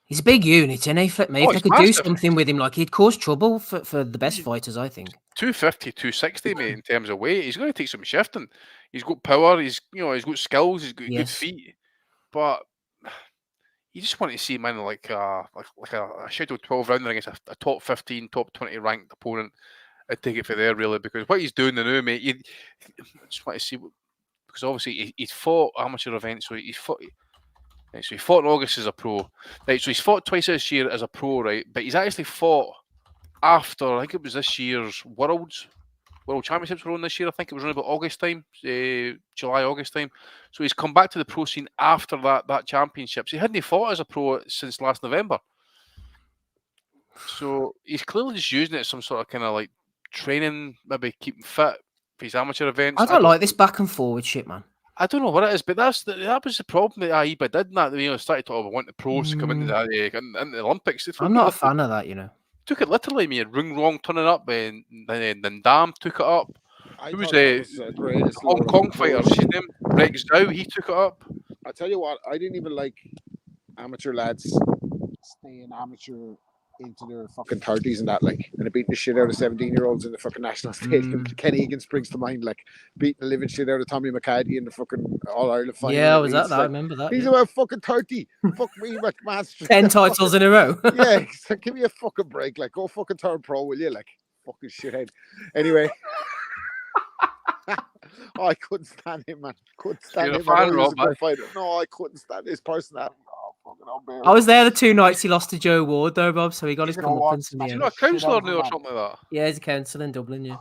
He's a big unit, isn't he? Flip me. If they could do something with him, like, he'd cause trouble for the best fighters, I think. 250, 260, mate, in terms of weight. He's going to take some shifting. He's got power. He's got skills. He's got good feet. But you just want to see him in like a scheduled 12 rounder against a top 15, top 20 ranked opponent. I'd take it for there, really, because what he's doing now, mate, I just want to see, because obviously he's fought amateur events, so he fought in August as a pro. Right, so he's fought twice this year as a pro, right? But he's actually fought after, I think it was this year's World Championships were on this year. I think it was around about August time, July, August time. So he's come back to the pro scene after that championships. He hadn't fought as a pro since last November. So he's clearly just using it as some sort of kind of like training, maybe keeping fit for his amateur events. I don't like this back and forward shit, man. I don't know what it is, but that was the problem that AIBA did. That started talking about wanting the pros to come into the Olympics. I'm not a fan of that, you know. Took it literally. I mean, Ring Wrong turning up, and then Dam took it up. Who was the Hong Kong fighter? His name Rex Zhao. He took it up. I tell you what, I didn't even like amateur lads staying amateur into their fucking 30s and that, like, and beating the shit out of 17-year-olds in the fucking national stadium. Ken Egan springs to mind, like, beating the living shit out of Tommy McCarthy in the fucking All-Ireland final. Yeah, was that? Like, I remember that. He's about fucking 30. Fuck me, McMaster. 10 titles in a row. Yeah, like, give me a fucking break. Like, go fucking turn pro, will you? Like, fucking shithead. Anyway. Oh, I couldn't stand him, man. Couldn't stand him. No, I couldn't stand his personality. I was there the 2 nights he lost to Joe Ward, though, Bob. So he got his comeuppance in the end. Is he not a counsellor now or something like that? Yeah, he's a counsellor in Dublin. Yeah,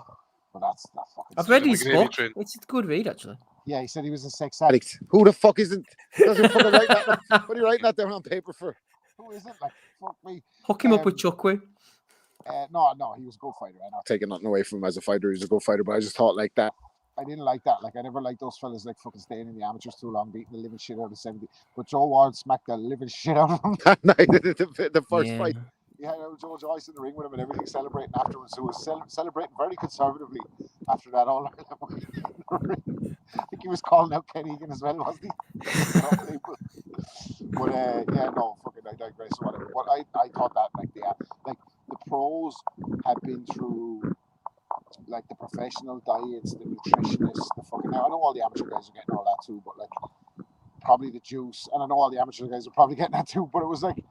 but that's fucking. I've read his book. It's a good read, actually. Yeah, he said he was a sex addict. Who the fuck isn't? Doesn't fucking write that. What are you writing that down on paper for? Who isn't? Like, fuck me. Hook him up with Chuckwe. No, he was a good fighter. I'm not taking nothing away from him as a fighter. He's a good fighter, but I just thought like that. I didn't like that. Like, I never liked those fellas like fucking staying in the amateurs too long, beating the living shit out of 70. But Joe Ward smacked the living shit out of him that night the first fight. He had Joe Joyce in the ring with him and everything, celebrating afterwards. So he was celebrating very conservatively after that all. I think he was calling out Ken Egan as well, wasn't he? But yeah, no, fucking I digress. Whatever. But I thought that like the pros have been through like the professional diets, the nutritionists, the fucking. Now I know all the amateur guys are getting all that too, but like probably the juice, and I know all the amateur guys are probably getting that too. But it was like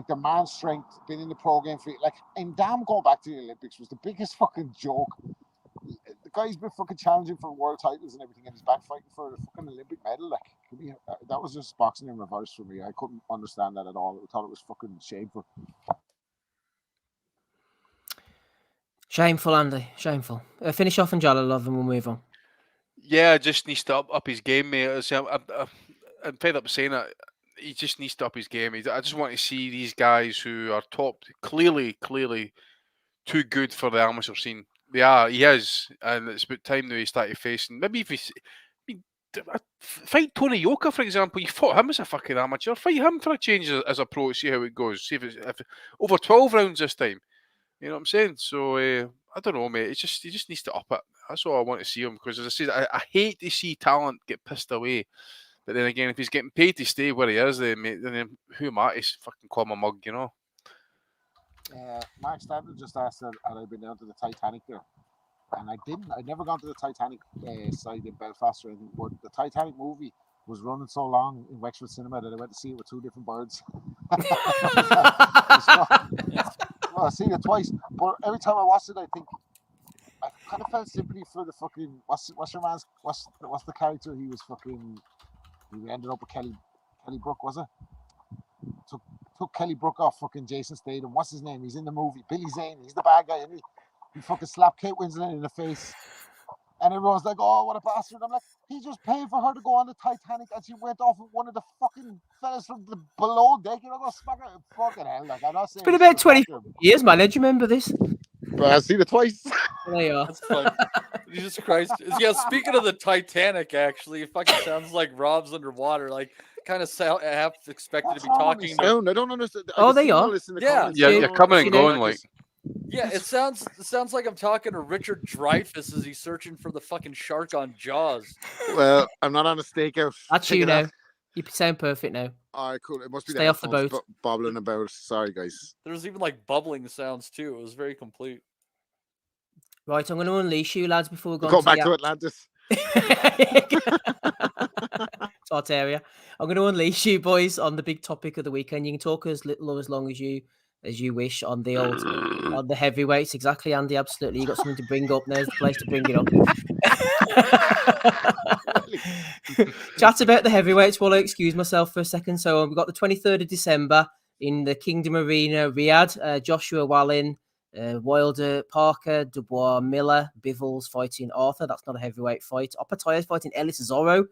the man strength, being in the pro game for like, and damn, going back to the Olympics was the biggest fucking joke. The guy's been fucking challenging for world titles and everything, and he's back fighting for the fucking Olympic medal. Like, that was just boxing in reverse for me. I couldn't understand that at all. I thought it was fucking shameful. Shameful, Andy. Shameful. Finish off on Jalilov and we'll move on. Yeah, just needs to up his game, mate. I'm fed up saying it. he just needs to up his game. I just want to see these guys who are top, clearly too good for the amateur scene. They are. He is, and it's about time now he started facing. Maybe if he's. Fight Tony Yoka, for example. You fought him as a fucking amateur. Fight him for a change as a pro. See how it goes. See if over 12 rounds this time. You know what I'm saying? So I don't know, mate. He just needs to up it. That's all I want to see him, because as I said, I hate to see talent get pissed away. But then again, if he's getting paid to stay where he is, then who am I to fucking call him a mug? You know. Mark Stanton just asked had I been down to the Titanic there. And I didn't. I'd never gone to the Titanic side in Belfast or anything. But the Titanic movie was running so long in Wexford Cinema that I went to see it with two different birds. Well, I've seen it twice. But every time I watched it, I kind of felt sympathy for the fucking what's the character he was fucking. He ended up with Kelly Brook, was it? Took Kelly Brook off fucking Jason Statham. What's his name? He's in the movie. Billy Zane. He's the bad guy, isn't he? He fucking slapped Kate Winslet in the face. And everyone's like, oh, what a bastard. I'm like, he just paid for her to go on the Titanic and she went off with one of the fucking fellas from the below deck. You're not going to smack her. Fucking hell. Like, I'm not saying It's been about 20 years, man. Do you remember this? But I've seen it twice. There you are. That's fun. Jesus Christ. Yeah, speaking of the Titanic, actually, it fucking sounds like Rob's underwater. Like, kind of half expected to be talking. I don't understand. Oh, they are. Yeah. You're coming and going like. Yeah, it sounds like I'm talking to Richard Dreyfuss as he's searching for the fucking shark on Jaws. Well, I'm not on a stakeout. That's you now. You sound perfect now. All right, cool. It must be Stay off the boat. Bobbling about. Sorry, guys. There's even like bubbling sounds too. It was very complete. Right, I'm going to unleash you, lads, before we go back to Atlantis. Tartaria. I'm going to unleash you, boys, on the big topic of the weekend. You can talk as little or as long as you wish on the heavyweights. Exactly, Andy. Absolutely. You got something to bring up. There's the place to bring it up. Chat about the heavyweights while I excuse myself for a second. So we've got the 23rd of December in the Kingdom Arena, Riyadh. Joshua Wallin, Wilder, Parker, Dubois, Miller, Bivens fighting Arthur. That's not a heavyweight fight. Opataya fighting Ellis Zorro.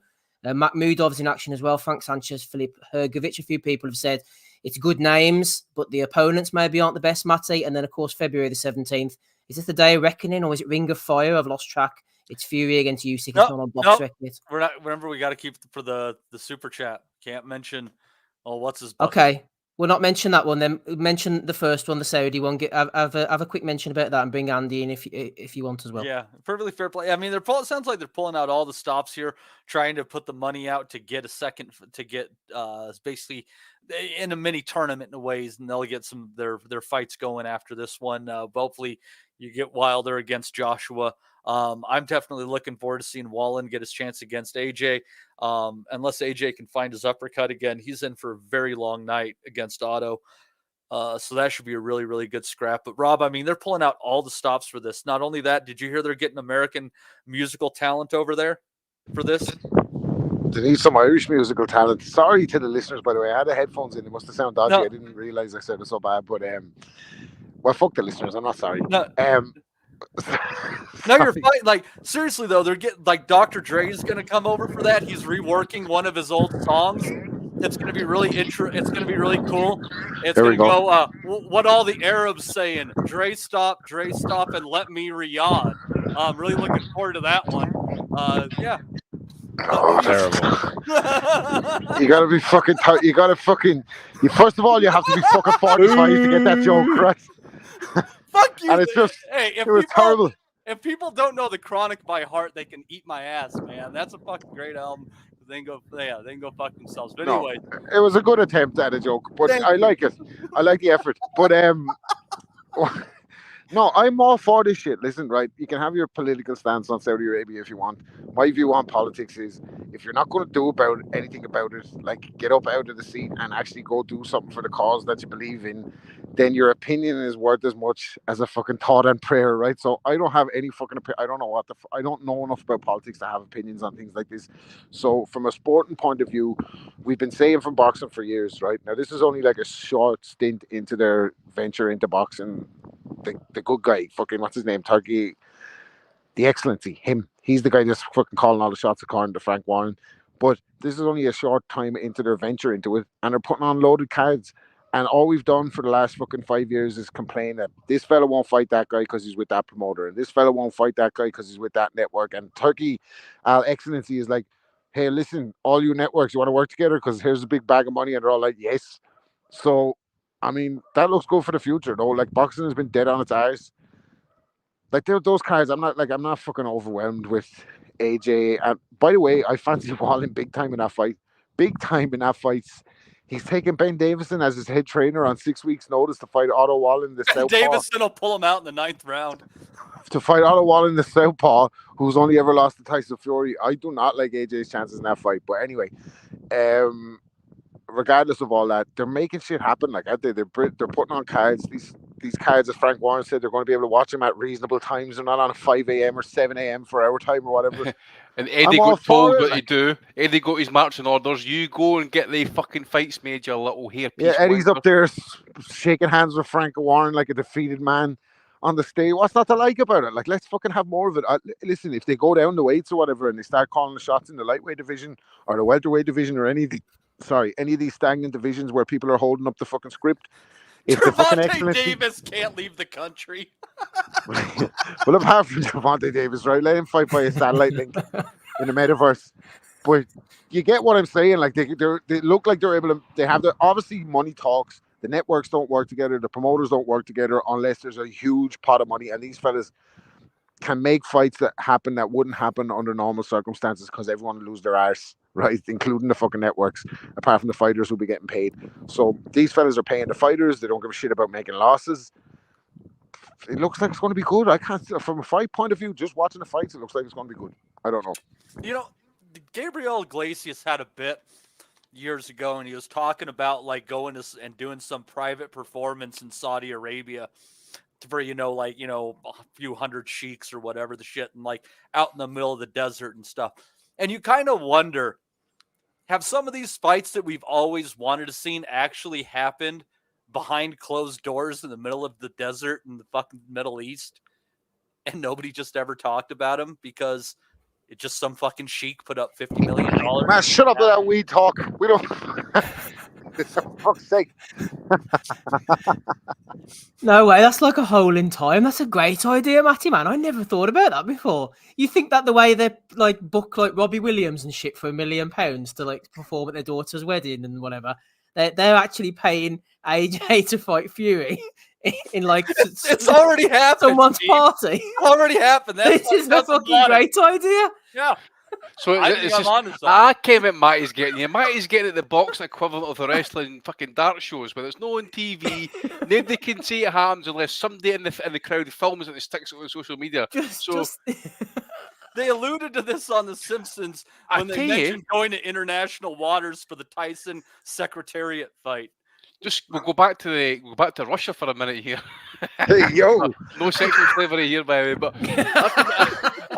Makhmudov's in action as well. Frank Sanchez, Filip Hrgovic. A few people have said it's good names, but the opponents maybe aren't the best, Matty. And then, of course, February the 17th. Is this the day of reckoning, or is it Ring of Fire? I've lost track. It's Fury against Usyk. It's not on Box Record. We're not. Remember, we got to keep for the super chat. Can't mention. Oh, what's his? Okay, we'll not mention that one. Then mention the first one, the Saudi one. Have a quick mention about that, and bring Andy in if you want as well. Yeah, perfectly fair play. I mean, it sounds like they're pulling out all the stops here, trying to put the money out to get a second to get basically in a mini tournament in ways, and they'll get some their fights going after this one. Hopefully, you get Wilder against Joshua. I'm definitely looking forward to seeing Wallin get his chance against AJ. Unless AJ can find his uppercut again, he's in for a very long night against Otto. So that should be a really, really good scrap. But Rob, I mean, they're pulling out all the stops for this. Not only that, did you hear they're getting American musical talent over there for this? They need some Irish musical talent. Sorry to the listeners, by the way. I had the headphones in. It must have sounded dodgy. No. I didn't realize I said it so bad. But well, fuck the listeners. I'm not sorry. No. No, you're fine. Like, seriously though, they're getting like Dr. Dre is going to come over for that. He's reworking one of his old songs. It's going to be really it's going to be really cool. It's going to go. What all the Arabs saying? Dre stop, and let me Riyadh. I'm really looking forward to that one. Yeah. Oh, terrible. You gotta be fucking. You gotta fucking. First of all, you have to be fucking 45 to get that joke right. Fuck you. And it's just, hey, it was terrible. If people don't know The Chronic by heart, they can eat my ass, man. That's a fucking great album. They can go fuck themselves. But anyway, it was a good attempt at a joke, but I like it. I like the effort. But no, I'm all for this shit. Listen, right? You can have your political stance on Saudi Arabia if you want. My view on politics is, if you're not going to do anything about it, like get up out of the seat and actually go do something for the cause that you believe in, then your opinion is worth as much as a fucking thought and prayer, right? So I don't have any fucking opinion. I don't know I don't know enough about politics to have opinions on things like this. So from a sporting point of view, we've been saying from boxing for years, right? Now this is only like a short stint into their venture into boxing. The good guy, fucking what's his name? Turkey, the excellency, him. He's the guy that's fucking calling all the shots according to Frank Warren. But this is only a short time into their venture into it, and they're putting on loaded cards. And all we've done for the last fucking 5 years is complain that this fella won't fight that guy because he's with that promoter, and this fella won't fight that guy because he's with that network. And Turkey Excellency is like, hey, listen, all you networks, you want to work together? Because here's a big bag of money. And they're all like, yes. So, I mean, that looks good for the future, though. Like, boxing has been dead on its arse. Like, those cards, I'm not fucking overwhelmed with AJ. And by the way, I fancy Wallin big time in that fight. Big time in that fight. He's taking Ben Davison as his head trainer on 6 weeks' notice to fight Otto Wallin, the Southpaw. Davison will pull him out in the 9th round. To fight Otto Wallin, the Southpaw, who's only ever lost to Tyson Fury. I do not like AJ's chances in that fight. But anyway, regardless of all that, they're making shit happen. Like out there, they're putting on cards. These cards, as Frank Warren said, they're going to be able to watch them at reasonable times. They're not on 5 a.m. or 7 a.m. for our time or whatever. And Eddie got told what to do. Eddie got his marching orders. You go and get the fucking fights made, you little hairpiece. Yeah, Eddie's up there shaking hands with Frank Warren like a defeated man on the stage. What's not to like about it? Like, let's fucking have more of it. Listen, if they go down the weights or whatever and they start calling the shots in the lightweight division or the welterweight division or any of these stagnant divisions where people are holding up the fucking script. If Gervonta Davis can't leave the country. Well, apart from Gervonta Davis, right? Let him fight by a satellite link in the metaverse. But you get what I'm saying? Like they look like they're able to. They have obviously money talks. The networks don't work together. The promoters don't work together unless there's a huge pot of money. And these fellas can make fights that happen that wouldn't happen under normal circumstances because everyone will lose their arse, right? Including the fucking networks, apart from the fighters who'll be getting paid. So these fellas are paying the fighters. They don't give a shit about making losses. It looks like it's going to be good. I can't, from a fight point of view, just watching the fights, it looks like it's going to be good. I don't know. You know, Gabriel Iglesias had a bit years ago, and he was talking about like going to and doing some private performance in Saudi Arabia for, a few hundred sheiks or whatever the shit, and like out in the middle of the desert and stuff. And you kind of wonder, have some of these fights that we've always wanted to see actually happened behind closed doors in the middle of the desert in the fucking Middle East, and nobody just ever talked about them because it just some fucking sheik put up $50 million? Man, shut up with that weed talk. We don't. For fuck's sake. No way, that's like a hole in time. That's a great idea, Matty, man. I never thought about that before. You think that the way they like book like Robbie Williams and shit for £1 million to like perform at their daughter's wedding and whatever, they're actually paying AJ to fight Fury in like it's already happened. Someone's party. It's already happened. This is a fucking great idea. Yeah. So I came at Matty's getting you. Matty's getting at the boxing equivalent of the wrestling fucking dart shows, where it's no on TV. Nobody can see it happens unless somebody in the crowd films it and sticks it on social media. They alluded to this on The Simpsons when they mentioned going to international waters for the Tyson Secretariat fight. We'll go back to Russia for a minute here. Hey, yo, no sexual slavery here, by the way. But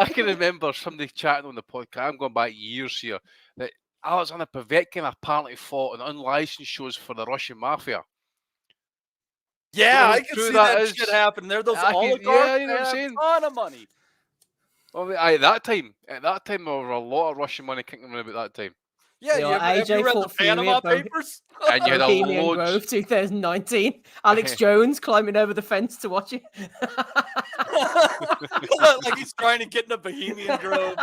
I can remember somebody chatting on the podcast. I'm going back years here. That Alexander Povetkin apparently fought on unlicensed shows for the Russian mafia. Yeah, I can see that shit happen. They're those oligarchs. Yeah, you know what I'm saying? A ton of money. Well, at that time, there was a lot of Russian money kicking around about that time. Yeah, have you read the Panama Papers? And you had a Bohemian Grove 2019. Alex Jones climbing over the fence to watch it. Like he's trying to get in a Bohemian Grove.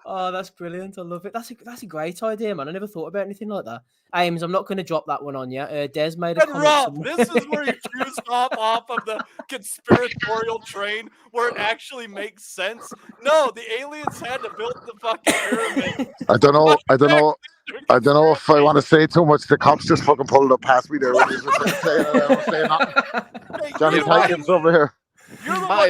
Oh, that's brilliant. I love it. That's a great idea, man. I never thought about anything like that. Ames, I'm not going to drop that one on you. Des made a comment. Rob, this is where you choose off of the conspiratorial train where it actually makes sense. No, the aliens had to build the fucking pyramid. I don't know if I want to say too much. The cops just fucking pulled up past me there. Johnny Titans over here. You're the one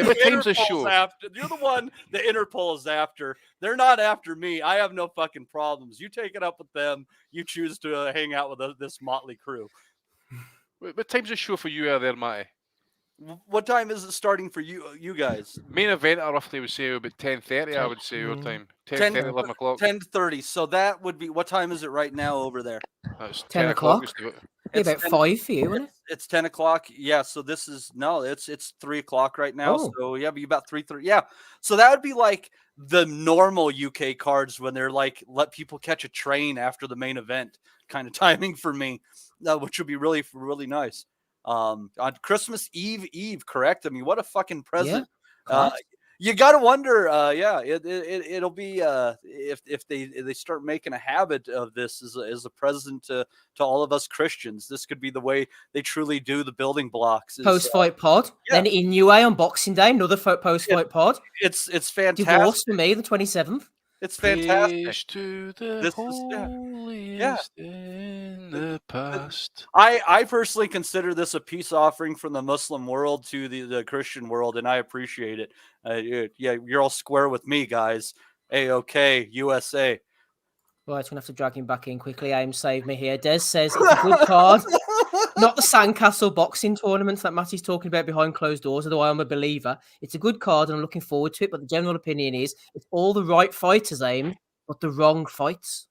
You're the one the Interpol is after. They're not after me. I have no fucking problems. You take it up with them. You choose to hang out with this motley crew. What time's the show for you out there, Matty? What time is it starting for you guys? Main event, I roughly would say about 10:30. I would say your time. 10:30, 11 o'clock. 10:30. So that would be, what time is it right now over there? It's 10 o'clock. It's about 5 for you, isn't it? It's 10 o'clock. Yeah. So this is it's 3 o'clock right now. Oh. So yeah, but about 3:30. Yeah. So that would be like the normal UK cards when they're like let people catch a train after the main event kind of timing for me, which would be really, really nice. On Christmas Eve, correct? I mean, what a fucking present. You got to wonder, it'll be if they start making a habit of this as a present to all of us Christians. This could be the way they truly do the building blocks. Post-fight pod. Then Inoue on Boxing Day, another post-fight pod. It's fantastic. Divorce for me, the 27th. It's fantastic. Praise to the This is- holiest in the past. I personally consider this a peace offering from the Muslim world to the Christian world, and I appreciate it. You're all square with me, guys. A-OK, USA. Right, I'm going to have to drag him back in quickly. Aim save me here. Des says it's a good card. Not the Sandcastle boxing tournaments that Matty's talking about behind closed doors, although I'm a believer. It's a good card and I'm looking forward to it, but the general opinion is it's all the right fighters aimed, but the wrong fights.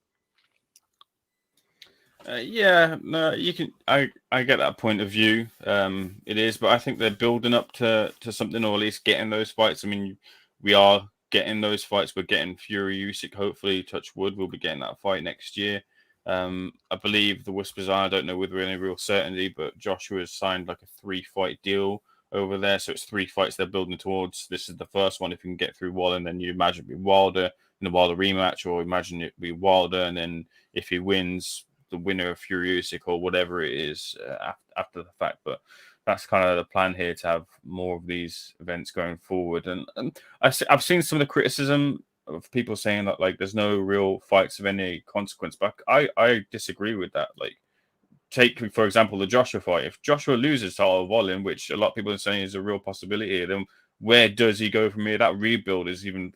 You can. I get that point of view. It is, but I think they're building up to something, or at least getting those fights. I mean, we are getting those fights. We're getting Fury Usyk. Hopefully, touch wood, we'll be getting that fight next year. I believe the whispers are, I don't know with any real certainty, but Joshua has signed like a 3-fight deal over there. So it's 3 fights they're building towards. This is the first one. If you can get through Wallin, then you imagine it be Wilder in the Wilder rematch, or imagine it be Wilder. And then if he wins, the winner of Fury Usyk or whatever it is after the fact. But that's kind of the plan here, to have more of these events going forward. And I've seen some of the criticism of people saying that like there's no real fights of any consequence, but I disagree with that. Like, take for example the Joshua fight. If Joshua loses to Wallin, which a lot of people are saying is a real possibility, then where does he go from here? That rebuild is even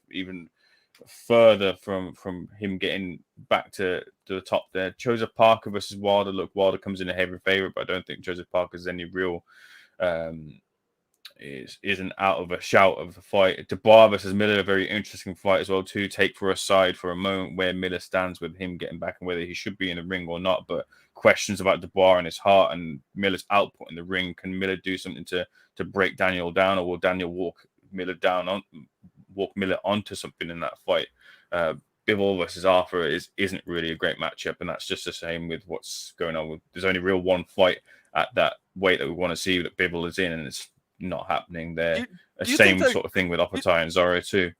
further from him getting back to the top there. Joseph Parker versus Wilder. Look, Wilder comes in a heavy favorite, but I don't think Joseph Parker's any real isn't out of a shout of the fight. Dubois versus Miller, a very interesting fight as well too. Take for a side for a moment where Miller stands with him getting back and whether he should be in the ring or not, but questions about Dubois and his heart and Miller's output in the ring. Can Miller do something to break Daniel down, or will Daniel walk Miller onto something in that fight? Bivol versus Arthur isn't really a great matchup, and that's just the same with what's going on with. There's only real one fight at that weight that we want to see that Bivol is in, and it's not happening there. Same sort of thing with Oppenheimer and Zorro too.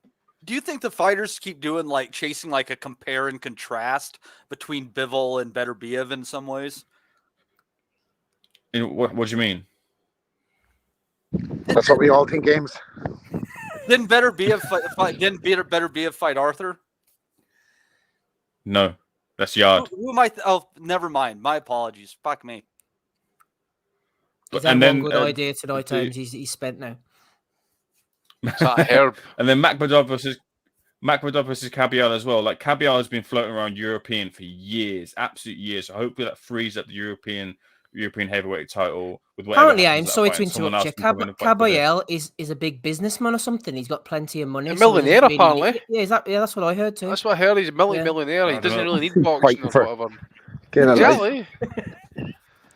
Do you think the fighters keep doing like chasing like a compare and contrast between Bivol and Beterbiev in some ways? What do you mean? That's what we all think, games. Didn't Beterbiev fight Arthur? No, that's Yard. Who am I? Never mind. My apologies. Fuck me. Is that one good idea tonight, James? He's spent now. Herb. And then Makhmudov versus Kabial as well. Like, Kabial has been floating around European for years, absolute years. So hopefully that frees up the European heavyweight title with whatever. Apparently, I'm sorry to interrupt you. Kabial is a big businessman or something. He's got plenty of money. A millionaire, apparently. Yeah, that's what I heard too. That's what I heard. He's a millionaire. He doesn't really need boxing or whatever. Exactly.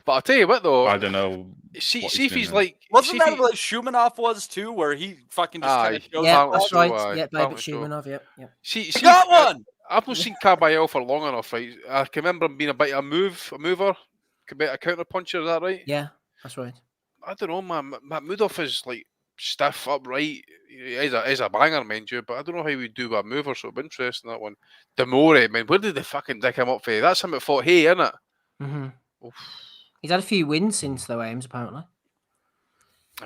But I'll tell you what, though. I don't know. See if he's like. Wasn't that like Shumanov was too, where he fucking just kind of shows up? That's right. Yeah, David Shumanov. Yeah. See, got one. I've not seen Kabayel for long enough. Right? I can remember him being a bit of a mover, a bit of a counter puncher. Is that right? Yeah, that's right. I don't know, man. Makhmudov is like stiff, upright. He's a banger, mind you, but I don't know how he would do with a mover. So it'd be interesting, that one. Demore, man, where did they fucking dick him up for? That's him that fought Hay, isn't it? Mm-hmm. He's had a few wins since though, Ames, apparently.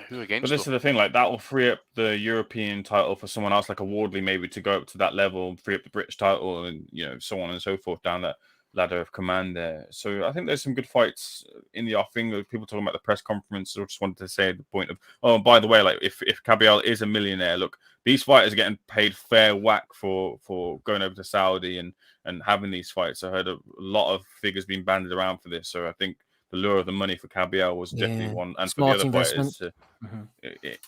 Who against? But this is the thing, like, that will free up the European title for someone else, like a Wardley, maybe, to go up to that level, free up the British title, and so on and so forth down that ladder of command there. So I think there's some good fights in the offing. People talking about the press conference. I just wanted to say the point of, oh, by the way, like, if Kabial is a millionaire, look, these fighters are getting paid fair whack for going over to Saudi and having these fights. I heard a lot of figures being bandied around for this. So I think the lure of the money for Kabial was definitely one, and smart for the other fighters,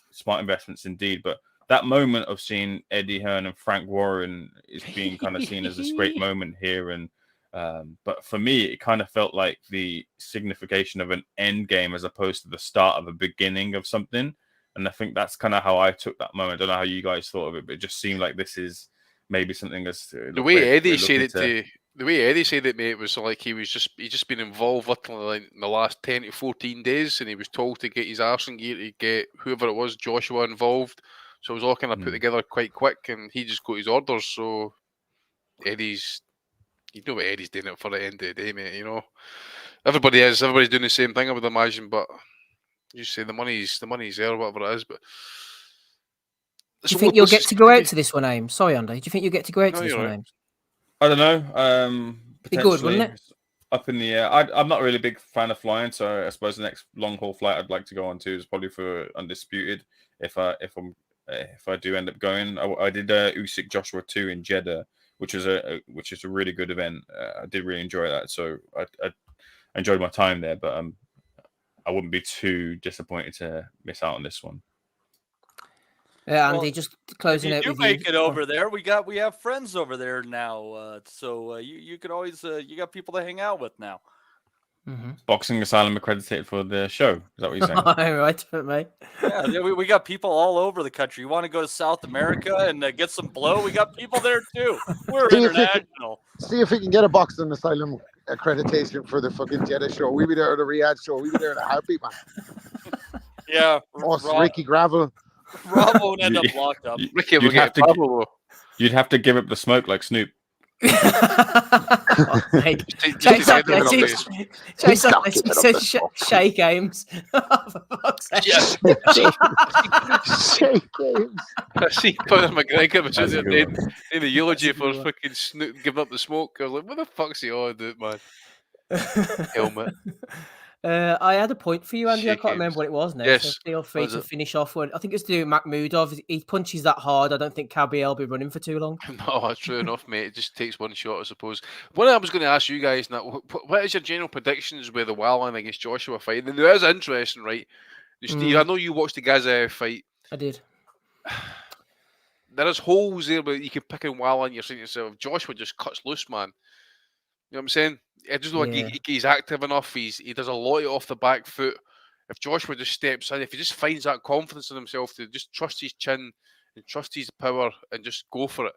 smart investments indeed. But that moment of seeing Eddie Hearn and Frank Warren is being kind of seen as this great moment here, and But for me, it kind of felt like the signification of an end game as opposed to the start of a beginning of something. And I think that's kind of how I took that moment. I don't know how you guys thought of it, but it just seemed like this is maybe something that's the way Eddie said it the way Eddie said it, mate, was like he just been involved literally like in the last 10 to 14 days, and he was told to get his arse in gear to get whoever it was, Joshua, involved. So it was all kind of put together quite quick, and he just got his orders. So Eddie's, you know what Eddie's doing it for the end of the day, mate. You know, everybody's doing the same thing, I would imagine. But you say the money's there, whatever it is. But do you think you'll get to go out to this one, Ames? Sorry, Andy. Do you think you'll get to go out to this one, Ames? I don't know. Be good, wouldn't it? Up in the air. I'm not really a big fan of flying, so I suppose the next long haul flight I'd like to go on to is probably for Undisputed. If I do end up going, I did Usyk Joshua 2 in Jeddah, which is a really good event. I did really enjoy that, so I enjoyed my time there. But I wouldn't be too disappointed to miss out on this one. Andy, just closing out. You make it over there. We have friends over there now. So you could always you got people to hang out with now. Boxing Asylum accredited for the show. Is that what you're saying? All right, mate. Yeah, we got people all over the country. You want to go to South America and get some blow? We got people there too. We're international. See if we can get a Boxing Asylum accreditation for the fucking Jeddah show. We'll be there at the Riyadh show. We'll be there in a heartbeat, man. Yeah. Ricky Gravel. Rob won't end up locked up. Ricky will get trouble. You'd have to give up the smoke like Snoop. Chase Shake Games. Shake Games. I see Conor McGregor was in the eulogy for fucking Snoop giving up the smoke. I was like, what the fuck's he on about, man? Helmet. I had a point for you, Andy. I can't remember what it was now. Yes. So feel free to finish off. I think it's to do with Makhmudov. He punches that hard. I don't think Kabiel will be running for too long. No, that's true enough, mate. It just takes one shot, I suppose. What I was going to ask you guys now, what is your general predictions with the Wallin against Joshua fight? And it is interesting, right? Steve, I know you watched the Gaza fight. I did. There is holes there, but you can pick in Wallin. You're saying to yourself, Joshua just cuts loose, man. You know what I'm saying? I just don't think he's active enough. He does a lot off the back foot. If Joshua just steps in, if he just finds that confidence in himself to just trust his chin and trust his power and just go for it,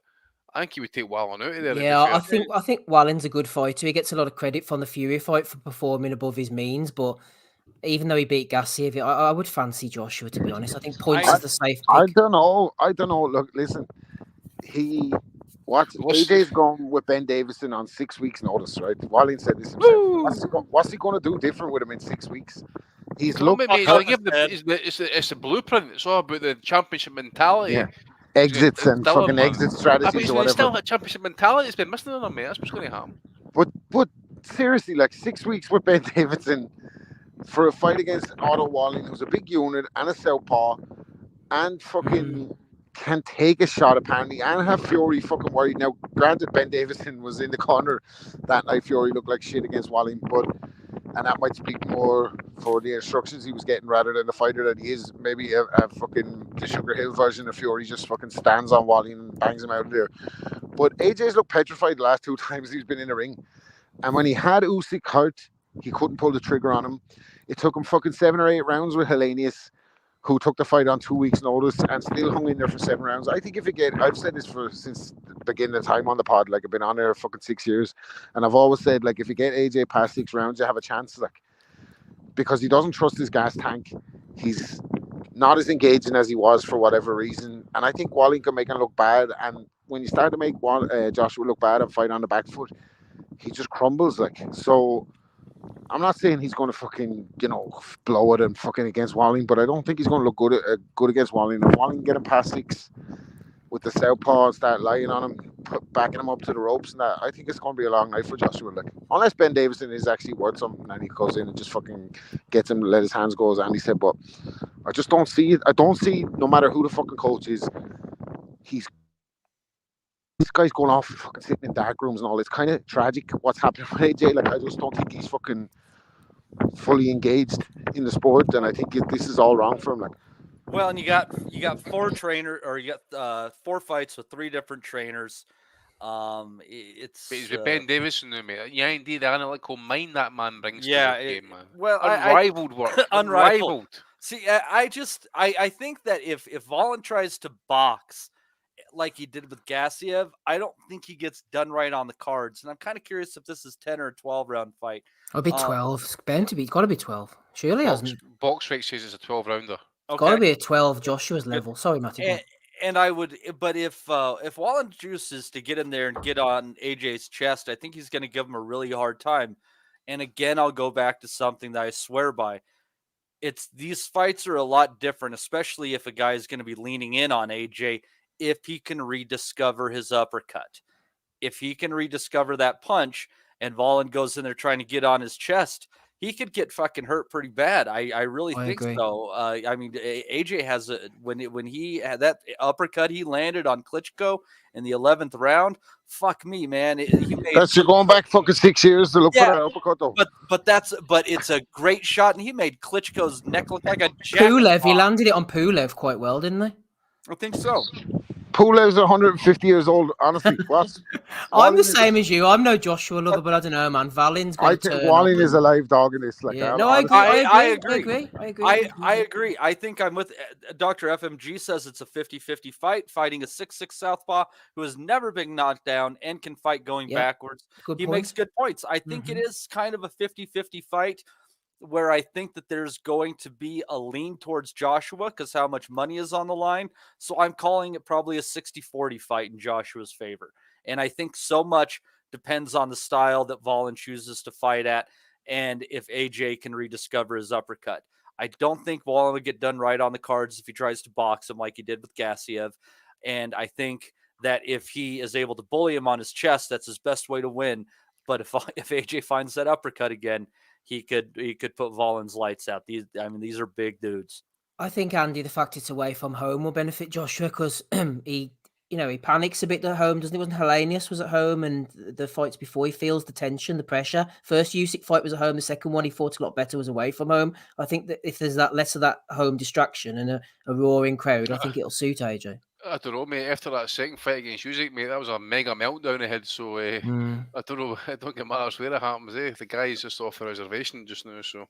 I think he would take Wallin out of there. Yeah, I think Wallin's a good fighter. He gets a lot of credit from the Fury fight for performing above his means, but even though he beat Gassiev, I would fancy Joshua, to be honest. I think points is the safe pick. I don't know. Look, listen, AJ's going with Ben Davison on 6 weeks' notice, right? Wallin said this himself. What's he going to do different with him in 6 weeks? He's looking. It's the blueprint. It's all about the championship mentality. Yeah. Exits and fucking exit strategies or whatever. Still that championship mentality has been missing on him, mate. That's what's going to happen. But seriously, like 6 weeks with Ben Davison for a fight against Otto Wallin, who's a big unit and a southpaw, and fucking can take a shot apparently, and have Fury fucking worried. Now, granted, Ben Davison was in the corner that night. Fury looked like shit against Wallin, and that might speak more for the instructions he was getting rather than the fighter that he is. Maybe a fucking the Sugar Hill version of Fury just fucking stands on Wallin and bangs him out of there. But AJ's looked petrified the last 2 times he's been in the ring, and when he had Usyk hurt, he couldn't pull the trigger on him. It took him fucking 7 or 8 rounds with Helenius, who took the fight on 2 weeks' notice and still hung in there for 7 rounds. I think I've said this since the beginning of time on the pod, like I've been on there fucking 6 years, and I've always said, like, if you get AJ past 6 rounds, you have a chance, like, because he doesn't trust his gas tank. He's not as engaging as he was for whatever reason, and I think Wallin can make him look bad, and when you start to make Joshua look bad and fight on the back foot, he just crumbles, like, so I'm not saying he's going to fucking, blow it and fucking against Wallin, but I don't think he's going to look good against Wallin. If Wallin can get him past 6 with the southpaw and start lying on him, backing him up to the ropes and that, I think it's going to be a long night for Joshua. Like, unless Ben Davison is actually worth something and he goes in and just fucking gets him to let his hands go, as Andy said. But I just don't see it. I don't see, no matter who the fucking coach is, this guy's going off fucking sitting in dark rooms and all. It's kind of tragic what's happening with AJ. Like, I just don't think he's fucking fully engaged in the sport, and I think this is all wrong for him. Like, well, and you got 4 trainers, or you got 4 fights with 3 different trainers. It's But he's with Ben Davison now, mate. Yeah, indeed, the analytical mind that man brings to the game, man. Well, Unrivaled work. Unrivaled. See, I think that if Wallin tries to box like he did with Gassiev, I don't think he gets done right on the cards. And I'm kind of curious if this is 10 or a 12 round fight. It'll be 12. It's got to be 12. Surely hasn't. Boxrec says it's a 12-rounder. It's got to be a 12 Joshua's level. Sorry, Matty. And I would, but if Wallin chooses to get in there and get on AJ's chest, I think he's going to give him a really hard time. And again, I'll go back to something that I swear by. These fights are a lot different, especially if a guy is going to be leaning in on AJ. If he can rediscover his uppercut, if he can rediscover that punch, and Wallin goes in there trying to get on his chest, he could get fucking hurt pretty bad. I really think agree. so. I mean, AJ has when he had that uppercut he landed on Klitschko in the 11th round. Fuck me, man. You're going back fucking 6 years to look for that uppercut, though. But it's a great shot, and he made Klitschko's neck look like a Pulev. He landed it on Pulev quite well, didn't he? I think so. Pulev's 150 years old, honestly. I'm the same as you. I'm no Joshua lover, but I don't know, man. Valin's I think Wallin is a live dog in this. Like, yeah. No, I agree. I agree. I think I'm with Dr. FMG says it's a 50-50 fight, fighting a 6'6" southpaw who has never been knocked down and can fight going backwards. He makes good points. I think it is kind of a 50-50 fight, where I think that there's going to be a lean towards Joshua because how much money is on the line. So I'm calling it probably a 60-40 fight in Joshua's favor. And I think so much depends on the style that Wallin chooses to fight at and if AJ can rediscover his uppercut. I don't think Wallin would get done right on the cards if he tries to box him like he did with Gassiev. And I think that if he is able to bully him on his chest, that's his best way to win. But if AJ finds that uppercut again, he could put Wallin's lights out. These are big dudes. I think, Andy, the fact it's away from home will benefit Joshua because he panics a bit at home, doesn't he? Wasn't Hellenius was at home, and the fights before he feels the tension, the pressure. First Usyk fight was at home. The second one he fought a lot better was away from home. I think that if there's that less of that home distraction and a roaring crowd, I think it'll suit AJ. I don't know, mate. After that second fight against Usyk, mate, that was a mega meltdown ahead. So I don't know. I don't think it matters where it happens. The guy's just off a reservation just now. So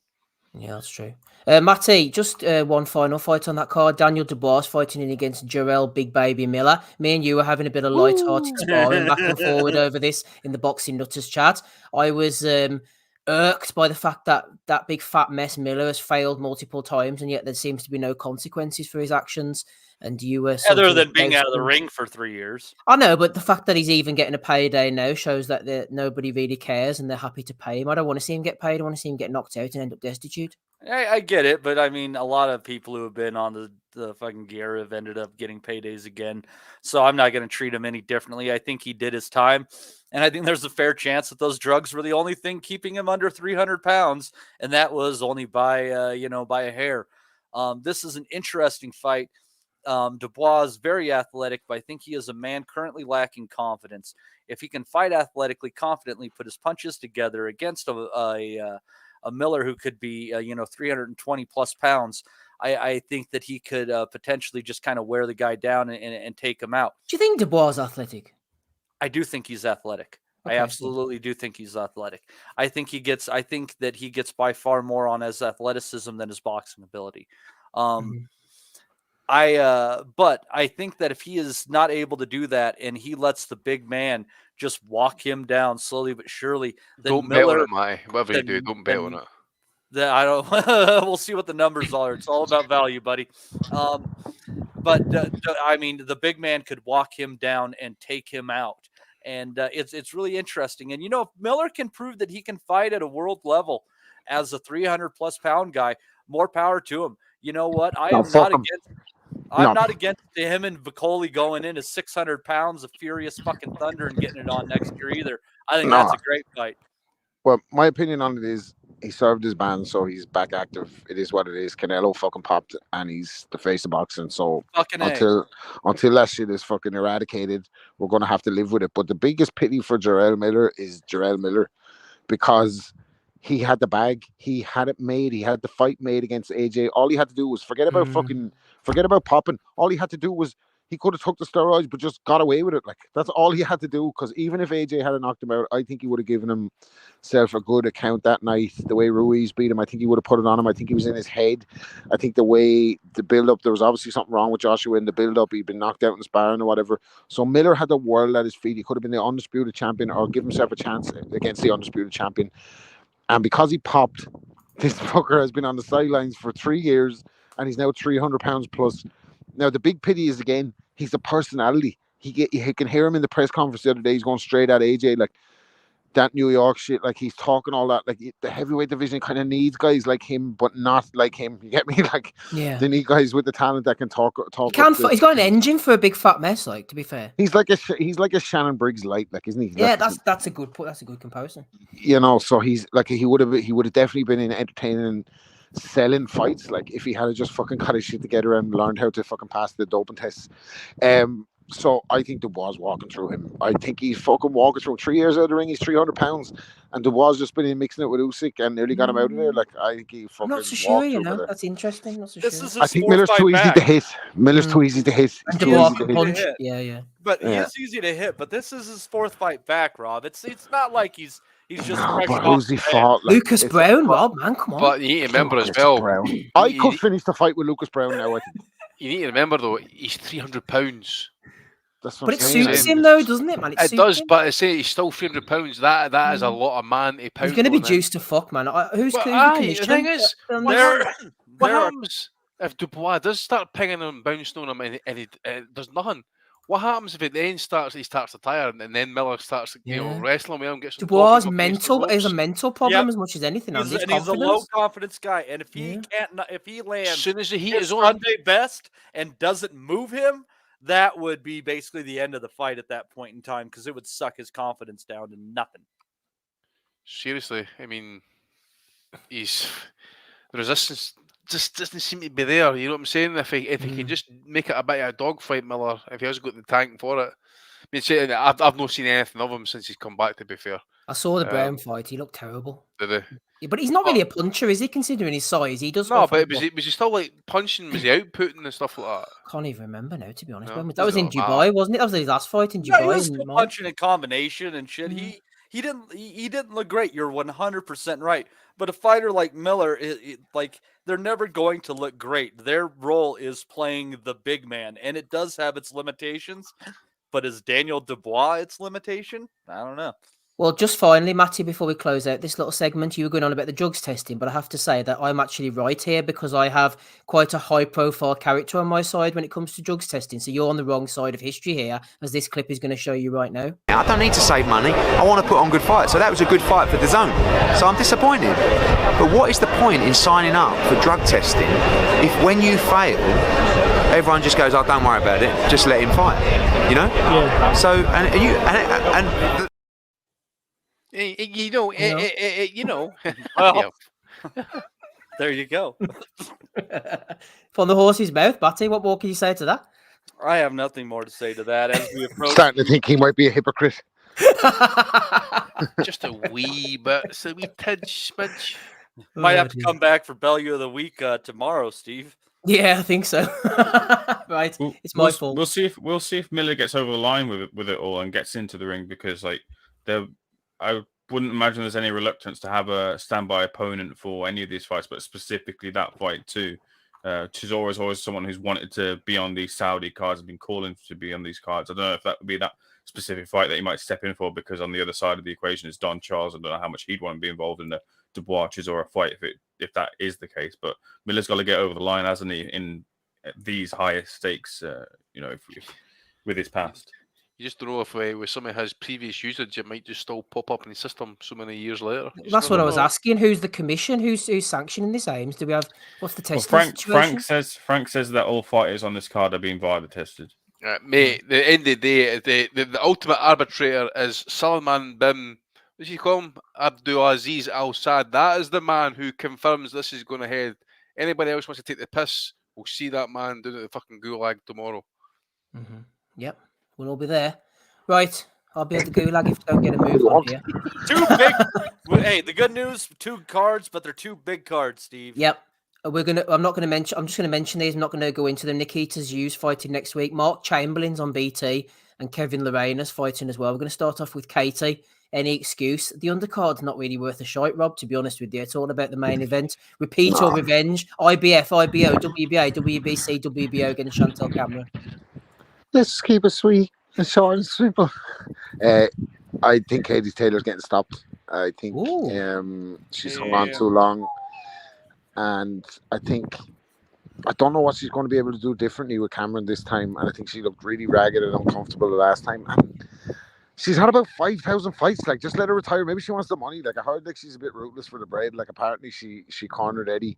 yeah, that's true. Matty, just one final fight on that card. Daniel Dubois fighting in against Jerrell Big Baby Miller. Me and you were having a bit of light-hearted sparring back and forward over this in the Boxing Nutters chat. I was irked by the fact that that big fat mess Miller has failed multiple times, and yet there seems to be no consequences for his actions. And you were other than being out of the ring for 3 years. I know, but the fact that he's even getting a payday now shows that nobody really cares and they're happy to pay him. I don't want to see him get paid. I want to see him get knocked out and end up destitute. I get it, but I mean, a lot of people who have been on the fucking gear have ended up getting paydays again. So I'm not going to treat him any differently. I think he did his time. And I think there's a fair chance that those drugs were the only thing keeping him under 300 pounds. And that was only by a hair. This is an interesting fight. Dubois is very athletic, but I think he is a man currently lacking confidence. If he can fight athletically, confidently, put his punches together against a Miller who could be 320 plus pounds, I think that he could potentially just kind of wear the guy down and take him out. Do you think Dubois is athletic? I do think he's athletic. Okay, I absolutely do think he's athletic. I think that he gets by far more on his athleticism than his boxing ability. But I think that if he is not able to do that and he lets the big man just walk him down slowly but surely, then don't Miller, bet on it, whatever you do, don't bet on it. I don't. We'll see what the numbers are. It's all about value, buddy. But I mean, the big man could walk him down and take him out, and it's really interesting. And if Miller can prove that he can fight at a world level as a 300 plus pound guy, more power to him. You know what? I'm not against him and Vicoli going in as 600 pounds of furious fucking thunder and getting it on next year either. I think that's a great fight. Well, my opinion on it is he served his ban, so he's back active. It is what it is. Canelo fucking popped, and he's the face of boxing. So until that shit is fucking eradicated, we're gonna have to live with it. But the biggest pity for Jerrell Miller is Jerrell Miller, because he had the bag, he had it made, he had the fight made against AJ. All he had to do was forget about popping. All he had to do was he could have took the steroids, but just got away with it. Like, that's all he had to do. Because even if AJ had knocked him out, I think he would have given himself a good account that night. The way Ruiz beat him, I think he would have put it on him. I think he was in his head. I think the way the build-up, there was obviously something wrong with Joshua in the build-up. He'd been knocked out in sparring or whatever. So Miller had the world at his feet. He could have been the undisputed champion or give himself a chance against the undisputed champion. And because he popped, this fucker has been on the sidelines for 3 years, and he's now 300 pounds plus. Now, the big pity is, again, he's a personality. He can hear him in the press conference the other day. He's going straight at AJ, like that New York shit. Like, he's talking all that. Like, the heavyweight division kind of needs guys like him, but not like him. You get me? Like, they need guys with the talent that can talk. He's got an engine for a big fat mess. Like, to be fair, he's like a Shannon Briggs light, like, isn't he? Yeah, like, that's a good comparison. You know, so he's like, he would have definitely been in entertaining, selling fights, like, if he had just fucking got his shit together and learned how to fucking pass the doping tests. So I think Dubois walking through him. I think he's fucking walking through him. 3 years out of the ring, he's 300 pounds, and Dubois just been in mixing it with Usyk and nearly got him out of there. Like, I think he fucking. I'm not so sure, you know. That's interesting. Not so sure. I think Miller's too easy to hit. Miller's too easy to hit. And Dubois can punch. Yeah. But he's easy to hit. But this is his 4th fight back, Rob. It's not like he's just fresh but off who's he the fought? Like, Lucas Brown, Rob, man, come on. But you need to remember as well. I could finish the fight with Lucas Brown now. I think. You need to remember though, he's 300 pounds. But it suits him though, doesn't it, man? It does, but I say he's still 300 pounds. That is a lot of man to pound. He's going to be juiced to fuck, man. Who's the thing is, what happens if Dubois does start pinging him, bouncing on him, and he does nothing? What happens if it then he starts to tire, and then Miller starts wrestling with him? Gets Dubois is a mental problem as much as anything. He's a low confidence guy, and if he lands as soon as the heat his is on, Sunday best and doesn't move him, that would be basically the end of the fight at that point in time, because it would suck his confidence down to nothing. Seriously, I mean, the resistance just doesn't seem to be there. You know what I'm saying? If he can just make it a bit of a dogfight, Miller, if he has got the tank for it. I mean, I've not seen anything of him since he's come back, to be fair. I saw the Brown fight. He looked terrible. Did he? Yeah, but he's not really a puncher, is he? Considering his size, he does. No, but was he still like punching? Was he outputting and stuff like that? Can't even remember now, to be honest. No, that was in Dubai, wasn't it? That was his last fight in Dubai. He was still punching in combination and shit. He didn't look great. You're 100% right. But a fighter like Miller, like, they're never going to look great. Their role is playing the big man, and it does have its limitations. But is Daniel Dubois its limitation? I don't know. Well, just finally, Matty, before we close out this little segment, you were going on about the drugs testing, but I have to say that I'm actually right here because I have quite a high-profile character on my side when it comes to drugs testing. So you're on the wrong side of history here, as this clip is going to show you right now. I don't need to save money. I want to put on good fights. So that was a good fight for DAZN. So I'm disappointed. But what is the point in signing up for drug testing if when you fail, everyone just goes, "Oh, don't worry about it. Just let him fight." You know? Yeah. So Well, there you go. From the horse's mouth, Batty, what more can you say to that? I have nothing more to say to that as we approach. Starting to think he might be a hypocrite. Just a wee bit, so we smidge. Might have to come back for Bellew of the Week tomorrow, Steve. Yeah, I think so. Right, it's my fault. We'll see if Miller gets over the line with it all and gets into the ring, because like I wouldn't imagine there's any reluctance to have a standby opponent for any of these fights, but specifically that fight too. Chisora is always someone who's wanted to be on these Saudi cards and been calling to be on these cards. I don't know if that would be that specific fight that he might step in for, because on the other side of the equation is Don Charles. I don't know how much he'd want to be involved in the Dubois Chisora fight if that is the case. But Miller's got to get over the line, hasn't he, in these higher stakes, with his past. You just don't know if with some of his previous usage, it might just still pop up in the system so many years later. That's what I was asking. Who's the commission? Who's sanctioning this, Ames? Do we have what's the test? Frank says that all fighters on this card are being VAR tested. Mate, the end of the day, the ultimate arbitrator is Salman bin, what do you call him? Abdulaziz Al Saad. That is the man who confirms this is going ahead. Anybody else wants to take the piss, we'll see that man doing it at the fucking gulag tomorrow. Mm-hmm. Yep. We'll all be there. Right. I'll be at the gulag if I don't get a move on here. Two big... Hey, the good news, 2 cards, but they're 2 big cards, Steve. Yep. I'm not gonna mention. I'm just gonna mention these. I'm not gonna go into them. Nikita's Hughes fighting next week. Mark Chamberlain's on BT, and Kevin Lorena's fighting as well. We're gonna start off with Katie. Any excuse? The undercard's not really worth a shite, Rob. To be honest with you, it's all about the main event. Repeat or revenge. IBF, IBO, WBA, WBC, WBO against Chantel Cameron. Let's keep it sweet and short and simple. I think Katie Taylor's getting stopped. I think she's hung on too long, and I don't know what she's going to be able to do differently with Cameron this time. And I think she looked really ragged and uncomfortable the last time. And she's had about 5,000 fights. Like, just let her retire. Maybe she wants the money. Like, I heard like she's a bit ruthless for the bread. Like, apparently she cornered Eddie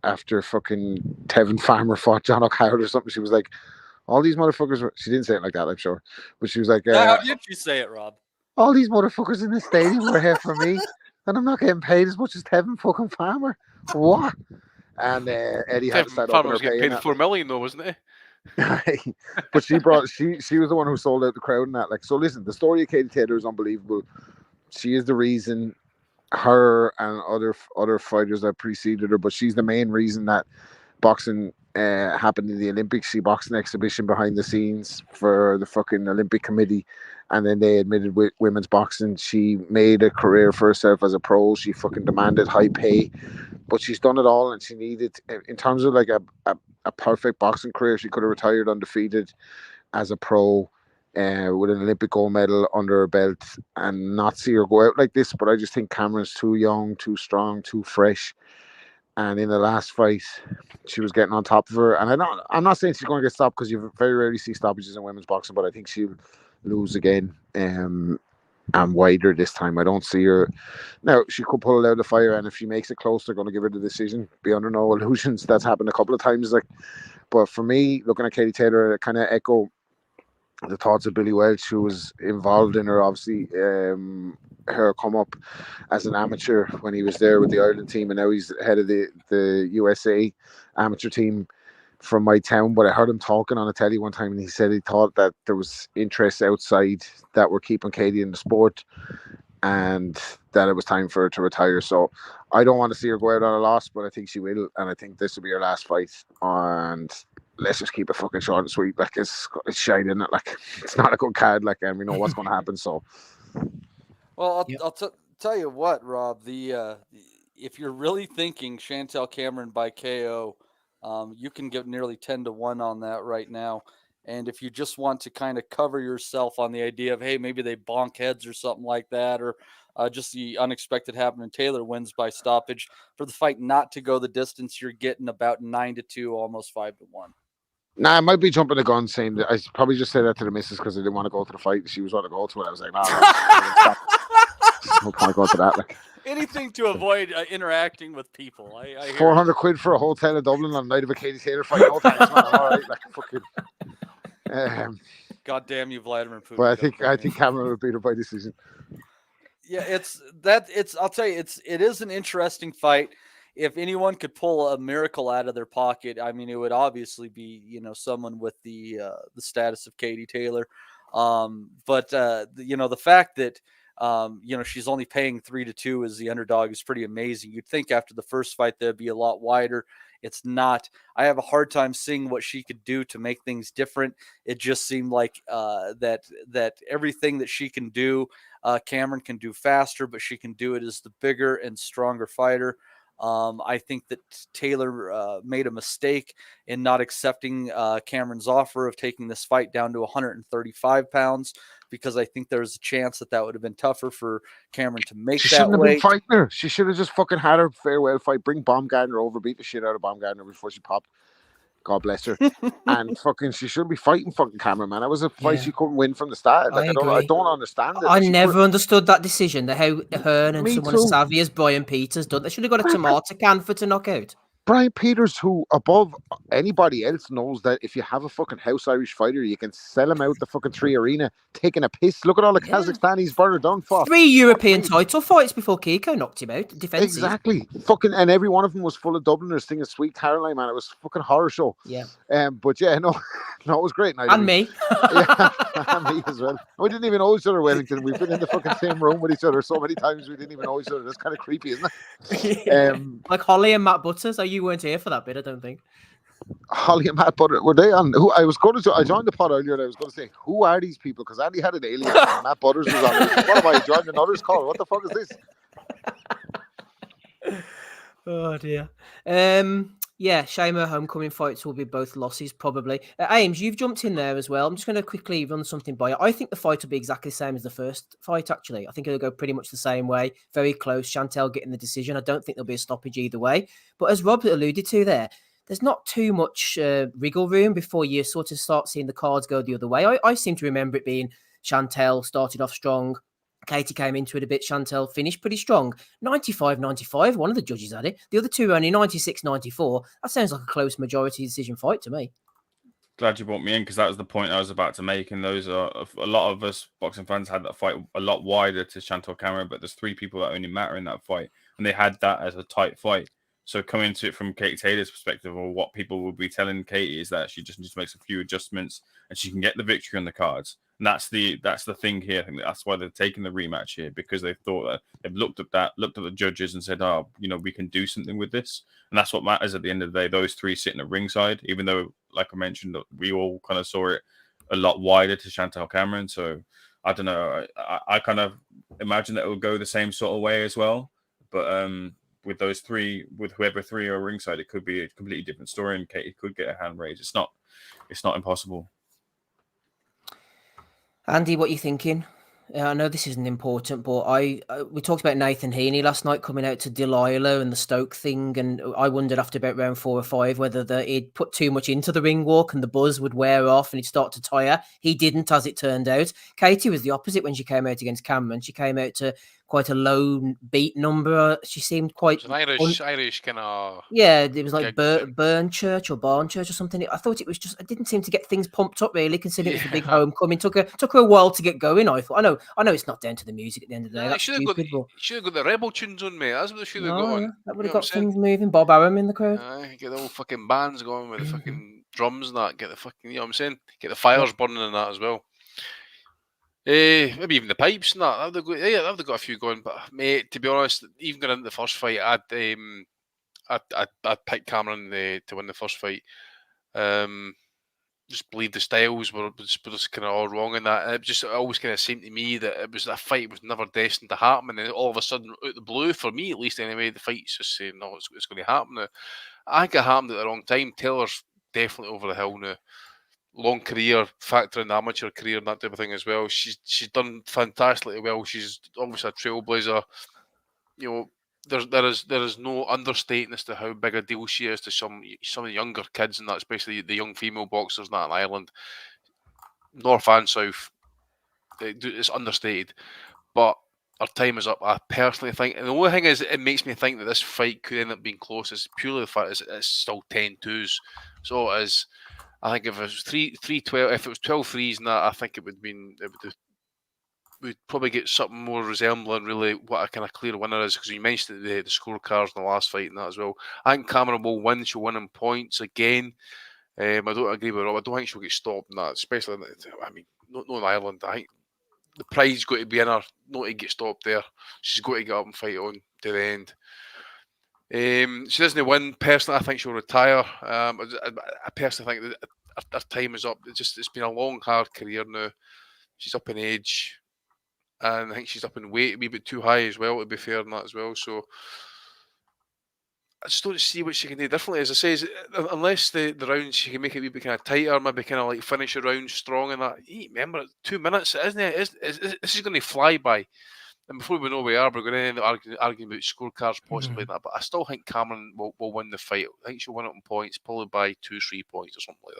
after fucking Tevin Farmer fought John O'Connor or something. She was like, all these motherfuckers were... She didn't say it like that, I'm sure. But she was like... how did you say it, Rob? All these motherfuckers in the stadium were here for me. And I'm not getting paid as much as Tevin fucking Farmer. What? And Eddie had to start Farmer was getting paid $4 million though, wasn't he? But she was the one who sold out the crowd and that. Like, so listen, the story of Katie Taylor is unbelievable. She is the reason, her and other fighters that preceded her, but she's the main reason that boxing happened in the Olympics. She boxed an exhibition behind the scenes for the fucking Olympic Committee, and then they admitted women's boxing. She made a career for herself as a pro. She fucking demanded high pay, but she's done it all, and she needed, in terms of like a perfect boxing career, she could have retired undefeated as a pro with an Olympic gold medal under her belt and not see her go out like this. But I just think Cameron's too young, too strong, too fresh. And in the last fight, she was getting on top of her. And I'm not saying she's going to get stopped, because you very rarely see stoppages in women's boxing, but I think she'll lose again and wider this time. I don't see her. Now, she could pull it out of the fire, and if she makes it close, they're going to give her the decision. Be under no illusions. That's happened a couple of times. But for me, looking at Katie Taylor, I kind of echo the thoughts of Billy Welch, who was involved in her, obviously, her come up as an amateur when he was there with the Ireland team, and now he's head of the USA amateur team from my town. But I heard him talking on a telly one time, and he said he thought that there was interests outside that were keeping Katie in the sport, and that it was time for her to retire. So I don't want to see her go out on a loss, but I think she will, and I think this will be her last fight. And let's just keep it fucking short and sweet. Like, it's shite, isn't it? Like, it's not a good card, like, and we know what's going to happen. So, well, I'll tell you what, Rob. If you're really thinking Chantel Cameron by KO, you can get nearly 10-1 on that right now. And if you just want to kind of cover yourself on the idea of, hey, maybe they bonk heads or something like that, or just the unexpected happening, Taylor wins by stoppage, for the fight not to go the distance, you're getting about 9-2, almost 5-1. Nah, I might be jumping the gun saying that. I probably just said that to the missus because I didn't want to go to the fight. She was want to go to it. I was like, nah, no point going to that. Like, anything to avoid interacting with people. I hear 400 quid for a hotel in Dublin on the night of a Katie Taylor fight. No thanks, man. All right, like, fucking. God damn you, Vladimir Putin. But I think Cameron would beat her by decision. Yeah, I'll tell you, it is an interesting fight. If anyone could pull a miracle out of their pocket, I mean, it would obviously be, someone with the status of Katie Taylor. But the fact that, she's only paying 3-2 as the underdog is pretty amazing. You'd think after the first fight, that'd be a lot wider. It's not. I have a hard time seeing what she could do to make things different. It just seemed like that everything that she can do, Cameron can do faster, but she can do it as the bigger and stronger fighter. I think that Taylor made a mistake in not accepting Cameron's offer of taking this fight down to 135 pounds, because I think there was a chance that would have been tougher for Cameron to make she that shouldn't weight. Have been fighting her. She should have just fucking had her farewell fight, bring Baumgartner over, beat the shit out of Baumgartner before she popped. God bless her. And fucking, she should be fighting fucking Cameron, man. That was a fight she couldn't win from the start. Like, I don't understand it. I never understood that decision. How Hearn and someone as savvy as Brian Peters done. They should have got a tomato can for to knock out. Brian Peters, who above anybody else knows that if you have a fucking house Irish fighter, you can sell him out the fucking 3 arena taking a piss. Look at all the Kazakhstanis Burner done for. 3 European title fights before Kiko knocked him out. Defensive. Exactly. Fucking, and every one of them was full of Dubliners singing Sweet Caroline, man. It was a fucking horror show. Yeah. But yeah, no, No, it was great night. And me. Yeah, and me as well. We didn't even know each other, Wellington. We've been in the fucking same room with each other so many times we didn't even know each other. That's kind of creepy, isn't it? Yeah. Like Holly and Matt Butters. Oh, you weren't here for that bit, I don't think. Holly and Matt Butters, were they on? Who I was going to? I joined the pod earlier and I was going to say, who are these people? Because Andy had an alien and Matt Butters was on it. What am I joining another's call? What the fuck is this? Oh dear. Yeah, Shaymo homecoming fights will be both losses, probably. Ames, you've jumped in there as well. I'm just going to quickly run something by you. I think the fight will be exactly the same as the first fight, actually. I think it'll go pretty much the same way. Very close. Chantel getting the decision. I don't think there'll be a stoppage either way. But as Rob alluded to there's not too much wriggle room before you sort of start seeing the cards go the other way. I seem to remember it being Chantel started off strong. Katie came into it a bit. Chantel finished pretty strong. 95-95. One of the judges had it. The other two only 96-94. That sounds like a close majority decision fight to me. Glad you brought me in because that was the point I was about to make. And those are a lot of us boxing fans had that fight a lot wider to Chantel Cameron, but there's 3 people that only matter in that fight. And they had that as a tight fight. So coming to it from Katie Taylor's perspective, or what people will be telling Katie, is that she just needs to make a few adjustments and she can get the victory on the cards. And that's the thing here. I think that's why they're taking the rematch here, because they thought that they've looked at the judges and said, oh, we can do something with this. And that's what matters at the end of the day. Those 3 sitting at ringside, even though, like I mentioned, we all kind of saw it a lot wider to Chantel Cameron. So I don't know. I kind of imagine that it will go the same sort of way as well. But with those 3, with whoever 3 are ringside, it could be a completely different story, and Katie could get a hand raised. It's not impossible. Andy, what are you thinking? I know this isn't important, but we talked about Nathan Heeney last night coming out to Delilah and the Stoke thing, and I wondered after about round 4 or 5 whether he'd put too much into the ring walk and the buzz would wear off and he'd start to tire. He didn't, as it turned out. Katie was the opposite when she came out against Cameron. She came out to quite a low beat number. She seemed quite... It's an Irish kind of... Yeah, it was like Barn Church or something. I thought it was just... It didn't seem to get things pumped up, really, considering it was the big homecoming. Took her a while to get going, I thought. I know it's not down to the music at the end of the day. They should have got the Rebel tunes on, mate. That's what they should have got on. Yeah, that would have got things moving. Bob Arum in the crowd. Get the old fucking bands going with the fucking drums and that. Get the fucking... You know what I'm saying? Get the fires burning and that as well. Maybe even the pipes and that. They've got a few going. But mate, to be honest, even going into the first fight, I'd picked Cameron to win the first fight. Just believe the styles were just kind of all wrong in that. It always kind of seemed to me that it was a fight was never destined to happen, and then all of a sudden, out the blue, for me at least anyway, the fight's just saying no, it's going to happen now. I think it happened at the wrong time. Taylor's definitely over the hill now. Long career, factor in the amateur career and that type of thing as well. She's done fantastically well. She's obviously a trailblazer. There is no understating as to how big a deal she is to some of the younger kids, and that, especially the young female boxers in that Ireland, North and South. It's understated, but our time is up. I personally think, and the only thing is, it makes me think that this fight could end up being close. Is purely the fact is it's still 10-2s, so it is. I think if it was 3-12, if it was 12-3s and that, I think we'd probably get something more resembling really what a kind of clear winner is, because you mentioned the scorecards in the last fight and that as well. I think Cameron will win. She'll win in points again. I don't agree with Rob. I don't think she'll get stopped in that, especially not in Ireland. I think the pride's got to be in her, not to get stopped there. She's got to get up and fight on to the end. She doesn't win. Personally, I think she'll retire. I personally think that her time is up. It's been a long, hard career now. She's up in age, and I think she's up in weight a wee bit too high as well, to be fair on that as well. So I just don't see what she can do differently. As I say, unless the rounds she can make it a wee bit kind of tighter, maybe kind of like finish a round strong and that. Remember, 2 minutes, isn't it? This is going to fly by. And before we know where we are, we're going to end up arguing about scorecards possibly that. But I still think Cameron will win the fight. I think she'll win it in points, probably by 2-3 points or something like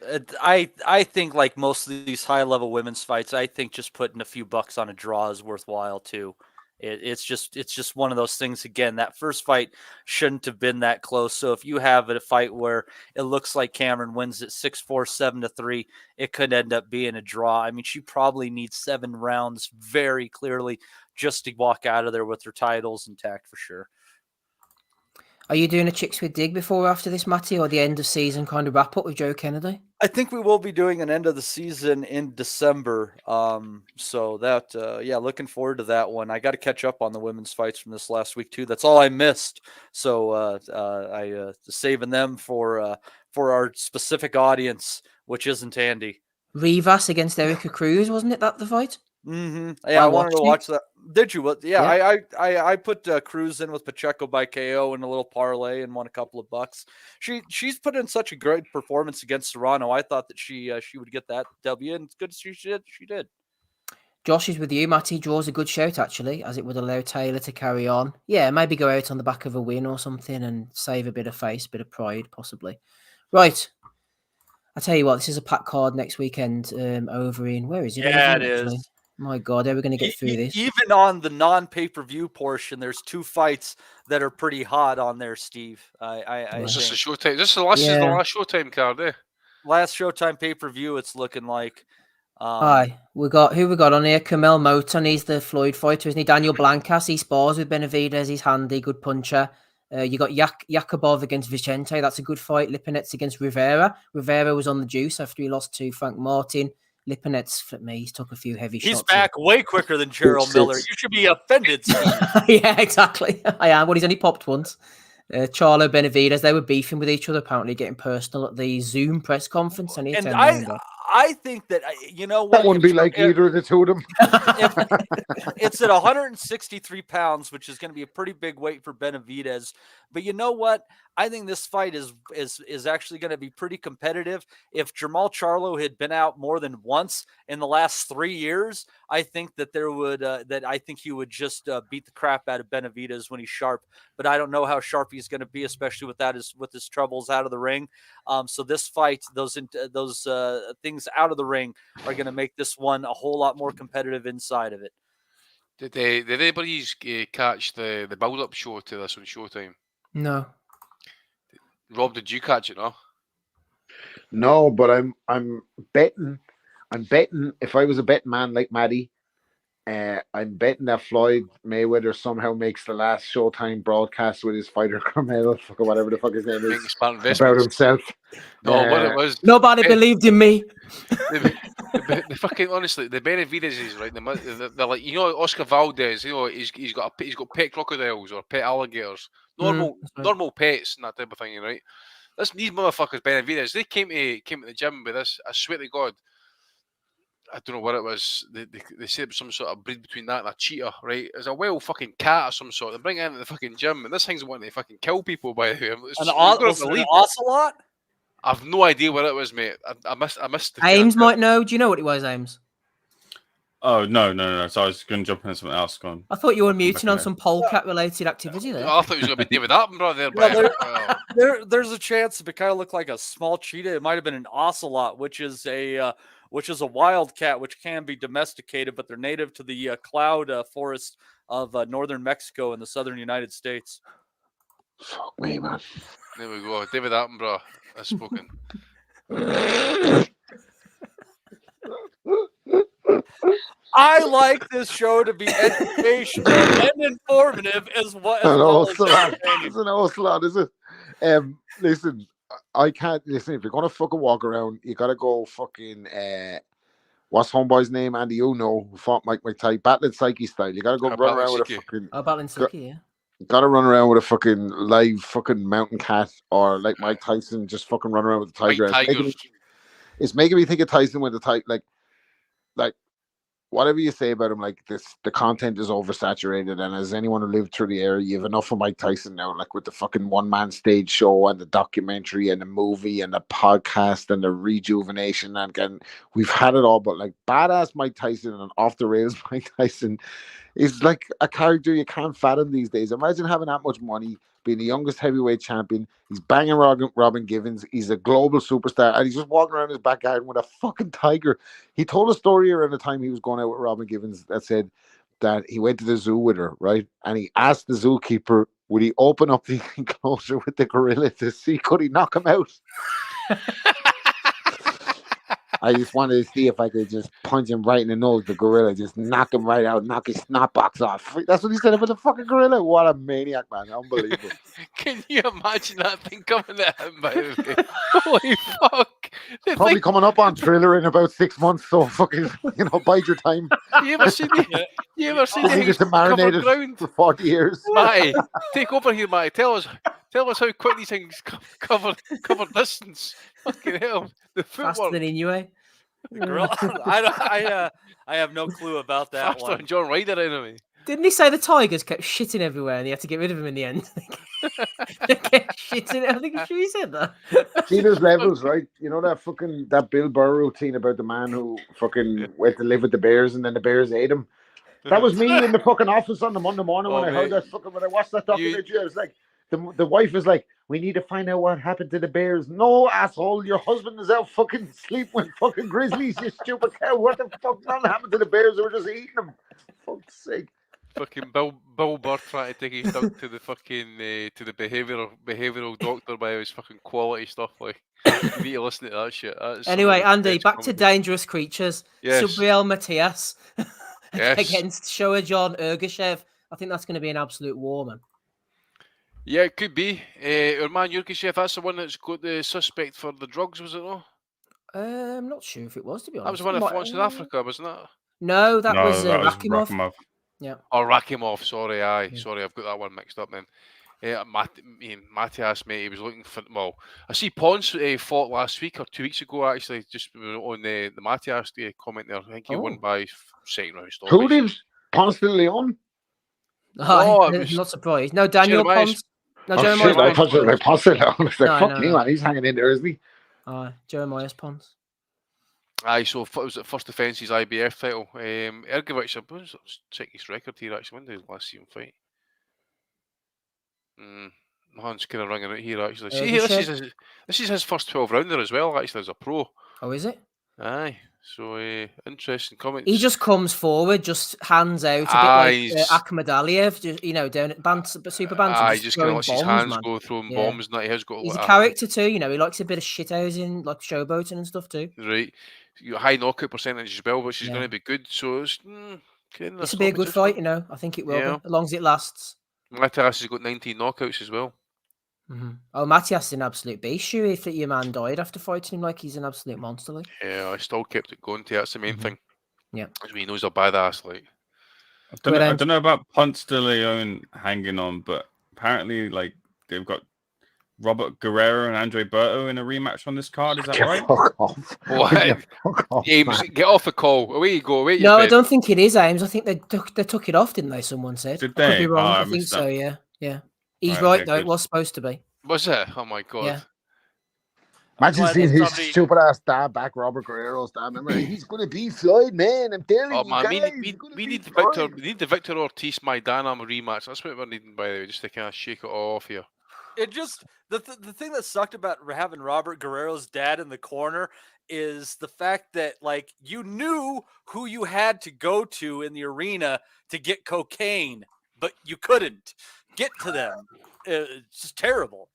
that. I think, like most of these high-level women's fights, I think just putting a few bucks on a draw is worthwhile too. It's just one of those things. Again, that first fight shouldn't have been that close. So if you have a fight where it looks like Cameron wins it 6-4, 7-3, it could end up being a draw. I mean, she probably needs 7 rounds very clearly just to walk out of there with her titles intact for sure. Are you doing a Chicks with Dig before or after this, Matty, or the end of season kind of wrap up with Joe Kennedy? I think we will be doing an end of the season in December. So that, looking forward to that one. I got to catch up on the women's fights from this last week too. That's all I missed. So I saving them for our specific audience, which isn't Andy. Rivas against Erica Cruz, wasn't it that the fight? Mm-hmm. Yeah, I wanted to watch that. Did you? Yeah. I put Cruz in with Pacheco by KO in a little parlay and won a couple of bucks. She's put in such a great performance against Serrano. I thought that she would get that W, and it's good she did. Josh is with you. Matty draws a good shout, actually, as it would allow Taylor to carry on. Yeah, maybe go out on the back of a win or something and save a bit of face, a bit of pride, possibly. Right. I tell you what, this is a packed card next weekend over in, where is it? Yeah, it is. My God, how are we going to get through this? Even on the non-pay-per-view portion, there's 2 fights that are pretty hot on there, Steve. Is this a Showtime? This is the last Showtime card, eh? Last Showtime pay-per-view, it's looking like. Aye, we got on here. Kamel Moton, he's the Floyd fighter, isn't he? Daniel Blancas, he spars with Benavides. He's handy, good puncher. You got Yakubov against Vicente. That's a good fight. Lipinets against Rivera. Rivera was on the juice after he lost to Frank Martin. Lipinets, for me, he's took a few heavy shots. He's back way quicker than Jerrell Miller. You should be offended. Yeah, exactly. I am. Well, he's only popped once. Charlo Benavides, they were beefing with each other, apparently getting personal at the Zoom press conference. And I think that, you know what? That wouldn't be like either of the two of them. It's at 163 pounds, which is going to be a pretty big weight for Benavides. But you know what? I think this fight is actually going to be pretty competitive. If Jermall Charlo had been out more than once in the last 3 years, I think that he would just beat the crap out of Benavides when he's sharp. But I don't know how sharp he's going to be, especially with his troubles out of the ring. So this fight, those things out of the ring are going to make this one a whole lot more competitive inside of it. Did anybody catch the build-up show to this on Showtime? No. Rob, did you catch it? No, but I'm betting. If I was a betting man like Maddie, I'm betting that Floyd Mayweather somehow makes the last Showtime broadcast with his fighter Carmelo, or whatever the fuck his name is, about himself. No, what it was. Nobody believed in me. The fucking honestly, the Benavides is right. They're like, you know, Oscar Valdez. You know, he's got pet crocodiles or pet alligators, normal pets and that type of thing, right? These motherfuckers, Benavides, they came to the gym with this. I swear to God, I don't know what it was. They said it was some sort of breed between that and a cheetah, right? It's a wild fucking cat or some sort. They bring it into the fucking gym, and this thing's wanting to fucking kill people. By the way, an ocelot? I've no idea what it was, mate. I missed. Ames might know. Do you know what it was, Ames? Oh no! So I was going to jump into something else. Gone. I thought you were muting on some polecat-related activity there. I thought it was going to be David Attenborough there. There's a chance it kind of looked like a small cheetah. It might have been an ocelot, which is a wildcat, which can be domesticated, but they're native to the cloud forest of northern Mexico and the southern United States. Fuck me, man. There we go. David Attenborough has spoken. I like this show to be educational and informative as well. It's an ocelot, is it? Listen, I can't listen. If you're gonna fucking walk around, you gotta go fucking. What's homeboy's name? Andy, you know, who fought Mike McTighe, Battling Psyche style. You gotta go run around with a fucking. Battling Psyche, yeah. Gotta run around with a fucking live fucking mountain cat, or like Mike Tyson, just fucking run around with the tiger. It's making me think of Tyson with the tiger, like whatever you say about him, like the content is oversaturated. And as anyone who lived through the era, you have enough of Mike Tyson now, like with the fucking one-man stage show and the documentary and the movie and the podcast and the rejuvenation. And again, we've had it all, but like badass Mike Tyson and off the rails Mike Tyson is like a character you can't fathom these days. Imagine having that much money, being the youngest heavyweight champion. He's banging Robin Givens. He's a global superstar, and he's just walking around his back garden with a fucking tiger. He told a story around the time he was going out with Robin Givens that said that he went to the zoo with her, right? And he asked the zookeeper, would he open up the enclosure with the gorilla to see could he knock him out? I just wanted to see if I could just punch him right in the nose, the gorilla, just knock him right out, knock his snot box off. That's what he said about the fucking gorilla. What a maniac, man. Unbelievable. Can you imagine that thing coming at him, by the way? Holy fuck. Probably coming up on Thriller in about 6 months, so fucking, bide your time. You ever seen the He just marinated for 40 years. Matty, take over here, Matty. Tell us how quick these things cover distance. Fucking hell. The Faster footwork. than Inoue. I have no clue about that Faster one. than John Ryder, anyway. Didn't he say the tigers kept shitting everywhere and he had to get rid of them in the end? They kept shitting. I think he said that. See, there's levels, right? You know that Bill Burr routine about the man who fucking went to live with the Bears and then the Bears ate him. That was me in the fucking office on the Monday morning when I heard that when I watched that documentary. I was like, the wife was like, we need to find out what happened to the Bears. No, asshole, your husband is out fucking sleep with fucking grizzlies, you stupid cow. What the fuck happened to the Bears? They were just eating them. Fuck's sake. Fucking Bill Burr trying to take his dog to the fucking to the behavioural doctor by his fucking quality stuff. Like, you need to listen to that shit. Anyway, Andy, back to Dangerous Creatures. Yes. Subriel Matias Yes. against Showa John Ergashev. I think that's going to be an absolute war, man. Yeah, it could be. Our man Yurkishev, that's the one that's got the suspect for the drugs, was it not? I'm not sure if it was, to be honest. That was the one that fought in South Africa, wasn't it? No, that was Rakimov. Rakimov. Yeah. Oh, Rakimov, sorry, aye. Sorry, I've got that one mixed up then. Matias, mate, he was looking for... Well, I see Pons fought last week or 2 weeks ago, actually, just on the Matias comment there. I think he won by second round stoppage. Who did Pons de Leon? Oh, I'm not surprised. No, Daniel Pons. No, Jeremiah. I thought it was like Pons de Leon. I was like, fuck me, man, he's hanging in there, isn't he? Jeremiah Pons. Aye, so it was the first defence, his IBF title. Ergovic, I was checking his record here actually. When did he last see him fight? My hand's kind of ringing out here actually. See, this is his first 12 rounder as well, actually, as a pro. Oh, is it? Aye, so interesting comments. He just comes forward, just hands out a bit like Akhmed Aliev, just, down at Super Bantam. Aye, just kind of lets his hands go throwing bombs and that. He has got. He's a character too, he likes a bit of shithousing, like showboating and stuff too. Right, high knockout percentage as well, which is going to be good. So it's this will be a good fight, I think it will be, as long as it lasts. Matias has got 19 knockouts as well. Mm-hmm. Oh, Matias is an absolute beast. If your man died after fighting him, like he's an absolute monster. Like. Yeah, I still kept it going. That's the main thing. Yeah, because he knows a badass. Like, I don't know about Ponce de Leon hanging on, but apparently, like they've got Robert Guerrero and Andre Berto in a rematch on this card. Is that right? Fuck off. What? James, get off the call. Away you go. Away no, I don't think it is, Ames. I think they took it off, didn't they? Someone said. Did they? I could be wrong. I I think so. that. Yeah. He's right though. Good. It was supposed to be. Was it? Oh my god. Yeah. Imagine seeing his stupid ass dad back, Robert Guerrero's dad. Remember, he's going to be Floyd, man. I'm telling you. Man, we need the Victor. We need the Victor Ortiz Maidana rematch. That's what we're needing, by the way, just to kind of shake it all off here. It just the thing that sucked about having Robert Guerrero's dad in the corner is the fact that like you knew who you had to go to in the arena to get cocaine, but you couldn't get to them. It's just terrible.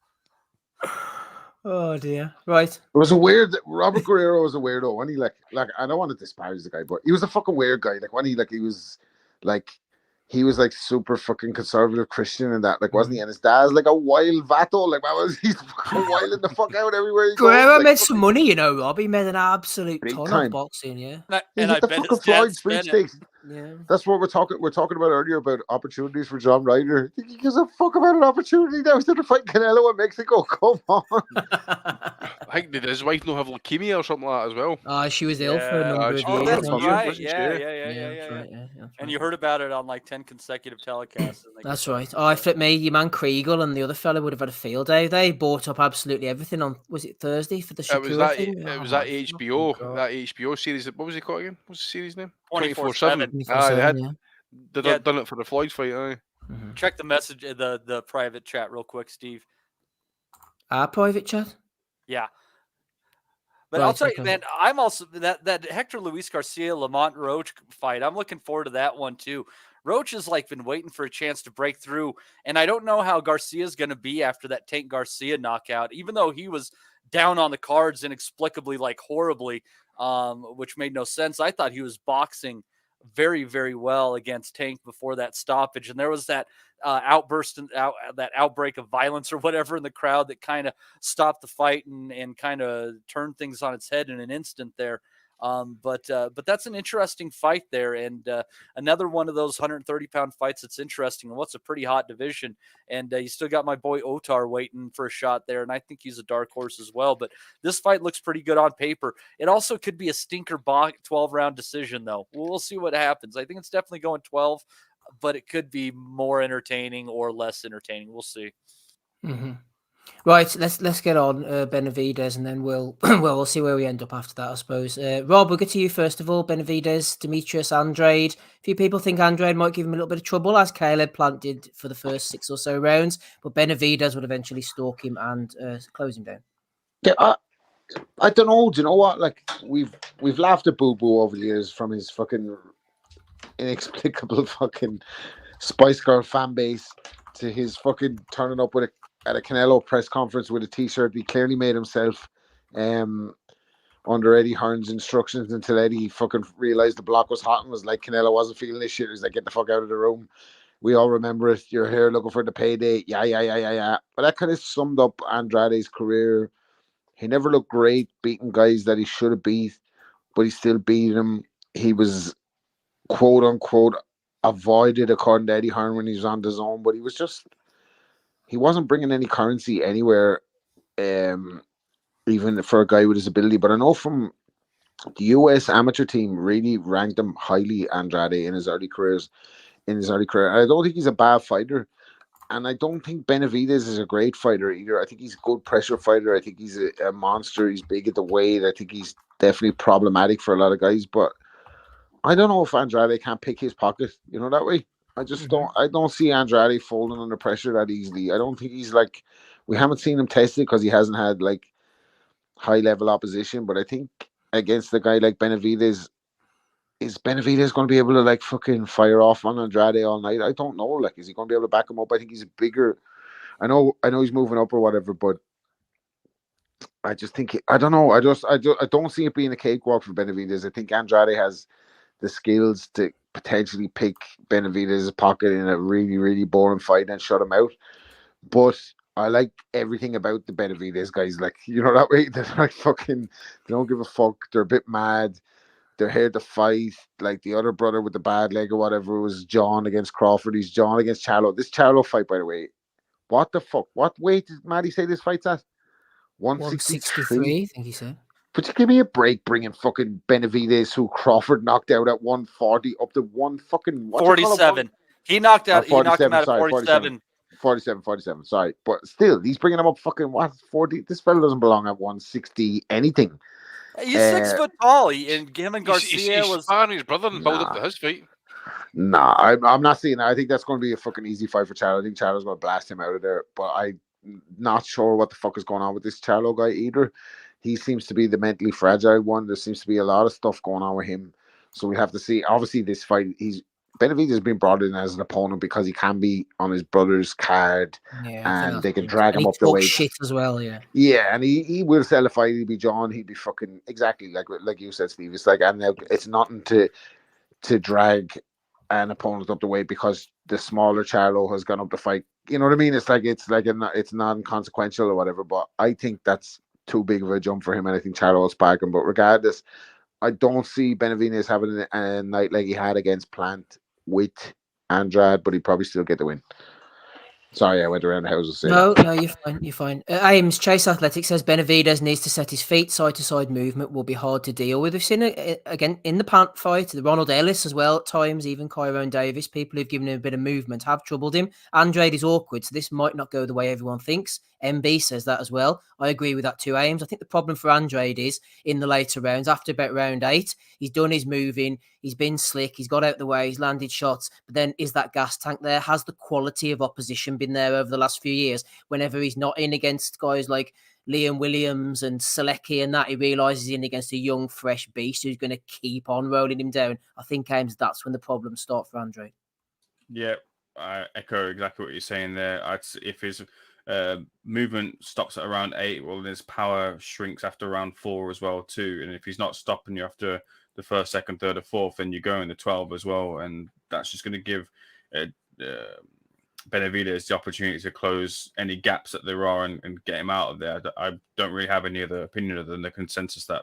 Oh dear. Right. It was a weird. Robert Guerrero was a weirdo. When he like I don't want to disparage the guy, but he was a fucking weird guy. Like when he was like super fucking conservative Christian and that, like, wasn't he? And his dad's like a wild vato. Like, he's fucking wilding the fuck out everywhere he goes. Guerrero like, made some money, Rob. He made an absolute ton time. of boxing, yeah. And I bet the fucking Floyd sweepstakes. Yeah. That's what we're talking about earlier about opportunities for John Ryder. He gives a fuck about an opportunity now. He's going to fight Canelo in Mexico. Come on. I think did his wife not have leukemia or something like that as well? She was ill for a number of years. Oh, that's right. Yeah. And you heard about it on like 10 consecutive telecasts. That's right. I flip me. Your man Kriegel and the other fella would have had a field day. They bought up absolutely everything on, was it Thursday for the Shakur thing? It was that HBO, that HBO series. What was it called again? What's the series name? 24/7. They've done it for the Floyd fight. Check the message, the private chat real quick, Steve. Our private chat? Yeah. But I'll tell you, man, I'm also that Hector Luis Garcia Lamont Roach fight. I'm looking forward to that one too. Roach has like been waiting for a chance to break through, and I don't know how Garcia's going to be after that Tank Garcia knockout. Even though he was down on the cards inexplicably, like horribly, which made no sense. I thought he was boxing very, very well against Tank before that stoppage. And there was that outburst and that outbreak of violence or whatever in the crowd that kind of stopped the fight and kind of turned things on its head in an instant there. But that's an interesting fight there, and another one of those 130-pound fights that's interesting. And what's a pretty hot division, and you still got my boy Otar waiting for a shot there, and I think he's a dark horse as well. But this fight looks pretty good on paper. It also could be a stinker 12-round decision, though. We'll see what happens. I think it's definitely going 12, but it could be more entertaining or less entertaining. We'll see. Mm-hmm. Right, let's get on Benavidez, and then we'll see where we end up after that, I suppose. Rob, we'll get to you first of all. Benavidez, Demetrius, Andrade. A few people think Andrade might give him a little bit of trouble, as Caleb Plant did for the first 6 or so rounds, but Benavidez would eventually stalk him and close him down. Yeah, I don't know. Do you know what? Like we've laughed at Boo Boo over the years from his fucking inexplicable fucking Spice Girl fan base to his fucking turning up at a Canelo press conference with a t-shirt he clearly made himself under Eddie Hearn's instructions until Eddie fucking realized the block was hot and was like, Canelo wasn't feeling this shit. He's like, get the fuck out of the room. We all remember it. You're here looking for the payday. Yeah. But that kind of summed up Andrade's career. He never looked great beating guys that he should have beat, but he still beat them. He was quote unquote avoided according to Eddie Hearn when he was on the zone, but he wasn't bringing any currency anywhere, even for a guy with his ability. But I know from the US amateur team really ranked him highly, Andrade, in his early career. And I don't think he's a bad fighter. And I don't think Benavidez is a great fighter either. I think he's a good pressure fighter. I think he's a monster. He's big at the weight. I think he's definitely problematic for a lot of guys. But I don't know if Andrade can't pick his pocket, that way. I just don't see Andrade folding under pressure that easily. I don't think he's like, we haven't seen him tested because he hasn't had like high level opposition. But I think against a guy like Benavidez, is Benavidez going to be able to like fucking fire off on Andrade all night? I don't know. Like, is he going to be able to back him up? I think he's a bigger. I know he's moving up or whatever, but I just think I don't know. I don't see it being a cakewalk for Benavidez. I think Andrade has the skills to potentially pick Benavidez's pocket in a really, really boring fight and shut him out. But I like everything about the Benavidez guys. Like, that way they're like fucking, they don't give a fuck. They're a bit mad. They're here to fight. Like the other brother with the bad leg or whatever was John against Crawford. He's John against Charlo. This Charlo fight, by the way, what the fuck? What weight did Maddie say this fight's at? 163, I think he said. But you give me a break bringing fucking Benavidez, who Crawford knocked out at 140, up to 47. He knocked out. He knocked him out at 47. 47. Sorry, but still, he's bringing him up fucking 40. This fella doesn't belong at 160 anything. He's 6 foot tall. And him and Garcia was his brother and build up to his feet. Nah, I'm not seeing that. I think that's going to be a fucking easy fight for Charlo. I think Charlo's going to blast him out of there. But I'm not sure what the fuck is going on with this Charlo guy either. He seems to be the mentally fragile one. There seems to be a lot of stuff going on with him. So we have to see. Obviously, this fight, Benavidez has been brought in as an opponent because he can be on his brother's card, and they can drag him up the way. Shit as well, yeah. Yeah, and he will sell a fight. He'd be John. He'd be fucking exactly like you said, Steve. It's like, and it's nothing to drag an opponent up the way because the smaller Charlo has gone up the fight. You know what I mean? It's it's non-consequential or whatever. But I think that's too big of a jump for him, and I think Charlo will spark him. But regardless, I don't see Benavidez having a night like he had against Plant with Andrade, but he'd probably still get the win. Sorry, I went around the houses. No, you're fine. Ames Chase Athletic says Benavidez needs to set his feet. Side-to-side movement will be hard to deal with. We've seen it again in the Pant fight, the Ronald Ellis as well at times, even Kyrone Davis. People who've given him a bit of movement have troubled him. Andrade is awkward, so this might not go the way everyone thinks. MB says that as well. I agree with that too, Ames. I think the problem for Andrade is in the later rounds, after about round 8, he's done his moving, he's been slick, he's got out the way, he's landed shots, but then is that gas tank there? Has the quality of opposition been there over the last few years? Whenever he's not in against guys like Liam Williams and Selecki and that, he realises he's in against a young, fresh beast who's going to keep on rolling him down. I think, Ames, that's when the problems start for Andrade. Yeah, I echo exactly what you're saying there. movement stops at around 8. Well, his power shrinks after round 4 as well too. And if he's not stopping you after the first, second, third, or fourth, then you go in the 12 as well, and that's just going to give Benavides the opportunity to close any gaps that there are and get him out of there. I don't really have any other opinion other than the consensus that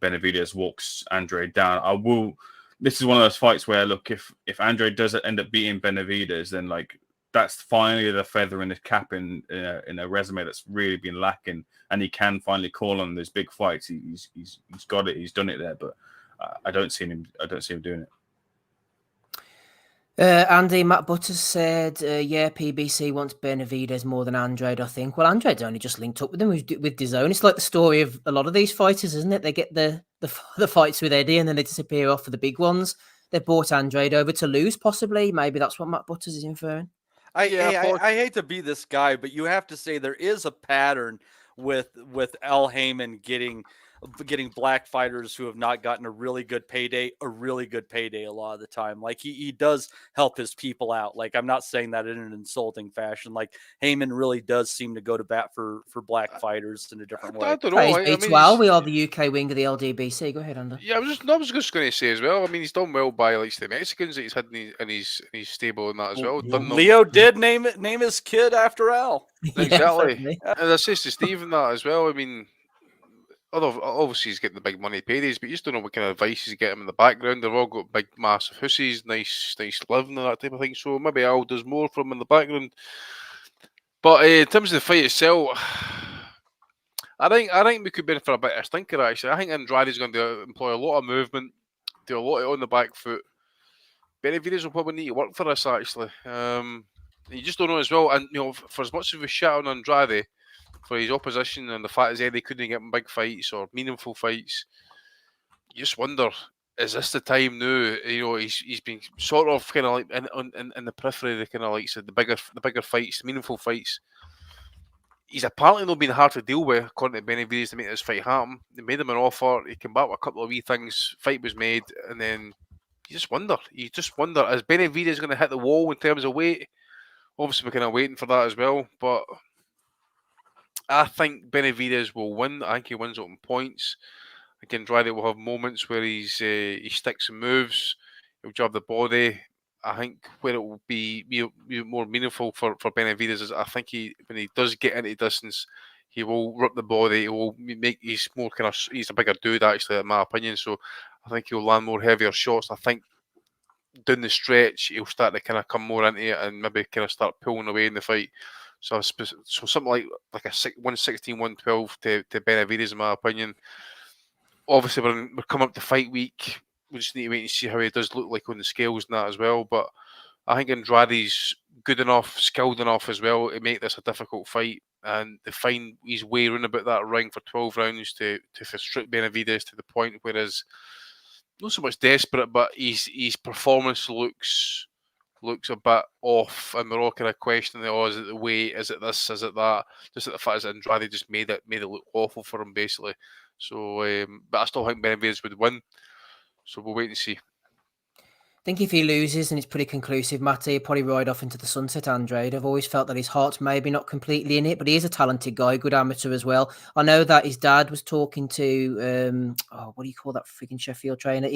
Benavides walks Andrade down. This is one of those fights where, look, if Andrade does end up beating Benavides, then like that's finally the feather in his cap in a resume that's really been lacking, and he can finally call on those big fights. He's got it. He's done it there, but I don't see him doing it. Andy, Matt Butters said, yeah, PBC wants Benavides more than Andrade, I think. Well, Andrade's only just linked up with him with DAZN. It's like the story of a lot of these fighters, isn't it? They get the fights with Eddie and then they disappear off for the big ones. They brought Andrade over to lose, possibly. Maybe that's what Matt Butters is inferring. I hate to be this guy, but you have to say there is a pattern with Al Heyman getting black fighters who have not gotten a really good payday a lot of the time. Like he does help his people out. Like, I'm not saying that in an insulting fashion. Like, Heyman really does seem to go to bat for black fighters in a different way. I don't know. Well, we are the UK wing of the LDBC. Go ahead, Andy. Yeah, I was just going to say as well. I mean, he's done well by like the Mexicans that he's had in his stable and that as well. Leo did name his kid after Al. Exactly. And I says to Stephen that as well. I mean, obviously he's getting the big money paydays, but you just don't know what kind of advice he's getting in the background. They've all got big, massive hussies, nice living and that type of thing. So maybe Al does more for him in the background. But in terms of the fight itself, I think we could be in for a bit of a stinker. Actually, I think Andrade's going to employ a lot of movement, do a lot on the back foot. Benavides will probably need to work for this. Actually, you just don't know as well. And for as much as we shout on Andrade for his opposition and the fact that they couldn't get him big fights or meaningful fights, you just wonder, is this the time now? He's been sort of kind of like in the periphery, the kind of like said the bigger fights, the meaningful fights. He's apparently not been hard to deal with, according to Benavides, to make this fight happen. They made him an offer. He came back with a couple of wee things. Fight was made, and then you just wonder, is Benavides going to hit the wall in terms of weight? Obviously, we're kind of waiting for that as well, but I think Benavides will win. I think he wins on points. I think Andrade will have moments where he sticks and moves. He'll jab the body. I think where it will be more meaningful for Benavides is I think when he does get into distance, he will rip the body. He will he's a bigger dude actually, in my opinion. So I think he'll land more heavier shots. I think down the stretch he'll start to kind of come more into it and maybe kind of start pulling away in the fight. So something like a 116, 112 to Benavides, in my opinion. Obviously, we're coming up to fight week. We just need to wait and see how he does look like on the scales and that as well. But I think Andrade's good enough, skilled enough as well to make this a difficult fight and to find his way around about that ring for 12 rounds to frustrate Benavides to the point where he's not so much desperate, but his performance looks a bit off, and we're all kind of questioning, is it the weight, is it this, is it that? Just the fact that Andrade just made it look awful for him, basically. So, but I still think Benavides would win. So we'll wait and see. I think if he loses and it's pretty conclusive, Matty, he'll probably ride off into the sunset, Andrade. I've always felt that his heart's maybe not completely in it, but he is a talented guy, good amateur as well. I know that his dad was talking to, what do you call that freaking Sheffield trainer?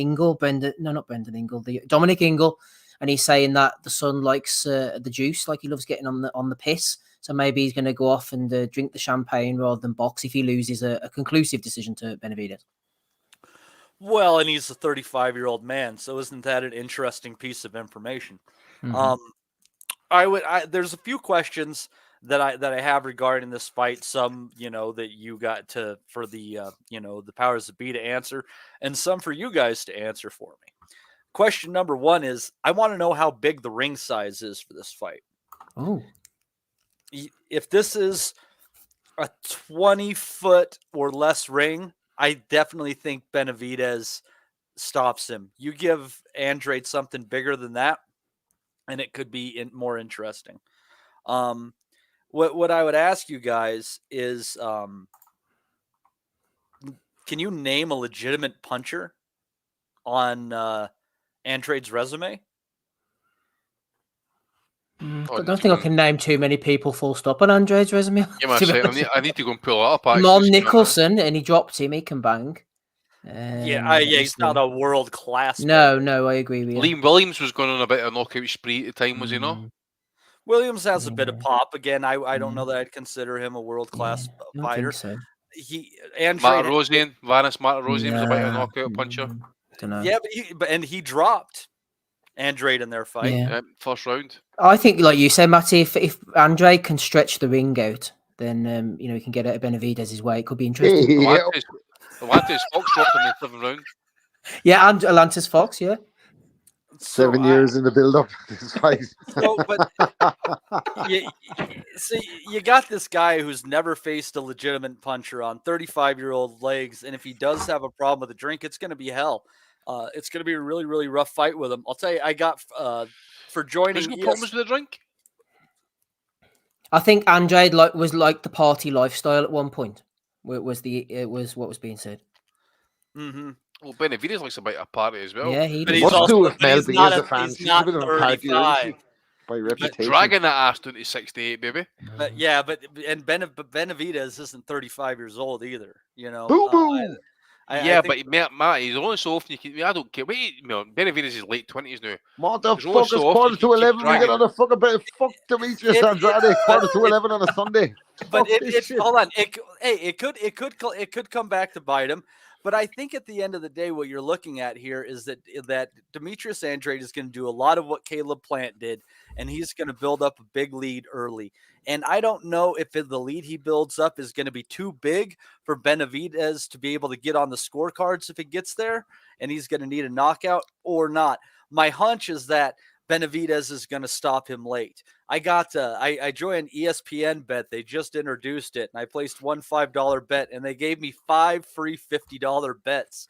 Dominic Ingle. And he's saying that the son likes the juice, like he loves getting on the piss. So maybe he's going to go off and drink the champagne rather than box if he loses a conclusive decision to Benavides. Well, and he's a 35-year-old man, so isn't that an interesting piece of information? Mm-hmm. There's a few questions that I have regarding this fight. Some, that you got for the the powers that be to answer, and some for you guys to answer for me. Question number one is, I want to know how big the ring size is for this fight. Oh. If this is a 20-foot or less ring, I definitely think Benavides stops him. You give Andrade something bigger than that, and it could be more interesting. What I would ask you guys is, can you name a legitimate puncher on Andrade's resume? Oh, I don't think I can name too many people full stop on Andrade's resume. You must say, I need to go and pull it up. Actually, Mon Nicholson, and he dropped him. He can bang. Yeah, he's not a world class. No, I agree with you. Liam Williams was going on a bit of a knockout spree at the time, was he not? Williams has a bit of pop. Again, I don't know that I'd consider him a world class fighter. So. Matarosian, Vanis Matarosian was a bit of a knockout puncher. Don't know. Yeah, but he dropped Andrade in their fight. Yeah. First round. I think, like you said, Matty, if Andrade can stretch the ring out, then he can get out of Benavidez' way. It could be interesting. Atlantis Fox dropped him in the 7th round. Yeah, and Atlantis Fox, yeah. 7 years in the build-up. This fight. So, but you got this guy who's never faced a legitimate puncher on 35-year-old legs, and if he does have a problem with a drink, it's going to be hell. It's going to be a really, really rough fight with him. I'll tell you, I got for joining. There's no problems with the drink. I think Andrade was like the party lifestyle at one point. It was what was being said. Mm-hmm. Well, Benavides likes a bit of party as well. Yeah, he does. What's to do with Melby as a fan? She's a bit of a party by reputation. Dragging that ass down to 68, baby. But Benavidez isn't 35 years old either. You know. Boo boo. But Matt, he's only so often you can. I don't care. Benavides is late 20s now. Motherfuckers, quarter to 11. We get on the fuck Demetrius Andrade. Quarter to 11 on a Sunday. But hold on. It could come back to bite him. But I think at the end of the day, what you're looking at here is that Demetrius Andrade is going to do a lot of what Caleb Plant did, and he's going to build up a big lead early. And I don't know if the lead he builds up is going to be too big for Benavidez to be able to get on the scorecards if it gets there, and he's going to need a knockout or not. My hunch is that Benavidez is going to stop him late. I joined an ESPN bet. They just introduced it, and I placed one $5 bet, and they gave me 5 free $50 bets.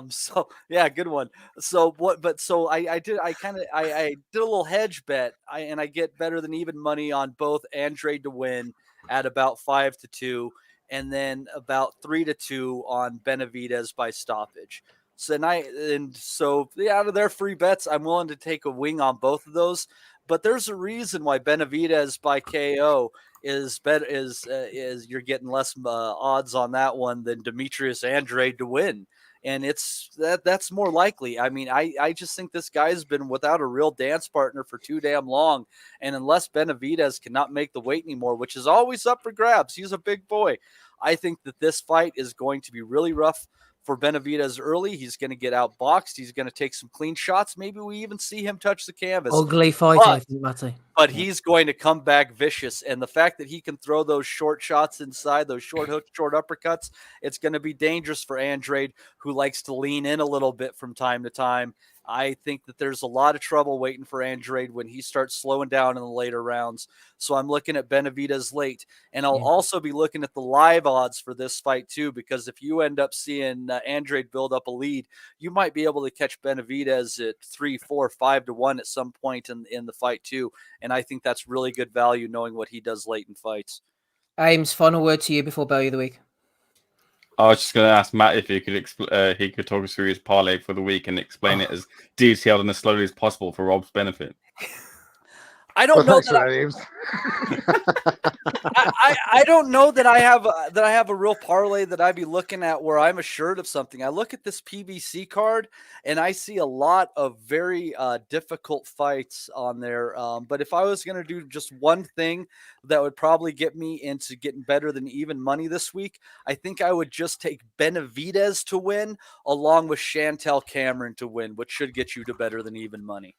So yeah, good one. So what? But so I did a little hedge bet, and I get better than even money on both Andrade to win at about 5-2, and then about 3-2 on Benavidez by stoppage. So out of their free bets, I'm willing to take a wing on both of those. But there's a reason why Benavidez by KO is you're getting less odds on that one than Demetrius Andrade to win. And that's more likely. I mean, I just think this guy's been without a real dance partner for too damn long. And unless Benavidez cannot make the weight anymore, which is always up for grabs, he's a big boy. I think that this fight is going to be really rough for Benavidez early. He's going to get outboxed. He's going to take some clean shots. Maybe we even see him touch the canvas. Ugly fight, I think, Matty. But he's going to come back vicious. And the fact that he can throw those short shots inside, those short hooks, short uppercuts, it's going to be dangerous for Andrade, who likes to lean in a little bit from time to time. I think that there's a lot of trouble waiting for Andrade when he starts slowing down in the later rounds. So I'm looking at Benavidez late. And I'll also be looking at the live odds for this fight too, because if you end up seeing Andrade build up a lead, you might be able to catch Benavidez at 3, 4, 5-1 at some point in the fight too. And I think that's really good value knowing what he does late in fights. Ames, final word to you before Belly of the Week. I was just going to ask Matt if he could talk us through his parlay for the week and explain it as detailed and as slowly as possible for Rob's benefit. I don't know that I don't know that I have a real parlay that I'd be looking at where I'm assured of something. I look at this PBC card and I see a lot of very difficult fights on there. But if I was going to do just one thing that would probably get me into getting better than even money this week, I think I would just take Benavidez to win along with Chantel Cameron to win, which should get you to better than even money.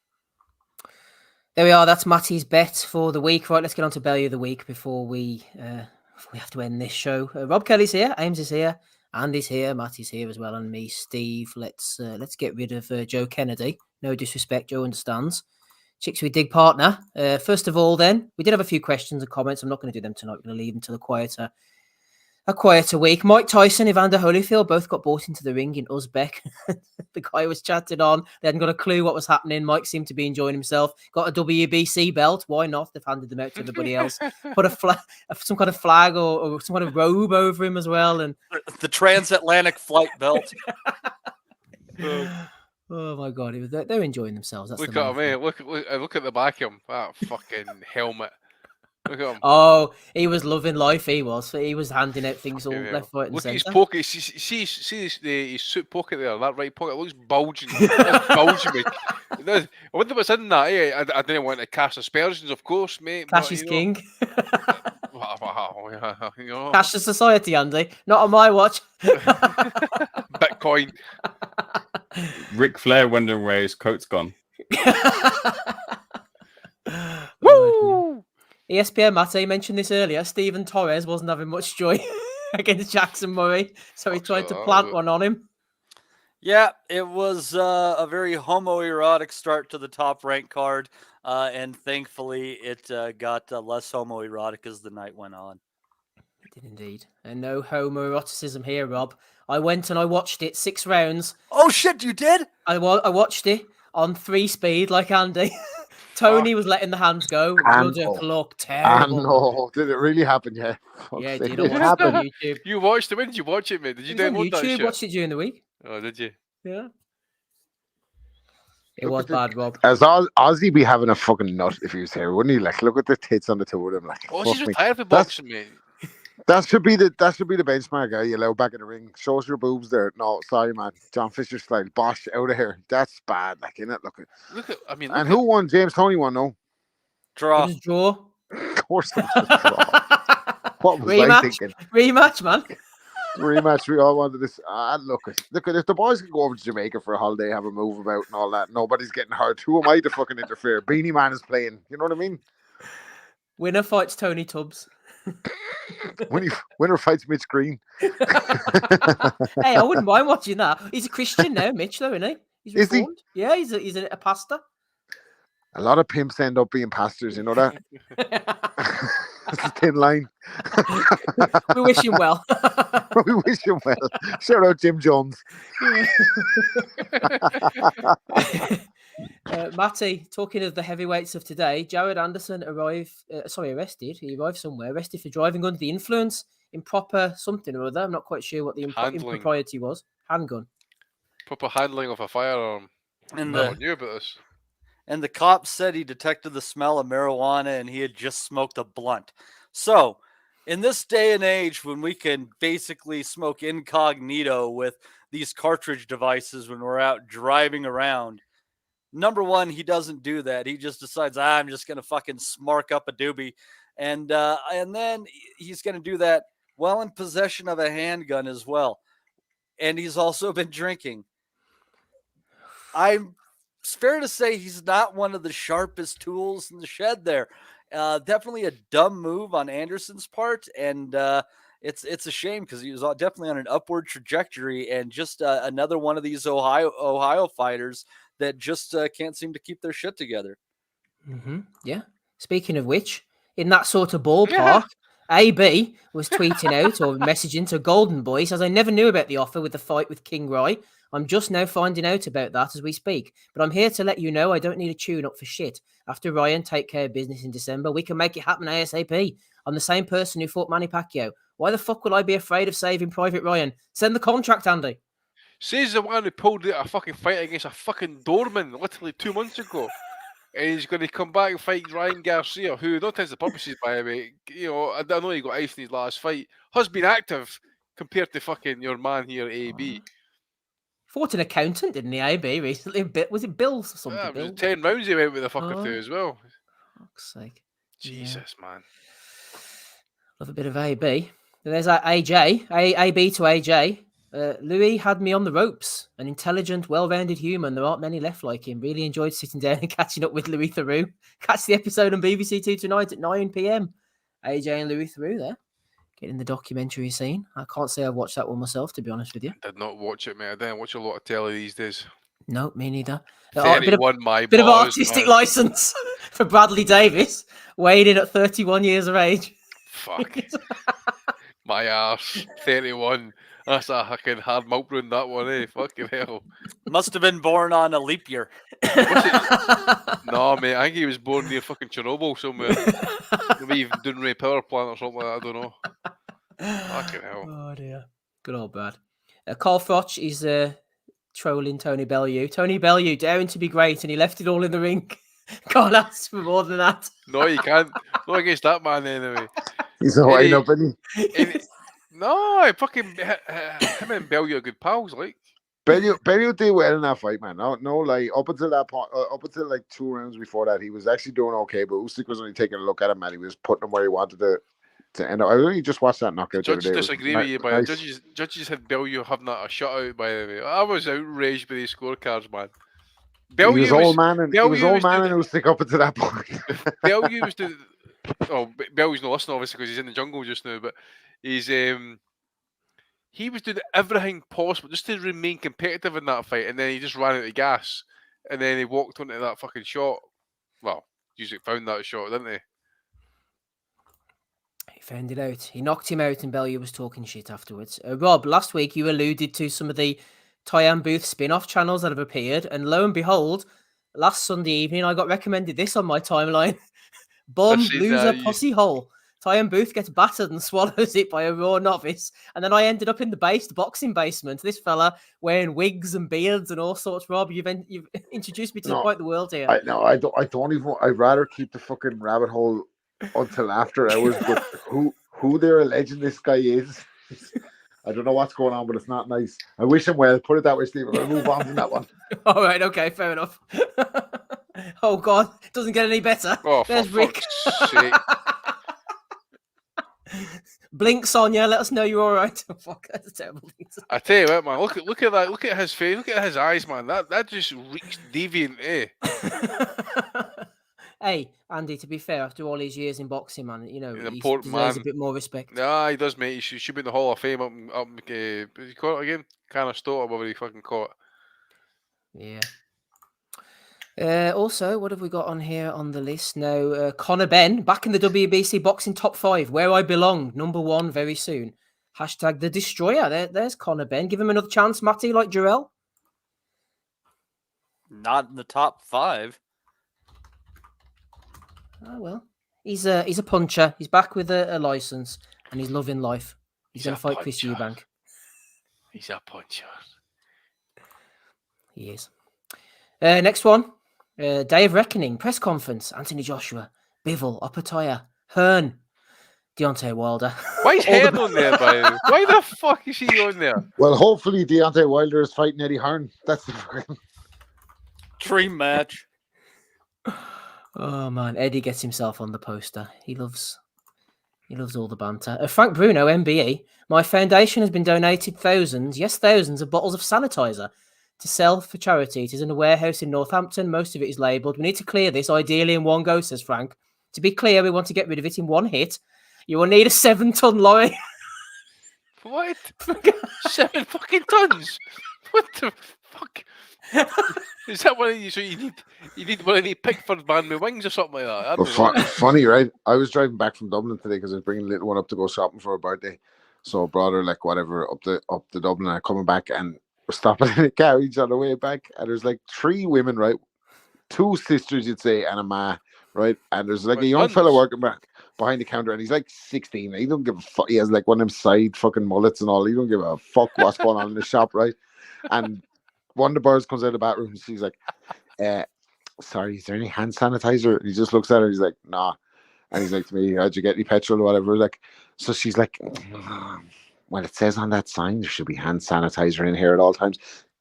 There we are. That's Matty's bet for the week. Right, let's get on to Belly of the Week before we have to end this show. Rob Kelly's here, Ames is here, Andy's here, Matty's here as well, and me, Steve. Let's get rid of Joe Kennedy. No disrespect, Joe understands. Chicks, we dig partner. First of all, then we did have a few questions and comments. I'm not going to do them tonight. We're going to leave them till a quieter week. Mike Tyson, Evander Holyfield both got brought into the ring in Uzbek. The guy was chatted on. They hadn't got a clue what was happening. Mike seemed to be enjoying himself. Got a WBC belt. Why not? They've handed them out to everybody else. Put some kind of flag or some kind of robe over him as well. And the transatlantic flight belt. Oh my god, they're enjoying themselves. That's Look the at main him, thing. look at the back of him. That fucking helmet. Look at him. Oh, he was loving life. He was handing out things all Fucking hell. left, right, and Look at his centre. pocket. See his suit pocket there. That right pocket looks bulging. That's bulging me. I wonder what's in that. I didn't want to cast aspersions, of course, mate. Cash but, is you know, king. Wow, yeah, you know. Cash the society, Andy. Not on my watch. Bitcoin. Ric Flair wondering where his coat's gone. Woo! ESPN Mate mentioned this earlier. Steven Torres wasn't having much joy against Jackson Murray, so he tried to plant one on him. Yeah, it was a very homoerotic start to the top rank card, and thankfully it got less homoerotic as the night went on. It did indeed. And no homoeroticism here, Rob. I went and I watched it 6 rounds. Oh shit, you did? I watched it on 3 speed like Andy. Tony was letting the hands go. Ruddock looked terrible. No, did it really happen? Yeah. Yeah, it Fuck's did. sake. I watched it on YouTube. You watched it? When did you watch it, mate? Did you It was on download that YouTube. shit? Watched it during the week. Oh, did you? Yeah. It was bad, Rob. As Ozzy be having a fucking nut if he was here, wouldn't he? Like, look at the tits on the two of them. Like, Oh, fuck she's me. retired for boxing, mate. That should be the benchmark. You allow back in the ring. Shows your boobs there. No, sorry, man. John Fisher style. Bosh out of here. That's bad. Like, innit? Look at. I mean, And who won? James Tony won. No. Draw. It was draw. Of course, it was a draw. What was I Rematch. thinking? Rematch, man. Rematch. We all wanted this. Look at if the boys can go over to Jamaica for a holiday, have a move about and all that. Nobody's getting hurt. Who am I to fucking interfere? Beanie Man is playing. You know what I mean? Winner fights Tony Tubbs. Winner fights Mitch Green. Hey, I wouldn't mind watching that. He's a Christian now, Mitch, though, isn't he? He's Is he? reformed. Yeah, he's a pastor. A lot of pimps end up being pastors. You know that. That's a thin line. We wish him well. We wish him well. Shout out Jim Jones. Matty, talking of the heavyweights of today, Jared Anderson arrested. He arrived somewhere, arrested for driving under the influence, improper something or other. I'm not quite sure what the impropriety was. Handgun. Proper handling of a firearm. And No one knew about this. And the cops said he detected the smell of marijuana and he had just smoked a blunt. So, in this day and age when we can basically smoke incognito with these cartridge devices when we're out driving around, number one, he doesn't do that. He just decides, I'm just going to fucking smark up a doobie. And then he's going to do that while in possession of a handgun as well. And he's also been drinking. It's fair to say he's not one of the sharpest tools in the shed there. Definitely a dumb move on Anderson's part. And it's a shame because he was definitely on an upward trajectory and just another one of these Ohio fighters that just can't seem to keep their shit together. Mm-hmm. Yeah. Speaking of which, in that sort of ballpark, AB was tweeting out or messaging to Golden Boy. He says, I never knew about the offer with the fight with King Roy. I'm just now finding out about that as we speak. But I'm here to let you know I don't need a tune-up for shit. After Ryan take care of business in December, we can make it happen ASAP. I'm the same person who fought Manny Pacquiao. Why the fuck would I be afraid of saving Private Ryan? Send the contract, Andy. Says the one who pulled out a fucking fight against a fucking doorman literally 2 months ago. And he's going to come back and fight Ryan Garcia, who, not to the purposes, by the way, you know, I know he got iced in his last fight, has been active compared to fucking your man here, AB. Fought an accountant, didn't he, AB, recently? Was it Bill or something? Yeah, it was Bill? 10 rounds he went with a fucker two as well. Fuck's sake. Jesus, man. Love a bit of AB. There's AJ. AB to AJ. Louis had me on the ropes. An intelligent, well-rounded human. There aren't many left like him. Really enjoyed sitting down and catching up with Louis Theroux. Catch the episode on BBC Two tonight at 9 p.m. AJ and Louis Theroux there. Getting the documentary scene. I can't say I've watched that one myself, to be honest with you. Did not watch it, mate. I didn't watch a lot of telly these days. No, me neither. 31, bit of artistic license for Bradley Davis, weighed in at 31 years of age. Fuck. My arse. 31. That's a fucking hard mouth run, that one, eh? Fucking hell. Must have been born on a leap year. No, mate. I think he was born near fucking Chernobyl somewhere. Maybe even Dunray power plant or something like that. I don't know. Fucking hell. Oh, dear. Good old Brad. Carl Froch is trolling Tony Bellew. Tony Bellew daring to be great, and he left it all in the ring. Can't ask for more than that. No, you can't. Not against that man anyway. He's a wind up, isn't he? No, fucking him and Bellew are good pals, like. Bellew did well in that fight, man. No, like up until that point, up until like 2 rounds before that, he was actually doing okay. But Usyk was only taking a look at him, and he was putting him where he wanted to end up. I only just watched that knockout. Judges the other day. disagree with you, but judges had Bellew having a shutout. By the way, I was outraged by these scorecards, man. Bellew was all man and Usyk up until that point. Bellew was doing. Oh, Bellew's not listening, obviously, because he's in the jungle just now. But he's he was doing everything possible just to remain competitive in that fight, and then he just ran out of gas, and then he walked onto that fucking shot. Well, Usyk found that shot, didn't he? He found it out. He knocked him out, and Bellew was talking shit afterwards. Rob, last week you alluded to some of the Tyan Booth spin-off channels that have appeared, and lo and behold, last Sunday evening I got recommended this on my timeline. Bum, loser, pussy hole. Tyan Booth gets battered and swallows it by a raw novice, and then I ended up in the boxing basement. This fella wearing wigs and beards and all sorts. Rob, you've introduced me to quite the world here. I don't even. I'd rather keep the fucking rabbit hole until after hours. But who they're alleging this guy is, I don't know what's going on, but it's not nice. I wish him well. Put it that way, Steve. We're gonna move on from that one. All right, okay, fair enough. Oh God, doesn't get any better. Oh, there's for Rick. fuck's sake. Blink, Sonia. Let us know you're all right. Oh, fuck, that's a terrible thing. I tell you what, man. Look at that. Look at his face. Look at his eyes, man. That just reeks deviant, eh? Hey, Andy. To be fair, after all these years in boxing, man, you know, he important deserves man. a bit more respect. Nah, he does, mate. He should be in the Hall of Fame. What do you call it again? Canastota, whatever he fucking call it. Yeah. Also, what have we got on here on the list now? Conor Benn back in the WBC boxing top 5, where I belong, number 1 very soon. Hashtag the Destroyer. There's Conor Benn. Give him another chance, Matty, like Jerrell. Not in the top 5. Oh well, he's a puncher. He's back with a license, and he's loving life. He's going to fight Chris Eubank. He's a puncher. He is. Next one. Day of Reckoning, press conference, Anthony Joshua, Bivol, Opataya, Hearn, Deontay Wilder. Why is Hearn on there, by the way? Why the fuck is he on there? Well, hopefully Deontay Wilder is fighting Eddie Hearn. That's the dream match. Oh man, Eddie gets himself on the poster. He loves all the banter. Frank Bruno, MBE, my foundation has been donated thousands of bottles of sanitizer to sell for charity. It is in a warehouse in Northampton. Most of it is labelled. We need to clear this, ideally in one go, says Frank. To be clear, we want to get rid of it in one hit. You will need a 7-ton lorry. What? 7 fucking tons? What the fuck? Is that one of you? So you need one of the Pickford man with wings or something like that? Funny, right? I was driving back from Dublin today because I was bringing the little one up to go shopping for her birthday. So I brought her like whatever up to Dublin, and I'm coming back and we're stopping in a carriage on the way back, and there's like 3 women, right? 2 sisters, you'd say, and a ma, right? And there's like a young fella working back behind the counter, and he's like 16. He don't give a fuck. He has like one of them side fucking mullets and all. He don't give a fuck what's going on in the shop, right? And one of the birds comes out of the bathroom, and she's like, sorry, is there any hand sanitizer? And he just looks at her, he's like, nah. And he's like to me, how'd you get any petrol or whatever? Like, so she's like, well, it says on that sign there should be hand sanitizer in here at all times.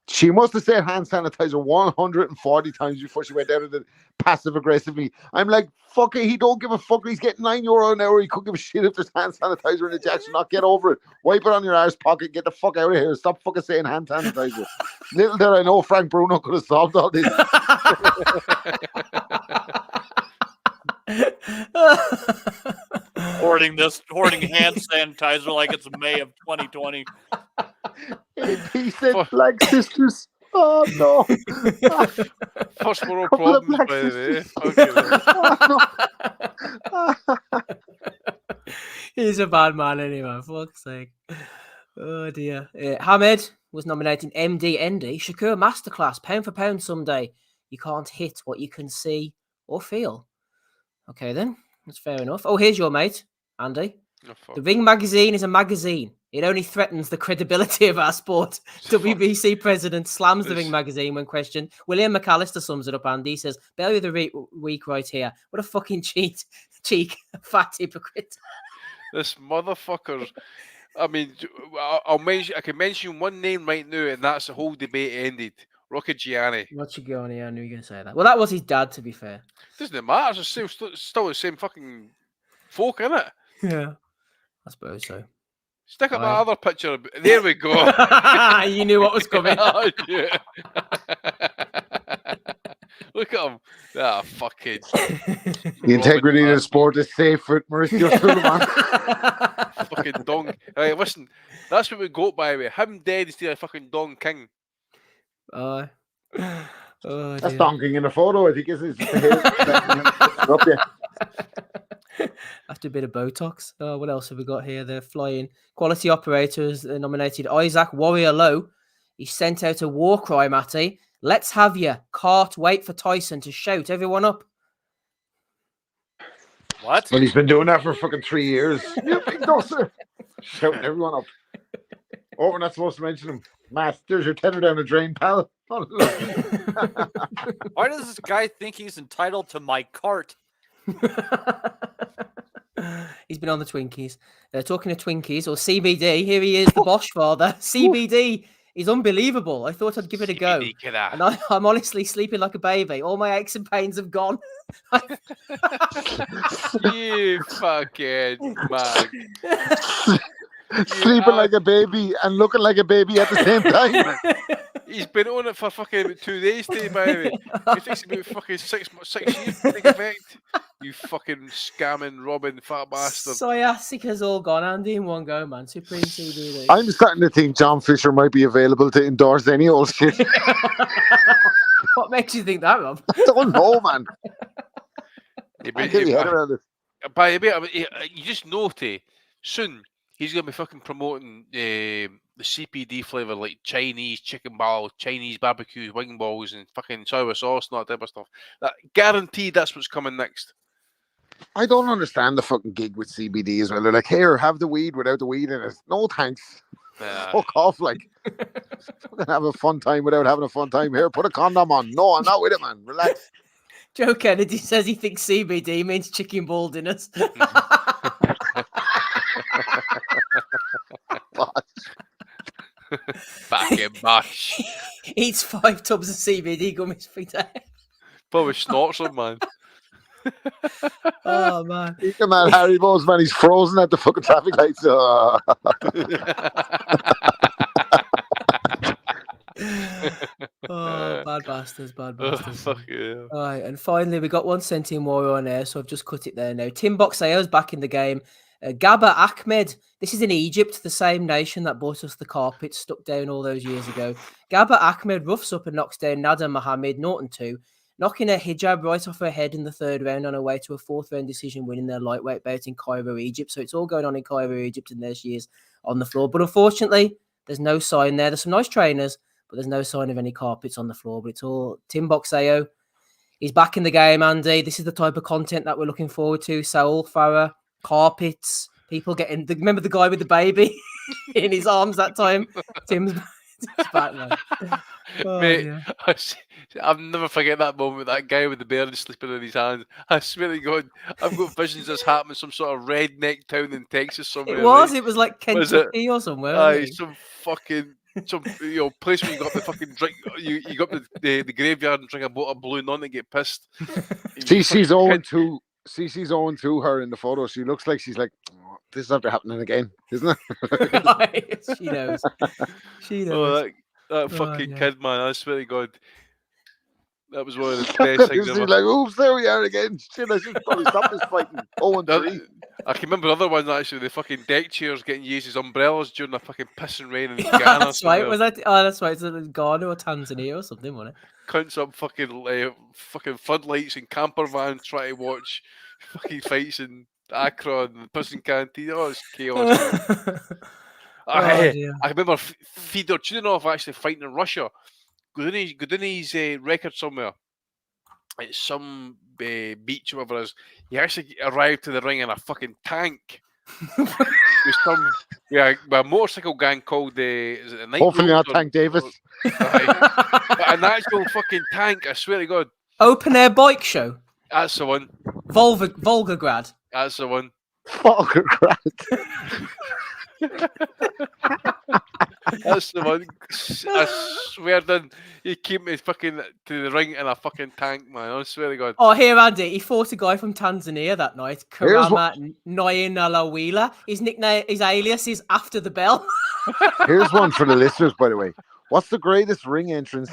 She must have said hand sanitizer 140 times before she went out of it passive aggressively. I'm like, fuck it, he don't give a fuck. He's getting €9 an hour. He couldn't give a shit if there's hand sanitizer in the Jackson. Not get over it. Wipe it on your arse pocket. Get the fuck out of here. Stop fucking saying hand sanitizer. Little did I know Frank Bruno could have solved all this. Hoarding hand sanitizer like it's May of 2020. He said black sisters. Oh no. First world problems, by the way. He's a bad man anyway, fuck's sake. Oh dear. Hamed was nominating MD Endy. Shakur Masterclass, pound for pound someday. You can't hit what you can see or feel. Okay then, that's fair enough. Oh, here's your mate, Andy. Oh, fuck. The Ring magazine is a magazine. It only threatens the credibility of our sport. WBC president slams the Ring magazine when questioned. William McAllister sums it up, Andy. He says, "Belly of the week right here. What a fucking cheek, fat hypocrite." This motherfucker. I mean, I can mention one name right now, and that's the whole debate ended. Rocky Gianni. Gianni, I knew you were going to say that. Well, that was his dad, to be fair. Doesn't matter. It's still the same fucking folk, isn't it? Yeah, I suppose so. Stick up that other picture. There we go. You knew what was coming. Oh, yeah. Look at him. Ah, fucking. The integrity of the sport is safe for Mauricio Sullivan. Fucking dong. Hey, listen, that's what we got, by the way. Him dead instead of fucking Dong King. Oh, that's Dong King in the photo, I think, isn't it? After a bit of Botox. What else have we got here? They're flying. Quality operators nominated Isaac Warrior Low. He sent out a war cry, Matty. Let's have you. Can't wait for Tyson to shout everyone up. What? Well, he's been doing that for fucking 3 years. You big dosser. Shouting everyone up. Oh, we're not supposed to mention him. Matt, there's your tenner down the drain, pal. Why does this guy think he's entitled to my cart? He's been on the Twinkies. Talking to Twinkies or CBD, here he is, the Bosch father. CBD is unbelievable. I thought I'd give it a go. And I'm honestly sleeping like a baby. All my aches and pains have gone. You fucking man. Sleeping like a baby and looking like a baby at the same time. He's been on it for fucking about 2 days today, by the way. It takes about fucking 6 years to take effect. You fucking scamming, robbing, fat bastard. Sciatic all gone, Andy, in one go, man. Supreme CBD. I'm starting to think John Fisher might be available to endorse any old shit. What makes you think that, Rob? I don't know, man. By the way, you just know, soon he's going to be fucking promoting the CPD flavour, like Chinese chicken balls, Chinese barbecue wing balls, and fucking sour sauce and all that type of stuff. That guaranteed that's what's coming next. I don't understand the fucking gig with CBD as well. They're like, here, have the weed without the weed in it. No thanks. Fuck off, like. Fucking have a fun time without having a fun time. Here, put a condom on. No, I'm not with it, man. Relax. Joe Kennedy says he thinks CBD means chicken ball dinners. Fucking bosh. Eats 5 tubs of CBD gummies for day. Probably snorts them, man. Oh, man. Look at man, Harry Bowes, man. He's frozen at the fucking traffic lights. Oh, bad bastards, bad bastards. Fuck yeah. All right, and finally, we got one sentient warrior on air, so I've just cut it there now. Tim Boxeo's back in the game. Gabba Ahmed, this is in Egypt, the same nation that bought us the carpet stuck down all those years ago. Gabba Ahmed roughs up and knocks down Nada Mohammed, 0-2, knocking her hijab right off her head in the 3rd round on her way to a 4th round decision win in their lightweight bout in Cairo, Egypt. So it's all going on in Cairo, Egypt, and there she is on the floor. But unfortunately, there's no sign there. There's some nice trainers, but there's no sign of any carpets on the floor. But it's all Tim Boxeo. He's back in the game, Andy. This is the type of content that we're looking forward to. Saul Farah, carpets, people getting... Remember the guy with the baby in his arms that time? Tim's back, man. Oh, mate, yeah. I'll never forget that moment, that guy with the bear sleeping in his hand. I swear to God, I've got visions of this happening in some sort of redneck town in Texas somewhere. It was like Kentucky or somewhere. Some fucking... place where you got the fucking drink, you got the graveyard and drink a bottle of Blue Nun and get pissed. She's 0-2. She's 0-2 her in the photo. She looks like she's like, oh, this is after happening again, isn't it? Right. She knows. She knows. Oh, that fucking kid, man! I swear to God, that was one of the best things ever. She's like, oops, there we are again. Shit, I should probably stop this fighting. 0-3. I can remember other ones actually. The fucking deck chairs getting used as umbrellas during the fucking pissing rain in Ghana. That's right. Was that? Oh, that's right. It's in Ghana or Tanzania or something, wasn't it? Cunts up fucking floodlights and camper vans trying to watch fucking fights in Accra and the prison canteen. Oh, it's chaos. I remember Fedor Chudinov actually fighting in Russia. Godini's record somewhere. It's some beach or whatever it is. He actually arrived to the ring in a fucking tank With some a motorcycle gang called is it the Night Hopefully Wolves not Tank Davis. An actual fucking tank, I swear to God. Open air bike show. That's the one. Volgograd. That's the one. Volgograd. That's the one. I swear, then he came me fucking to the ring in a fucking tank, man. I swear to God. Oh, here, Andy. He fought a guy from Tanzania that night, Karama Nyanalawila. His nickname, his alias is After the Bell. Here's one for the listeners, by the way. What's the greatest ring entrance?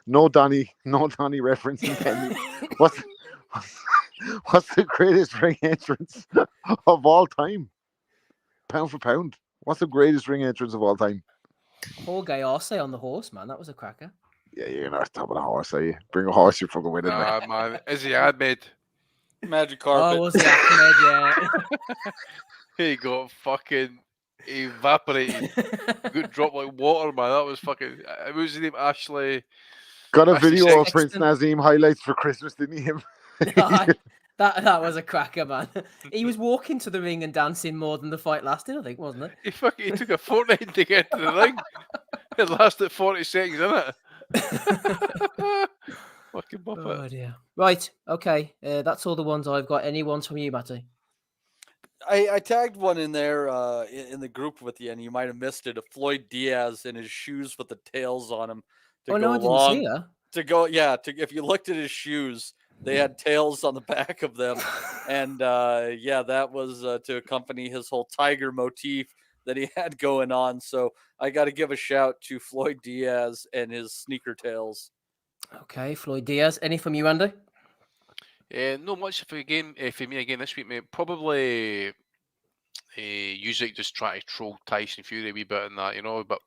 No Donny reference intended. What's the greatest ring entrance of all time? Pound for pound. What's the greatest ring entrance of all time? Jorge Arce on the horse, man. That was a cracker. Yeah, you're not top of the horse, are you? Bring a horse, you're fucking winning, man. Man. Is he Ahmed? Magic carpet. Oh, was he Ahmed? Yeah. He got fucking evaporated. Good drop like water, man. That was fucking. What was his name? Ashley. Got a video of Prince Nazim highlights for Christmas, didn't he? That was a cracker, man. He was walking to the ring and dancing more than the fight lasted, I think, wasn't it? He took a fortnight to get to the ring. It lasted 40 seconds, didn't it? Fucking bop Oh dear. Right, okay. That's all the ones I've got. Any ones from you, Matty? I tagged one in there in the group with you, and you might have missed it. Of Floyd Diaz in his shoes with the tails on them. I didn't see that. If you looked at his shoes, they had tails on the back of them, and that was to accompany his whole tiger motif that he had going on. So I got to give a shout to Floyd Diaz and his sneaker tails. Okay, Floyd Diaz. Any from you, Andy? Not much for me again this week, mate. Probably Usyk just trying to troll Tyson Fury a wee bit and that, but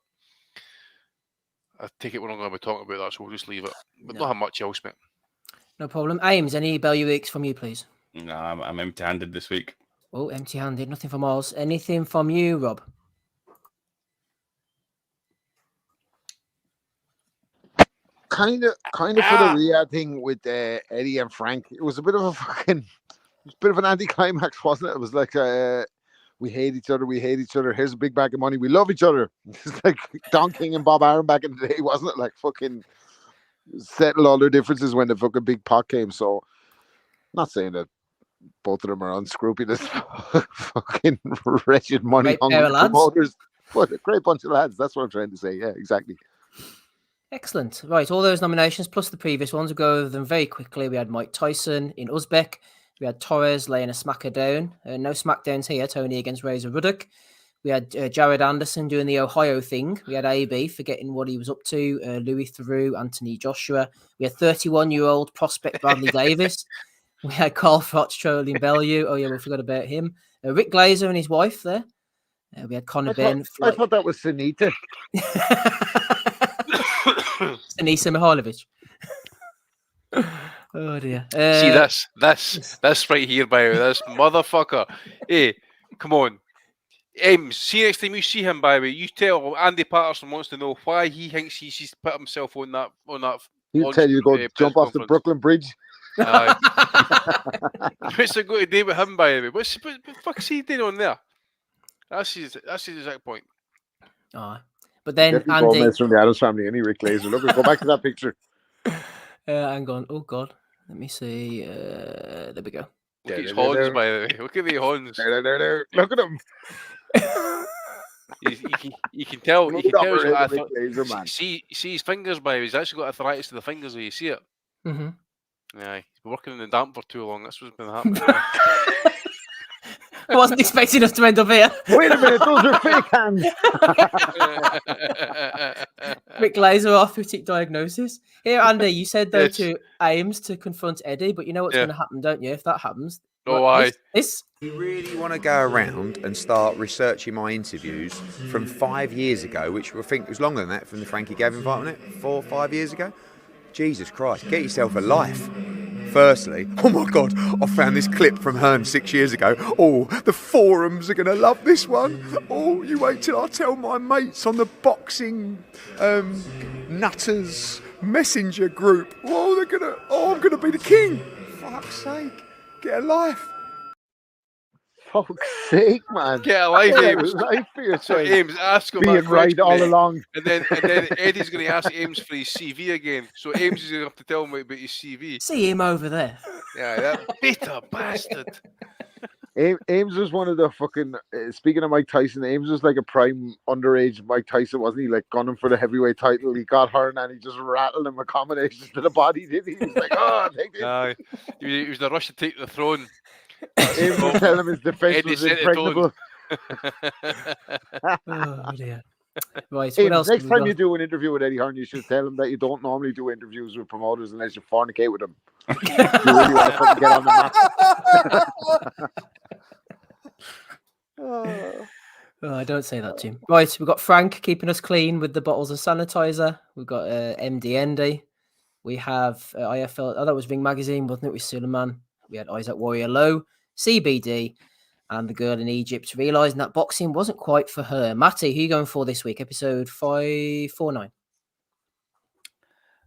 I take it we're not going to be talking about that, so we'll just leave it. But not have much else, mate. No problem. Ames, any bailiwicks from you, please? No, I'm empty-handed this week. Oh, empty-handed. Nothing from Oz. Anything from you, Rob? Kind of for the Riyadh thing with Eddie and Frank. It was a bit of an anticlimax, wasn't it? It was like we hate each other. Here's a big bag of money. We love each other. It's like Don King and Bob Aaron back in the day, wasn't it? Like fucking settle all their differences when the fucking big pot came. So, not saying that both of them are unscrupulous, fucking wretched money hungry promoters, but a great bunch of lads. That's what I'm trying to say. Yeah, exactly. Excellent. Right, all those nominations plus the previous ones. We'll go over them very quickly. We had Mike Tyson in Uzbek. We had Torres laying a smacker down. No smackdowns here. Tony against Razor Ruddock. We had Jared Anderson doing the Ohio thing. We had AB forgetting what he was up to. Louis Theroux, Anthony Joshua. We had 31-year-old prospect Bradley Davis. We had Carl Froch trolling Bellew. Oh, yeah, we forgot about him. Rick Glazer and his wife there. We had Conor Ben. I thought that was Sunita. Anisa Mihailovic. Oh dear. See this right here, by the way, this motherfucker. Hey, come on. See next time you see him, by the way, you tell Andy Patterson wants to know why he thinks he's put himself on that. He'll tell you to go jump off the Brooklyn Bridge. What's it got to do with him, by the way? What the fuck's he doing on there? That's his exact point. But then Andy Gomez from the Addams family, any Rick Glazer. Look, go back to that picture. Hang on. Oh God, let me see. There we go. Look at his horns, by the way. Look at the horns. There. Look at him. You can tell. You can tell. Glazer, see his fingers, by the way. He's actually got arthritis to the fingers. Do you see it? Mm-hmm. Yeah, he's been working in the damp for too long. That's what's been happening. I wasn't expecting us to end up here. Wait a minute, those are fake hands. Rick Glazer, arthritic diagnosis. Here, Andy, you said though to Ames to confront Eddie, but you know what's going to happen, don't you? If that happens, You really want to go around and start researching my interviews from 5 years ago, which I think was longer than that from the Frankie Gavin fight, wasn't it? 4 or 5 years ago. Jesus Christ, get yourself a life. Firstly, oh my God, I found this clip from Hearn 6 years ago. Oh, the forums are going to love this one. Oh, you wait till I tell my mates on the boxing nutters messenger group. Oh, I'm going to be the king. Fuck's sake, get a life. fuck's sake, man. Get a life, Get a Ames. life for yourself. So Ames, ask him Being that right question, all mate. along. And then Eddie's going to ask Ames for his CV again. So Ames is going to have to tell him about his CV. See him over there. Yeah, that bitter bastard. Ames was one of the fucking. Speaking of Mike Tyson, Ames was like a prime underage Mike Tyson, wasn't he? Like gunning for the heavyweight title. He got hurt and he just rattled him with combinations to the body, didn't he? He was like, "Oh, take this." He was the rush to take the throne. Ames was telling him his defense Eddie was set it impregnable. Oh dear. Right. Ames, What else? next have we time got? you do an interview with Eddie Hearn, you should tell him that you don't normally do interviews with promoters unless you fornicate with them. You really want to fucking get on the map. Oh, don't say that to him. Right, we've got Frank keeping us clean with the bottles of sanitizer. We've got MD Andy. We have IFL. Oh, that was Ring Magazine, wasn't it? With Suleiman. We had Isaac Warrior Low, CBD, and the girl in Egypt realising that boxing wasn't quite for her. Matty, who are you going for this week? Episode 549.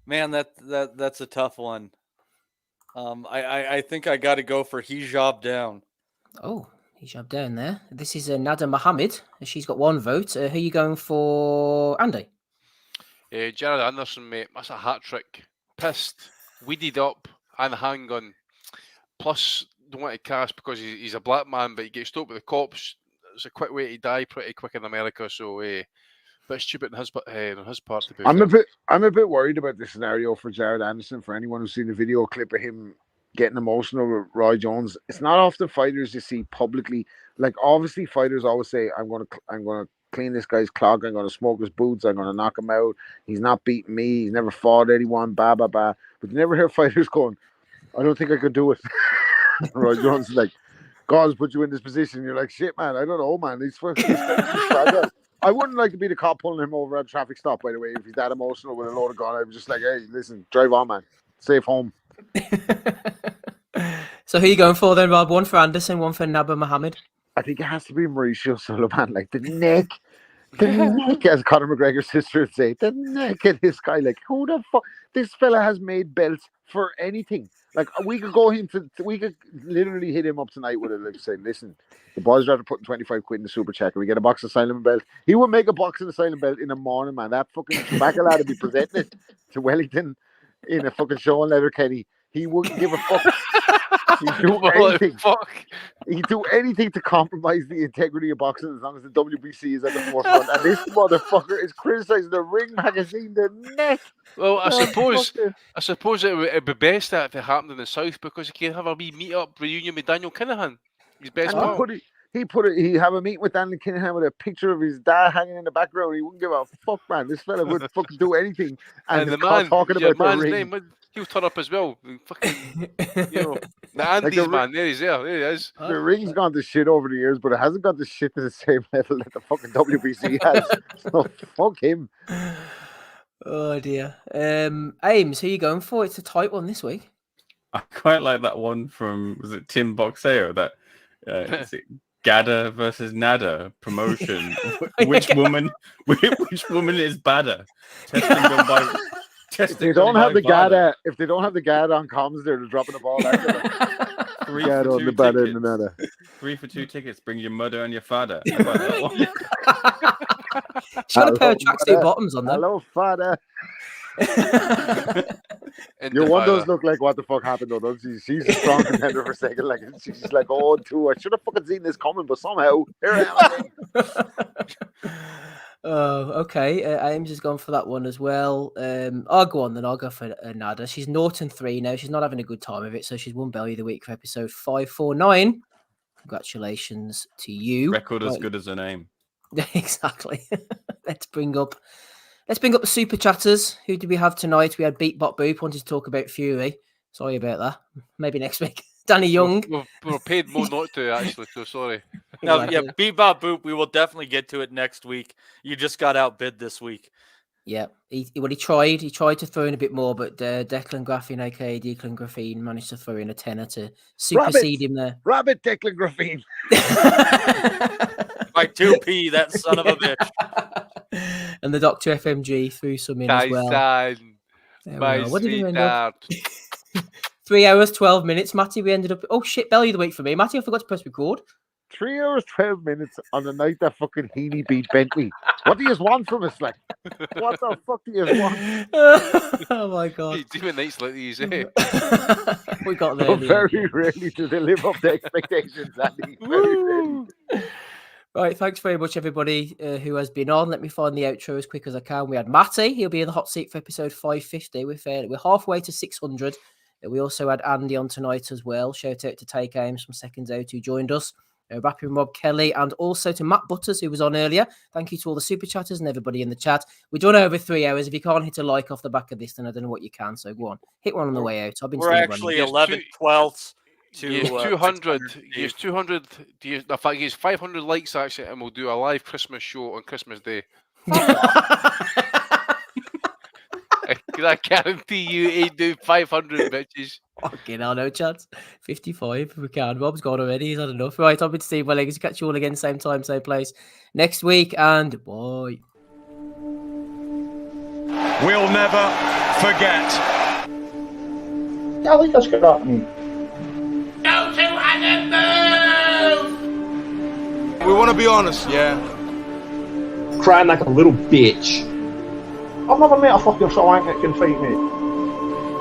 Man, that's a tough one. I think I got to go for Hijab Down. Oh, Hijab down there. This is Nada Mohammed. She's got one vote. Who are you going for, Andy? Jared Anderson, mate. That's a hat trick. Pissed, weeded up, and a handgun. Plus, don't want to cast because he's a black man, but he gets stopped with the cops. It's a quick way to die, pretty quick in America. So, bit stupid on his part. To be fair. I'm a bit worried about this scenario for Jared Anderson. For anyone who's seen the video clip of him getting emotional with Roy Jones, it's not often fighters you see publicly. Like obviously, fighters always say, "I'm gonna clean this guy's clog. I'm gonna smoke his boots. I'm gonna knock him out. He's not beating me. He's never fought anyone." Bah bah bah. But you never hear fighters going, "I don't think I could do it." Roy Jones is like, "God's put you in this position." You're like, "Shit, man. I don't know, man. He's fragile." I wouldn't like to be the cop pulling him over at a traffic stop, by the way, if he's that emotional with a load of gun. I'm just like, "Hey, listen, drive on, man. Safe home." So who are you going for then, Rob? One for Anderson, one for Naba Mohammed. I think it has to be Mauricio Sullivan. Like the neck, as Conor McGregor's sister would say, the neck of this guy. Like, who the fuck? This fella has made belts for anything. Like, we could we could literally hit him up tonight with it. Like, say, listen, the boys are putting 25 quid in the super check. And we get a box of Asylum belt. He would make a box of Asylum belt in the morning, man. That fucking tobacco lad would be presenting it to Wellington in a fucking show on Letterkenny. He wouldn't give a fuck. He'd do anything. He'd do anything to compromise the integrity of boxing as long as the WBC is at the forefront. And this motherfucker is criticizing the Ring Magazine, the neck. Well, I suppose it'd be best that if it happened in the south because he can have a wee meet-up reunion with Daniel Kinahan. His best pal. He have a meeting with Daniel Kinahan with a picture of his dad hanging in the background. He wouldn't give a fuck, man. This fella would fucking do anything. And the man talking about the Ring. Name, he'll turn up as well. Fucking, the Andes man. There he is. The Ring's gone to shit over the years, but it hasn't gone to shit to the same level that the fucking WBC has. So fuck him. Oh dear. Ames, who are you going for? It's a tight one this week. I quite like that one from, was it Tim Boxeo? That is it Gada versus Nada promotion. Which woman is badder? Testing them by. If they don't have the Gada on comms, they're dropping the ball. Three for two tickets. Bring your mother and your father. She's got a pair of tracksuit bottoms on there. Hello, father. Your one does look like what the fuck happened though, doesn't she? She's a strong contender for a second. Like she's like, oh, two. I should have fucking seen this coming, but somehow here I am. Oh, okay. Ames has gone for that one as well. I'll go on then. I'll go for Nada. She's 0-3 now. She's not having a good time of it, so she's won Belly of the Week for episode 549. Congratulations to you. Record as good as her name. Exactly. Let's bring up the super chatters. Who do we have tonight? We had Beatbot Boop wanted to talk about Fury. Sorry about that. Maybe next week. Danny Young. We're paid more not to actually, so sorry. No, yeah, Bebop Boop. We will definitely get to it next week. You just got outbid this week. Yeah, he tried. He tried to throw in a bit more, but Declan Graffine, aka Declan Graffine, managed to throw in a tenner to supersede him there. Rabbit Declan Graffine. By 2p, that son of a bitch. And the Dr. FMG threw some in as well. What did we end up? 3 hours, 12 minutes. Matty, we ended up... Oh, shit, Belly of the Week for me. Matty, I forgot to press record. 3 hours, 12 minutes on the night that fucking Heeney beat Bentley. What do you want from us? Like, what the fuck do you want? Oh my god. Even nights like these, eh? We got there. Very rarely do they live up to expectations, Andy. Very rarely. Right, thanks very much, everybody who has been on. Let me find the outro as quick as I can. We had Matty. He'll be in the hot seat for episode 550. We're halfway to 600. We also had Andy on tonight as well. Shout out to Take Aims from Seconds Out who joined us. Rapping Rob Kelly, and also to Matt Butters, who was on earlier. Thank you to all the super chatters and everybody in the chat. We're done over 3 hours. If you can't hit a like off the back of this, then I don't know what you can. So go on, hit one on the way out. We're actually 11/12 to 200. Use 200. In fact, use 500 likes actually, and we'll do a live Christmas show on Christmas Day. I guarantee you ain't doing 500 bitches. Fucking hell, no chance. 55 if we can. Rob's gone already. He's had enough. Right, I've been Steve Wellings. Catch you all again, same time, same place next week. And bye. We'll never forget. I think that's good happening. Go to Azim! We want to be honest, yeah? Crying like a little bitch. I've never met a fucking wank that can fight me.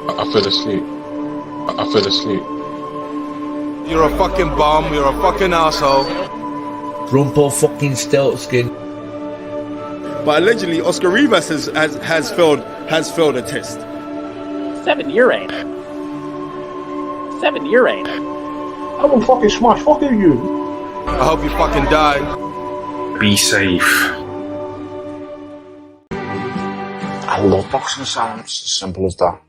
I fell asleep. You're a fucking bum, you're a fucking asshole. Rumpo fucking Steltskin. But allegedly, Oscar Rivas has failed a test. 7 year ain't. I will fucking smash fucking you. I hope you fucking die. Be safe. I love boxing sounds, as simple as that.